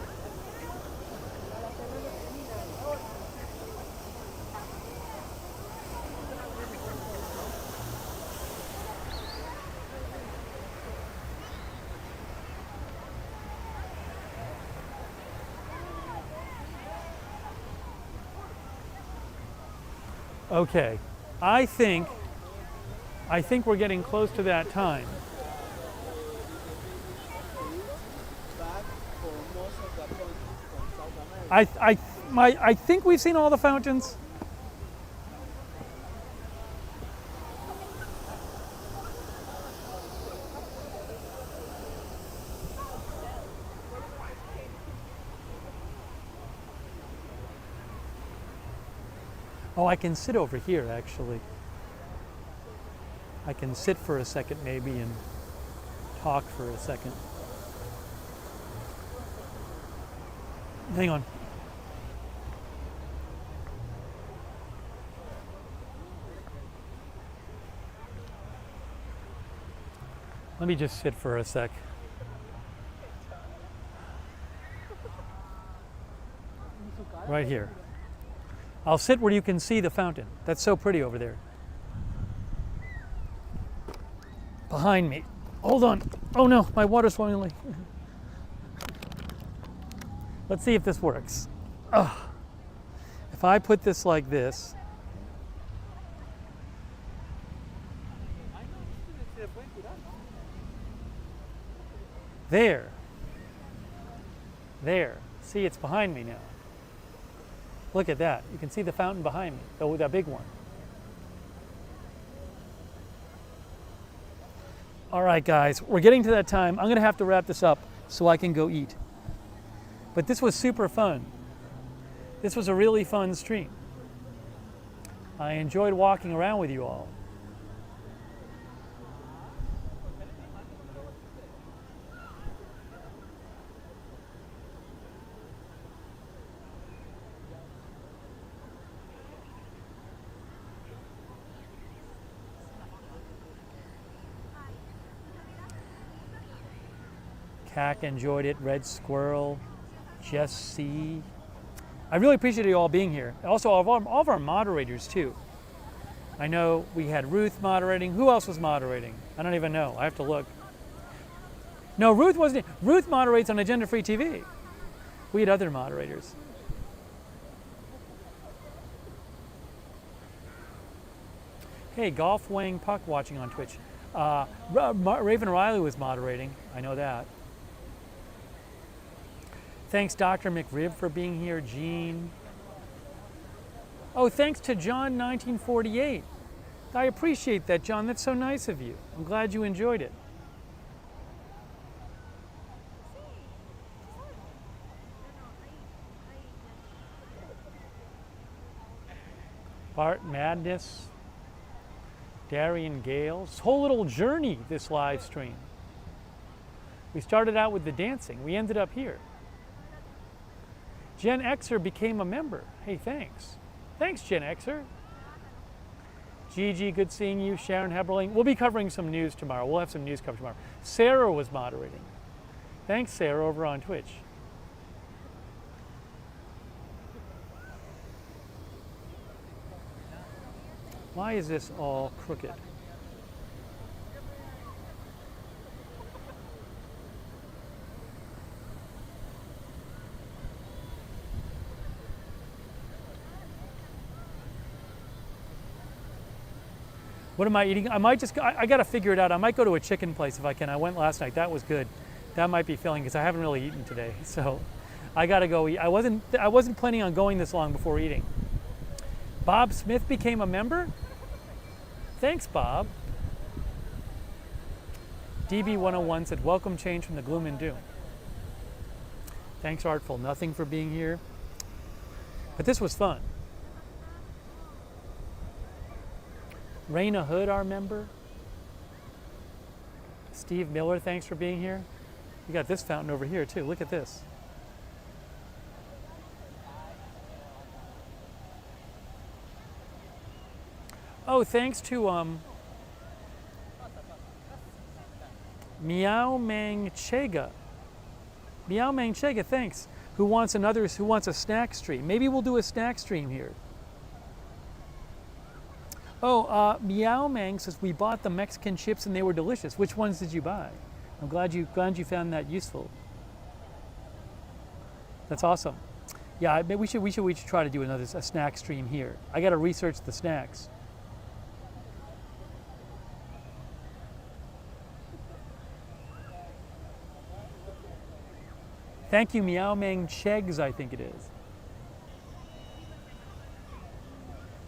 S1: Okay, I think we're getting close to that time. I think we've seen all the fountains. Oh, I can sit over here actually. I can sit for a second maybe and talk for a second. Hang on. Let me just sit for a sec. Right here. I'll sit where you can see the fountain. That's so pretty over there. Behind me. Hold on. Oh no, my water's flowing away. Let's see if this works. Ugh. If I put this like this. There. There. See, it's behind me now. Look at that. You can see the fountain behind me, the big one. All right, guys, we're getting to that time. I'm going to have to wrap this up so I can go eat. But this was super fun. This was a really fun stream. I enjoyed walking around with you all. Cac enjoyed it, Red Squirrel, Jesse. I really appreciate you all being here. Also, all of our moderators too. I know we had Ruth moderating. Who else was moderating? I don't even know. I have to look. No, Ruth wasn't. Ruth moderates on Agenda Free TV. We had other moderators. Hey, Golf Wang Puck watching on Twitch. Raven Riley was moderating. I know that. Thanks, Dr. McRib, for being here. Jean. Oh, thanks to John 1948. I appreciate that, John. That's so nice of you. I'm glad you enjoyed it. Bart Madness. Darian Gales. Whole little journey, this live stream. We started out with the dancing. We ended up here. Gen Xer became a member. Hey, thanks. Thanks, Gen Xer. Gigi, good seeing you. Sharon Heberling. We'll be covering some news tomorrow. We'll have some news covered tomorrow. Sarah was moderating. Thanks, Sarah, over on Twitch. Why is this all crooked? What am I eating? I might just, I got to figure it out. I might go to a chicken place if I can. I went last night. That was good. That might be filling because I haven't really eaten today. So I got to go eat. I wasn't planning on going this long before eating. Bob Smith became a member? Thanks, Bob. DB101 said, welcome change from the gloom and doom. Thanks, Artful Nothing, for being here. But this was fun. Raina Hood, our member. Steve Miller, thanks for being here. You got this fountain over here too. Look at this. Oh, thanks to Meow Mang Chega. Meow Mang Chega, thanks. Who wants a snack stream? Maybe we'll do a snack stream here. Oh, Meow Mang says we bought the Mexican chips and they were delicious. Which ones did you buy? I'm glad you found that useful. That's awesome. Yeah, we should try to do a snack stream here. I got to research the snacks. Thank you, Meow Mang Chegs, I think it is.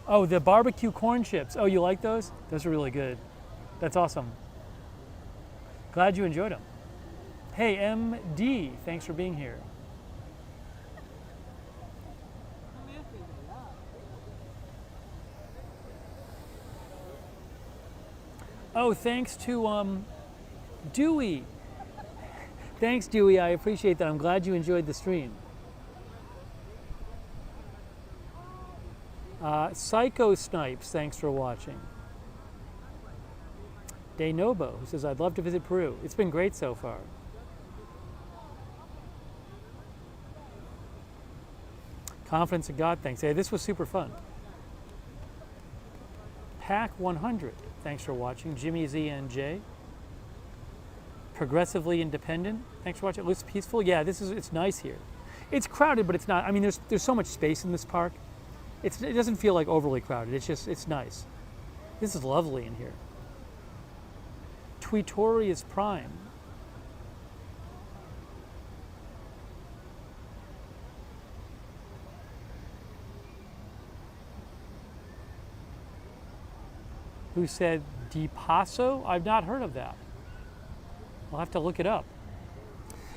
S1: Oh, the barbecue corn chips. Oh, you like those? Those are really good. That's awesome. Glad you enjoyed them. Hey, MD, thanks for being here. Oh, thanks to Dewey. Thanks, Dewey. I appreciate that. I'm glad you enjoyed the stream. Psycho Snipes, thanks for watching. De Nobo, who says, I'd love to visit Peru. It's been great so far. Confidence in God, thanks. Hey, this was super fun. Pack 100, thanks for watching. Jimmy Z and J. Progressively Independent, thanks for watching. It looks peaceful. Yeah, it's nice here. It's crowded, but it's not. I mean, there's so much space in this park. It doesn't feel like overly crowded. It's nice. This is lovely in here. Tweetorius Prime. Who said Di Paso? I've not heard of that. I'll have to look it up.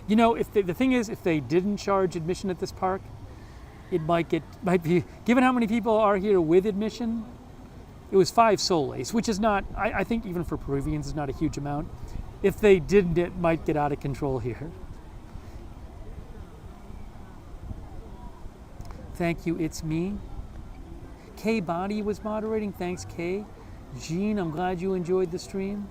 S1: You know, the thing is, if they didn't charge admission at this park, it might be, given how many people are here with admission, it was 5 soles, which is not, I think even for Peruvians, is not a huge amount. If they didn't, it might get out of control here. Thank you, it's me. Kay Body was moderating, thanks Kay. Jean, I'm glad you enjoyed the stream.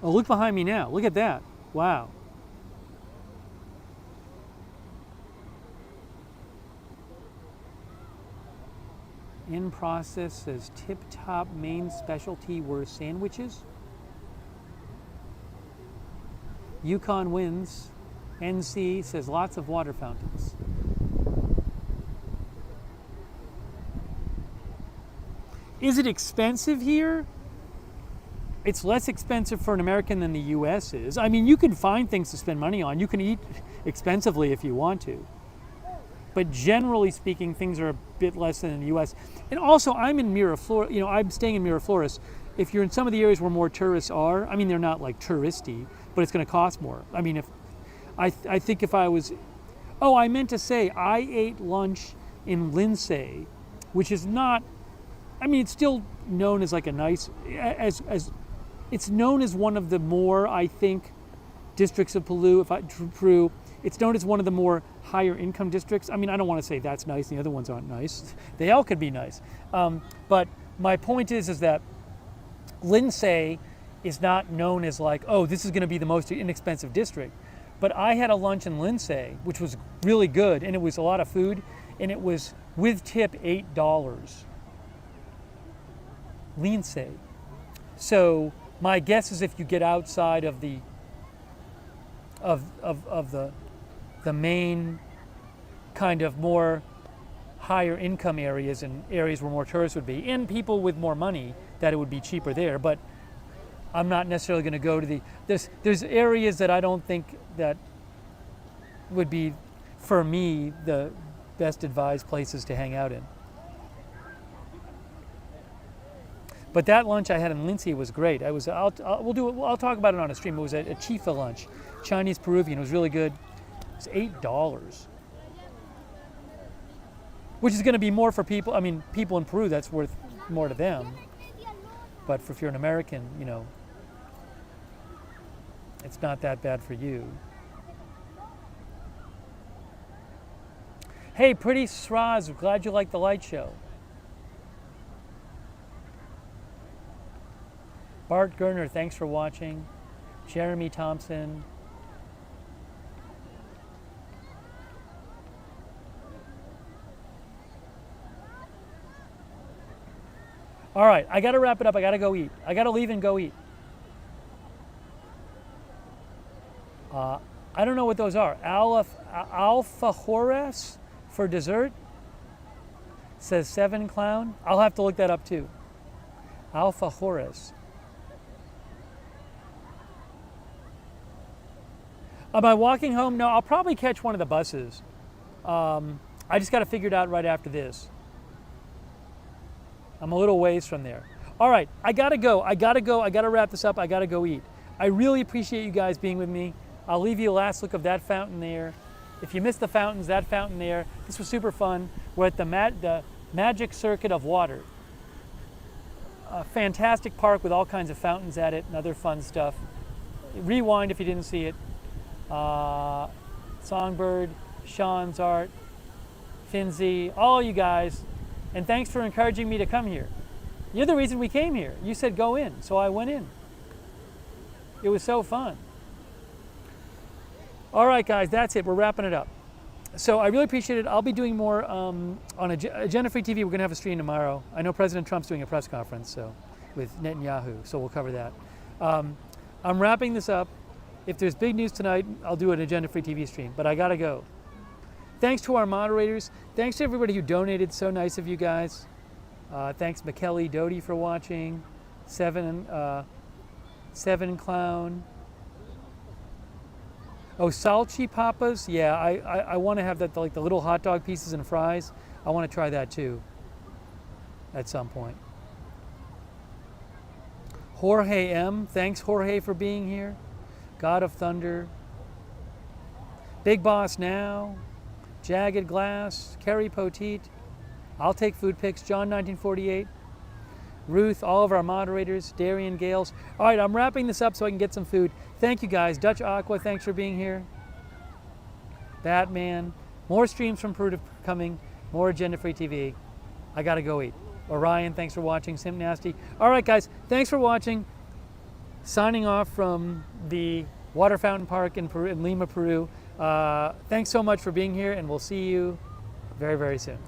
S1: Oh, look behind me now. Look at that. Wow. In process says tip top main specialty were sandwiches. Yukon wins. NC says lots of water fountains. Is it expensive here? It's less expensive for an American than the US is. I mean, you can find things to spend money on. You can eat expensively if you want to. But generally speaking, things are a bit less than in the US. And also, I'm in Miraflores, I'm staying in Miraflores. If you're in some of the areas where more tourists are, I mean, they're not like touristy, but it's gonna cost more. I mean, I think if I was, I meant to say, I ate lunch in Lindsay, which is not, I mean, it's still known as like a nice, it's known as one of the more, I think, districts of Peru. It's known as one of the more higher income districts. I mean, I don't want to say that's nice, the other ones aren't nice. They all could be nice. But my point is that Lindsay is not known as like, oh, this is going to be the most inexpensive district. But I had a lunch in Lindsay, which was really good, and it was a lot of food, and it was with tip $8. Lindsay. So my guess is if you get outside of the main kind of more higher income areas and areas where more tourists would be, and people with more money, that it would be cheaper there. But I'm not necessarily going to go to there's areas that I don't think that would be, for me, the best advised places to hang out in. But that lunch I had in Lindsay was great. I'll talk about it on a stream. It was a chifa lunch, Chinese Peruvian. It was really good. It was $8, which is going to be more for people. I mean, people in Peru, that's worth more to them. But if you're an American, it's not that bad for you. Hey, Pretty Sraz, glad you liked the light show. Bart Gerner, thanks for watching. Jeremy Thompson. All right, I got to wrap it up. I got to go eat. I got to leave and go eat. I don't know what those are. Alfajores for dessert. Says 7 Clown. I'll have to look that up too. Alfajores. Am I walking home? No, I'll probably catch one of the buses. I just got to figure it out right after this. I'm a little ways from there. All right, I got to go. I got to wrap this up. I got to go eat. I really appreciate you guys being with me. I'll leave you a last look of that fountain there. If you missed the fountains, that fountain there, this was super fun. We're at the Magic Circuit of Water. A fantastic park with all kinds of fountains at it and other fun stuff. Rewind if you didn't see it. Songbird, Sean's art, Finzi, all you guys. And thanks for encouraging me to come here. You're the reason we came here. You said go in, so I went in. It was so fun. All right, guys, that's it. We're wrapping it up. So I really appreciate it. I'll be doing more on Agenda Free TV. We're going to have a stream tomorrow. I know President Trump's doing a press conference with Netanyahu, so we'll cover that. I'm wrapping this up. If there's big news tonight, I'll do an Agenda Free TV stream, but I got to go. Thanks to our moderators. Thanks to everybody who donated. So nice of you guys. Thanks, McKelly Doty, for watching. Seven Clown. Oh, salchipapas. Yeah, I want to have that, like the little hot dog pieces and fries. I want to try that too at some point. Jorge M. Thanks, Jorge, for being here. God of Thunder. Big Boss Now. Jagged Glass. Kerry Poteet. I'll Take Food Pics. John 1948. Ruth, all of our moderators, Darian Gales. All right, I'm wrapping this up so I can get some food. Thank you guys. Dutch Aqua, thanks for being here. Batman. More streams from Peru coming. More Agenda Free TV. I gotta go eat. Orion, thanks for watching. Sim Nasty. All right, guys, thanks for watching. Signing off from the Water Fountain Park in Peru, in Lima, Peru. Thanks so much for being here, and we'll see you very, very soon.